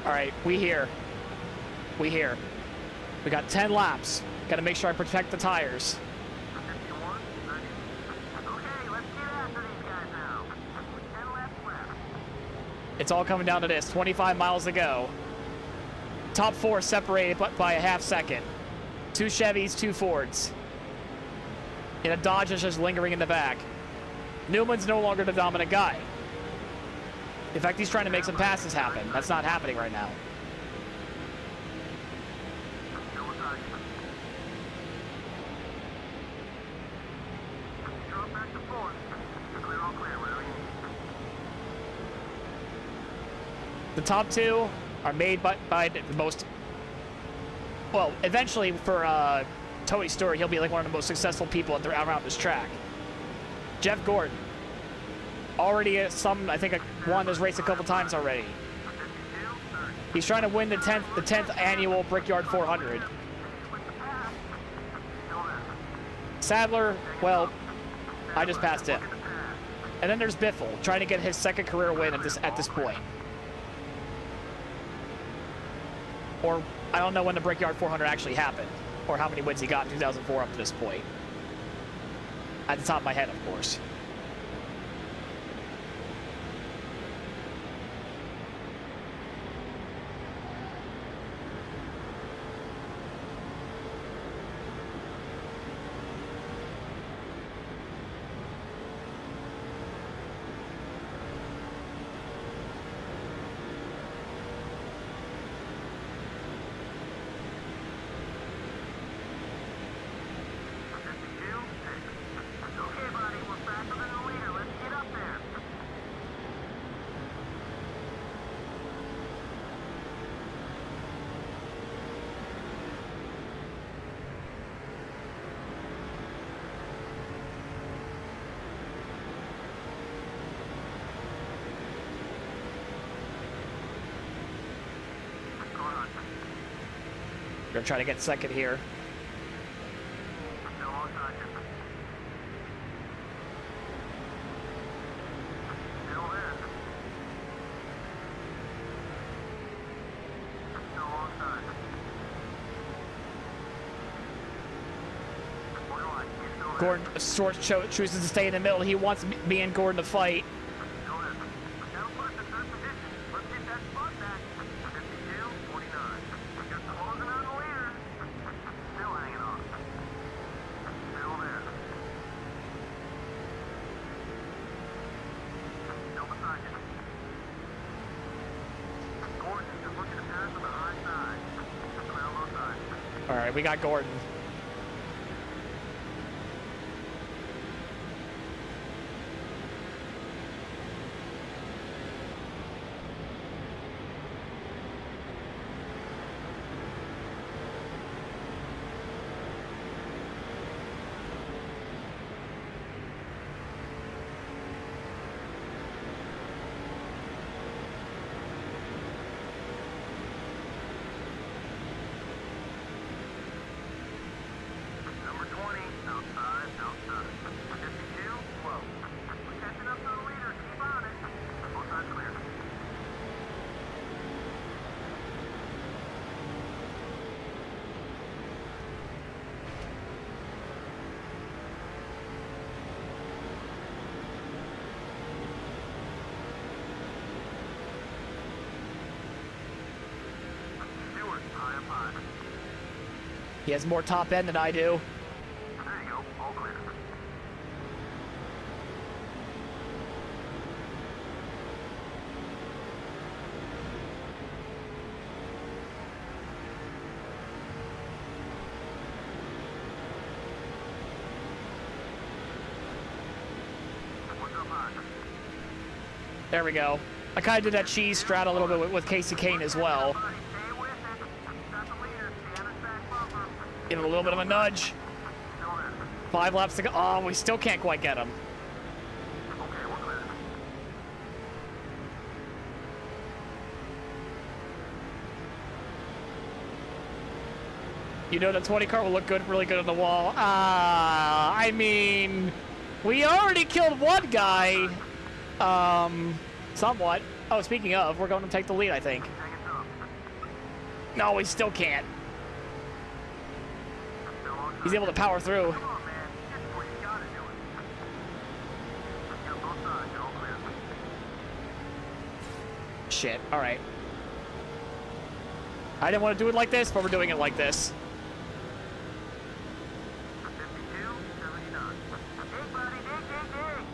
All right, we here. We got 10 laps. Got to make sure I protect the tires. It's all coming down to this. 25 miles to go. Top 4 separated by a half second. 2 Chevys, 2 Fords. And a Dodge is just lingering in the back. Newman's no longer the dominant guy. In fact, he's trying to make some passes happen. That's not happening right now. The top 2 are made by the most... Well, eventually for Tony Stewart, he'll be like one of the most successful people around this track. Jeff Gordon. Already I think won this race a couple times already. He's trying to win the 10th annual Brickyard 400. Sadler, well, I just passed him. And then there's Biffle, trying to get his 2nd career win at this point. Or I don't know when the Brickyard 400 actually happened, or how many wins he got in 2004 up to this point. At the top of my head, of course. We're gonna try to get second here. Still onside you. Still there. Still onside. What do I? He's still there. Gordon chooses to stay in the middle. He wants me and Gordon to fight. Go ahead. That'll put us in third position. Let's get that spot back. 52-49. Just closing on the leader. Still hanging on. Still there. Still beside you. Gordon is looking to pass on the high side. Around low side. All right, we got Gordon. Number 20, outside, outside. 52, low. We're catching up to the leader. Keep on it. Both sides clear. Stewart, high up high. He has more top end than I do. There you go. All clear. What's up high? There we go. I kind of did that cheese strat a little bit with Casey Kane as well. Buddy, stay with it. Got the leader. Stay on his back bumper. Give him a little bit of a nudge. Still there. 5 laps to go. Oh, we still can't quite get him. Okay, we're clear. You know the 20 car will look good, really good on the wall. I mean, we already killed one guy. Somewhat. Oh, speaking of, we're going to take the lead, I think. Hang it up. No, we still can't. Still on He's able to power through. Come on, man. Get where you gotta do it. Got both sides. You're all clear. Shit. All right. I didn't want to do it like this, but we're doing it like this. 52-79. Dig, buddy. Dig, dig, dig.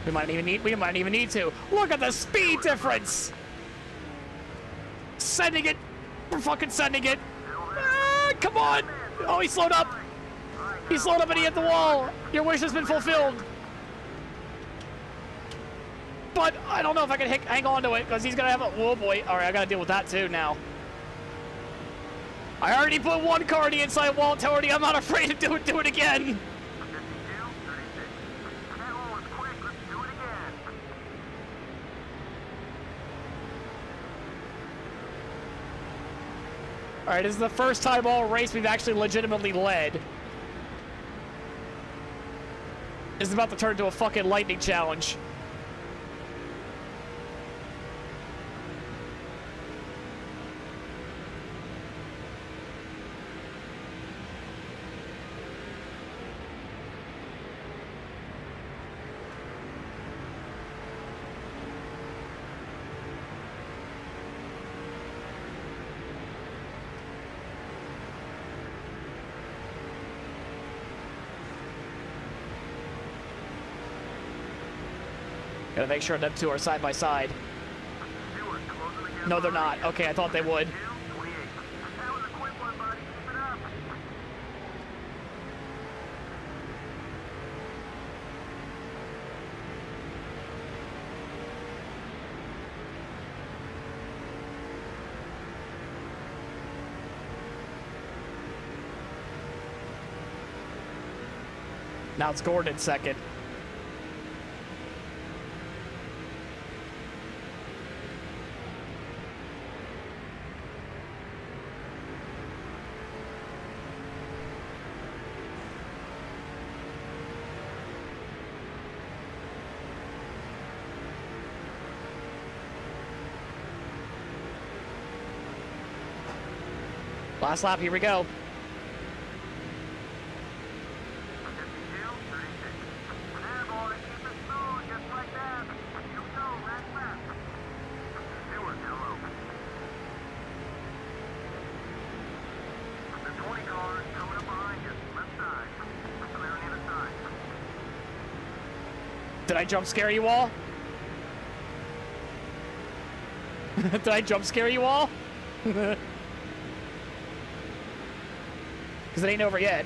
We might even need to. Look at the speed difference. Sending it. We're fucking sending it. Ah, come on. Oh, he slowed up. He slowed up and he hit the wall. Your wish has been fulfilled. But I don't know if I can hang on to it because he's gonna have a. Oh boy. All right, I gotta deal with that too now. I already put one car on the inside wall, Tony. I'm not afraid to do it again. 52-36. That one was quick. Let's do it again. All right, this is the first time all race we've actually legitimately led. This is about to turn into a fucking lightning challenge. Gotta make sure them two are side by side. Stewart, closing again. No, they're not. Okay, I thought they would. 28. That was a quick one, buddy. Keep it up. Now it's Gordon in second. Last lap, here we go. 52, 36. There, boy, keep it smooth, just like that. You go, last lap. Stewart, hello. The 20 car is coming up behind you, left side. Clear on the other side. Did I jump scare you all? Did I jump scare you all? Because it ain't over yet.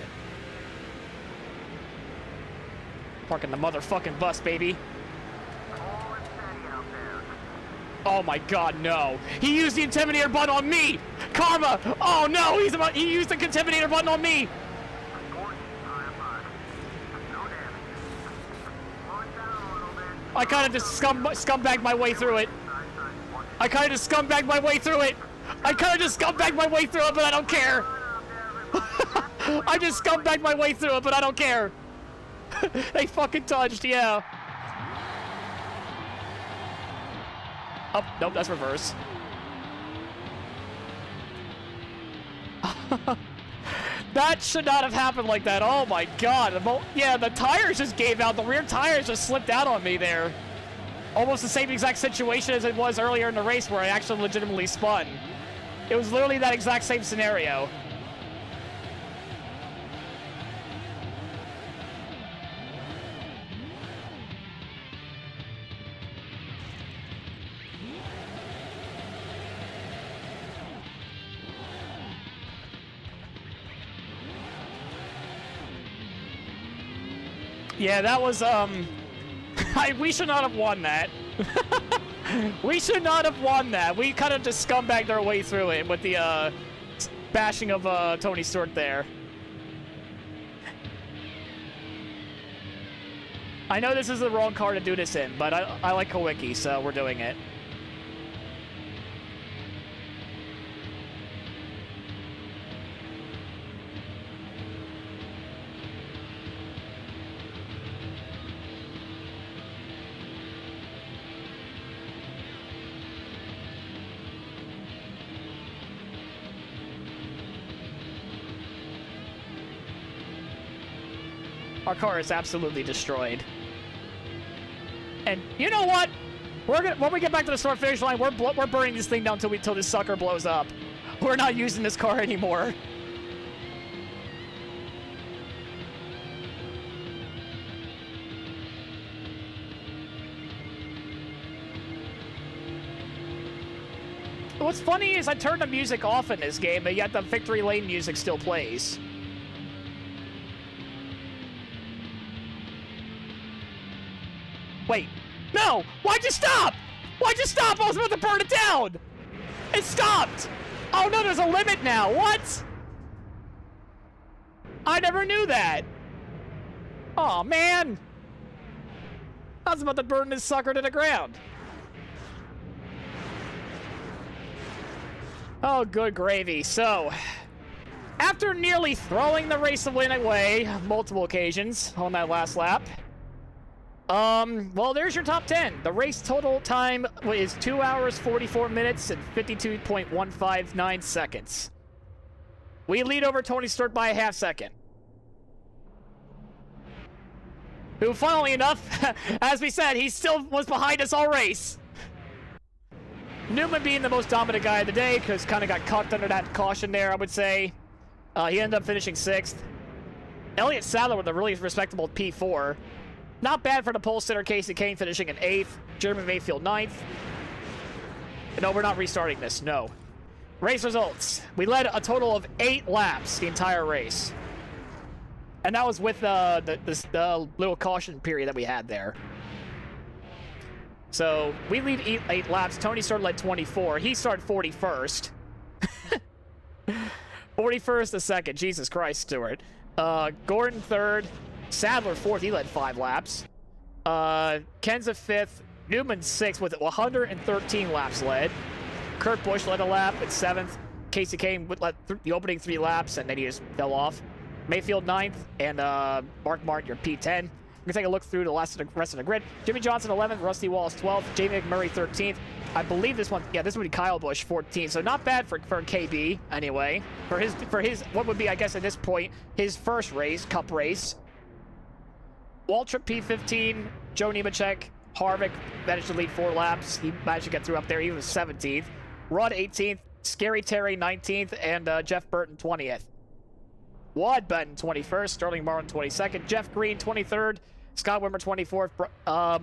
Parking the motherfucking bus, baby. All is steady out there. Oh my god, no. He used the Intimidator button on me! Karma! Oh no, he used the Intimidator button on me! Gordon, high. No damage. Slow it down a little bit. I kind of just scumbagged my way through it. Side, watch I kind of just scumbagged my way through it. I kind of just scumbagged my way through it, but I don't care. out there, everybody. I just scumbagged my way through it, but I don't care. They fucking touched, yeah. Oh, nope, that's reverse. That should not have happened like that. Oh my god. Yeah, the tires just gave out. The rear tires just slipped out on me there. Almost the same exact situation as it was earlier in the race where I actually legitimately spun. It was literally that exact same scenario. Yeah, that was, we should not have won that. We should not have won that. We kind of just scumbagged our way through it with the, bashing of, Tony Stewart there. I know this is the wrong car to do this in, but I like Kawicki, so we're doing it. Our car is absolutely destroyed. And you know what? When we get back to the start finish line, we're burning this thing down till this sucker blows up. We're not using this car anymore. What's funny is I turned the music off in this game, but yet the victory lane music still plays. Wait, no! Why'd you stop? Why'd you stop? I was about to burn it down! It stopped! Oh no, there's a limit now, what? I never knew that. Aw, man. I was about to burn this sucker to the ground. Oh, good gravy. So, after nearly throwing the race win away multiple occasions on that last lap, well, there's your top 10. The race total time is 2 hours, 44 minutes, and 52.159 seconds. We lead over Tony Stewart by a half second. Who, funnily enough, as we said, he still was behind us all race. Newman being the most dominant guy of the day, because kind of got caught under that caution there, I would say. He ended up finishing 6th. Elliott Sadler with a really respectable P4. Not bad for the pole sitter, Casey Kane finishing in 8th. Jeremy Mayfield 9th. No, we're not restarting this, no. Race results. We led a total of 8 laps the entire race. And that was with the little caution period that we had there. So, we lead 8 laps. Tony Stewart led 24. He started 41st. 41st a second. Jesus Christ, Stewart. Gordon 3rd. Sadler 4th, he led 5 laps. Kenza 5th, Newman 6th with 113 laps led. Kurt Busch led a lap at 7th. Casey Kane led the opening 3 laps, and then he just fell off. Mayfield 9th, and Mark Martin, your P10. We can take a look through the rest of the grid. Jimmy Johnson 11th, Rusty Wallace 12th, Jamie McMurray 13th. I believe this one, yeah, this would be Kyle Busch 14th. So not bad for KB anyway. For his what would be, I guess at this point, his first race, Cup race. Waltrip P15, Joe Nemechek, Harvick managed to lead 4 laps. He managed to get through up there. He was 17th. Rudd 18th, Scary Terry 19th, and Jeff Burton 20th. Wad Benton 21st, Sterling Marlin 22nd, Jeff Green 23rd, Scott Wimmer 24th,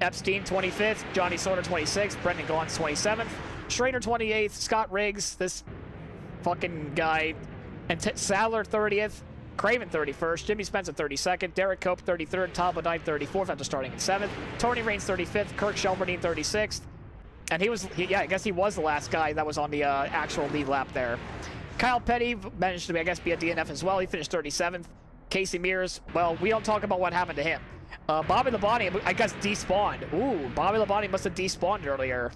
Epstein 25th, Johnny Sorter 26th, Brendan Gaunce 27th, Schrader 28th, Scott Riggs, this fucking guy, and Sadler 30th, Craven 31st, Jimmy Spencer 32nd, Derek Cope 33rd, Tom Bodine 34th after starting in 7th, Tony Raines 35th, Kirk Shelberdine 36th, and yeah, I guess he was the last guy that was on the actual lead lap there. Kyle Petty managed to, I guess, be a DNF as well. He finished 37th. Casey Mears, well, we don't talk about what happened to him. Bobby Labonte, I guess, despawned. Ooh, Bobby Labonte must have despawned earlier.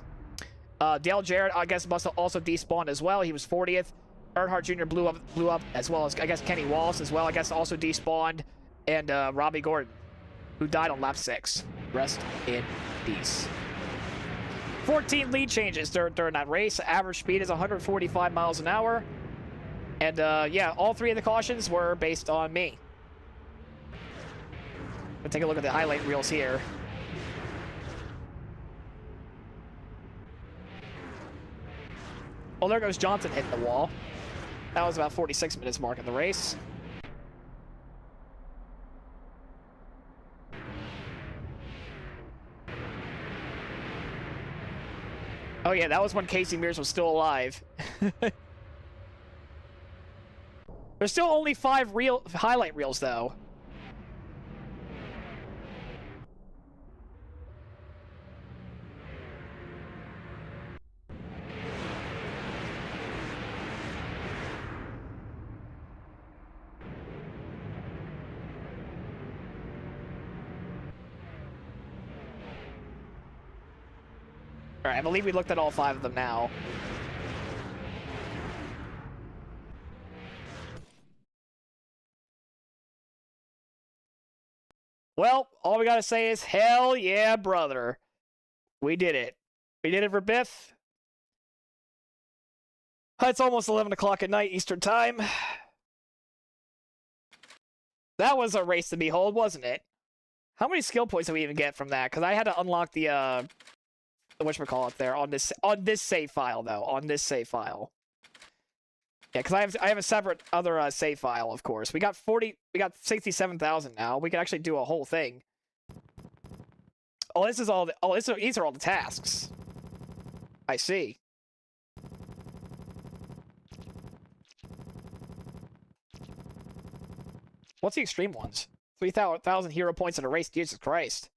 Dale Jarrett, I guess, must have also despawned as well. He was 40th. Earnhardt Jr. blew up, as well as, I guess, Kenny Wallace as well, I guess, also despawned. And Robbie Gordon, who died on lap 6. Rest in peace. 14 lead changes during that race. Average speed is 145 miles an hour. And, yeah, all 3 of the cautions were based on me. We'll take a look at the highlight reels here. Well, there goes Johnson hitting the wall. That was about 46 minutes mark in the race. Oh, yeah, that was when Casey Mears was still alive. There's still only 5 highlight reels, though. All right, I believe we looked at all 5 of them now. Well, all we gotta say is, hell yeah, brother. We did it. We did it for Biff. It's almost 11 o'clock at night, Eastern Time. That was a race to behold, wasn't it? How many skill points did we even get from that? Because I had to unlock the whatchamacallit there on this save file, though. On this save file. Yeah, because I have a separate other save file, of course. We got 67,000 now. We can actually do a whole thing. Oh, this is all. These are all the tasks. I see. What's the extreme ones? 3,000 hero points in a race. Jesus Christ.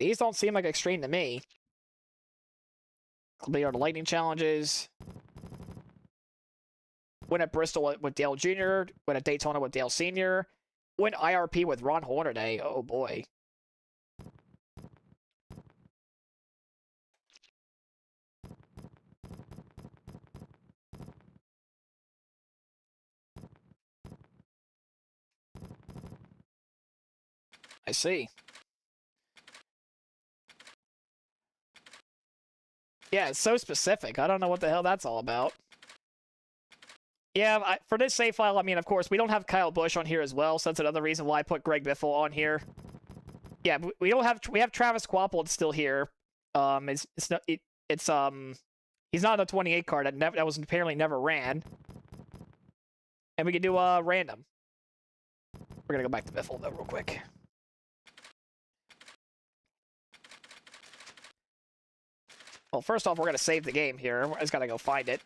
These don't seem like extreme to me. They are the lightning challenges. Win at Bristol with Dale Jr. Win at Daytona with Dale Sr. Win IRP with Ron Hornaday. Oh boy. I see. Yeah, it's so specific. I don't know what the hell that's all about. Yeah, for this save file, I mean, of course, we don't have Kyle Busch on here as well, so that's another reason why I put Greg Biffle on here. Yeah, we have Travis Quapple still here. He's not on the 28 card that was apparently never ran. And we can do random. We're gonna go back to Biffle though real quick. Well, first off, we're going to save the game here. I just got to go find it.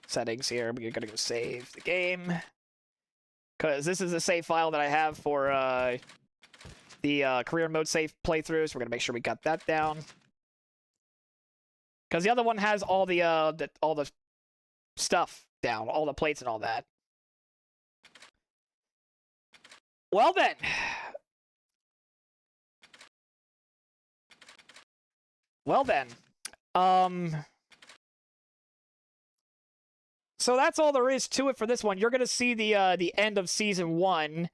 Settings here. We're going to go save the game. Because this is a save file that I have for the career mode save playthroughs. We're going to make sure we got that down. Because the other one has all the stuff down, all the plates and all that. Well then. Well then. So that's all there is to it for this one. You're gonna see the end of season 1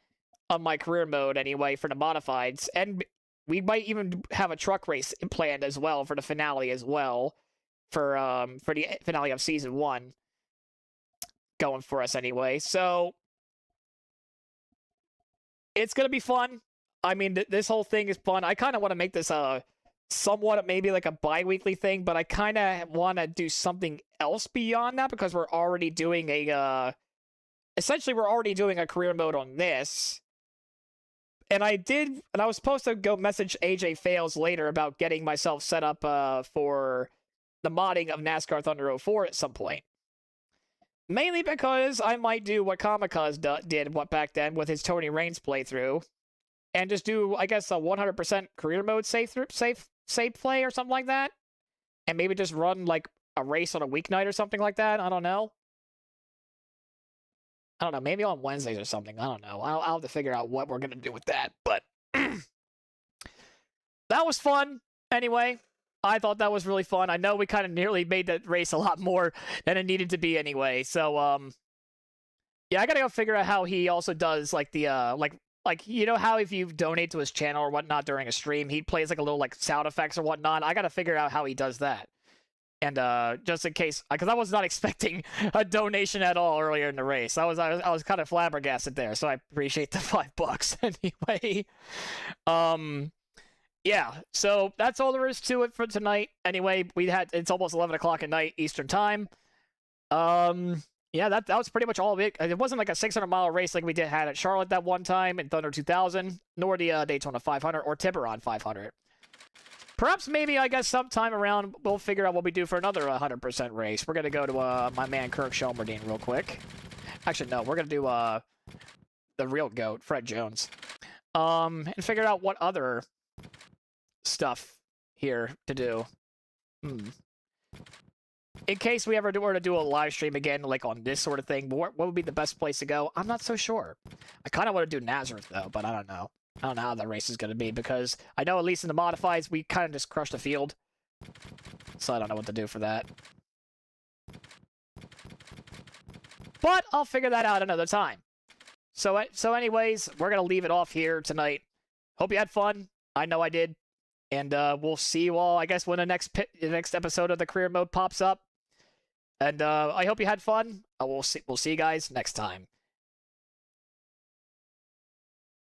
of my career mode anyway for the modifieds, and we might even have a truck race planned as well for the finale as well, for the finale of season 1 going for us anyway. So it's gonna be fun. I mean, this whole thing is fun. I kind of want to make this somewhat maybe like a bi-weekly thing, but I kind of want to do something else beyond that because we're already doing a essentially we're already doing a career mode on this. And I was supposed to go message AJ Fails later about getting myself set up for the modding of NASCAR Thunder 04 at some point. Mainly because I might do what Kamikaze did back then with his Tony Raines playthrough, and just do, I guess, a 100% career mode safe play or something like that, and maybe just run like a race on a weeknight or something like that. I don't know. Maybe on Wednesdays or something. I don't know. I'll have to figure out what we're gonna do with that. But that was fun. Anyway, I thought that was really fun. I know we kind of nearly made that race a lot more than it needed to be anyway. So yeah, I gotta go figure out how he also does like the like you know how if you donate to his channel or whatnot during a stream, he plays like a little like sound effects or whatnot. I gotta figure out how he does that. And just in case, because I was not expecting a donation at all earlier in the race. I was kind of flabbergasted there, so I appreciate the $5 anyway. Yeah, so that's all there is to it for tonight. Anyway, it's almost 11 o'clock at night Eastern time. Yeah, that was pretty much all of it. It wasn't like a 600-mile race like we had at Charlotte that one time in Thunder 2000, nor the Daytona 500 or Tiburon 500. Perhaps maybe, I guess, sometime around, we'll figure out what we do for another 100% race. We're going to go to my man Kirk Shelmerdine real quick. Actually, no, we're going to do the real GOAT, Fred Jones. And figure out what other stuff here to do. In case we ever were to do a live stream again, like on this sort of thing, what would be the best place to go? I'm not so sure. I kind of want to do Nazareth, though, but I don't know. I don't know how that race is going to be, because I know at least in the modifieds, we kind of just crushed the field. So I don't know what to do for that. But I'll figure that out another time. So anyways, we're going to leave it off here tonight. Hope you had fun. I know I did. And we'll see you all, I guess, when the next episode of the career mode pops up. And I hope you had fun. We'll see you guys next time.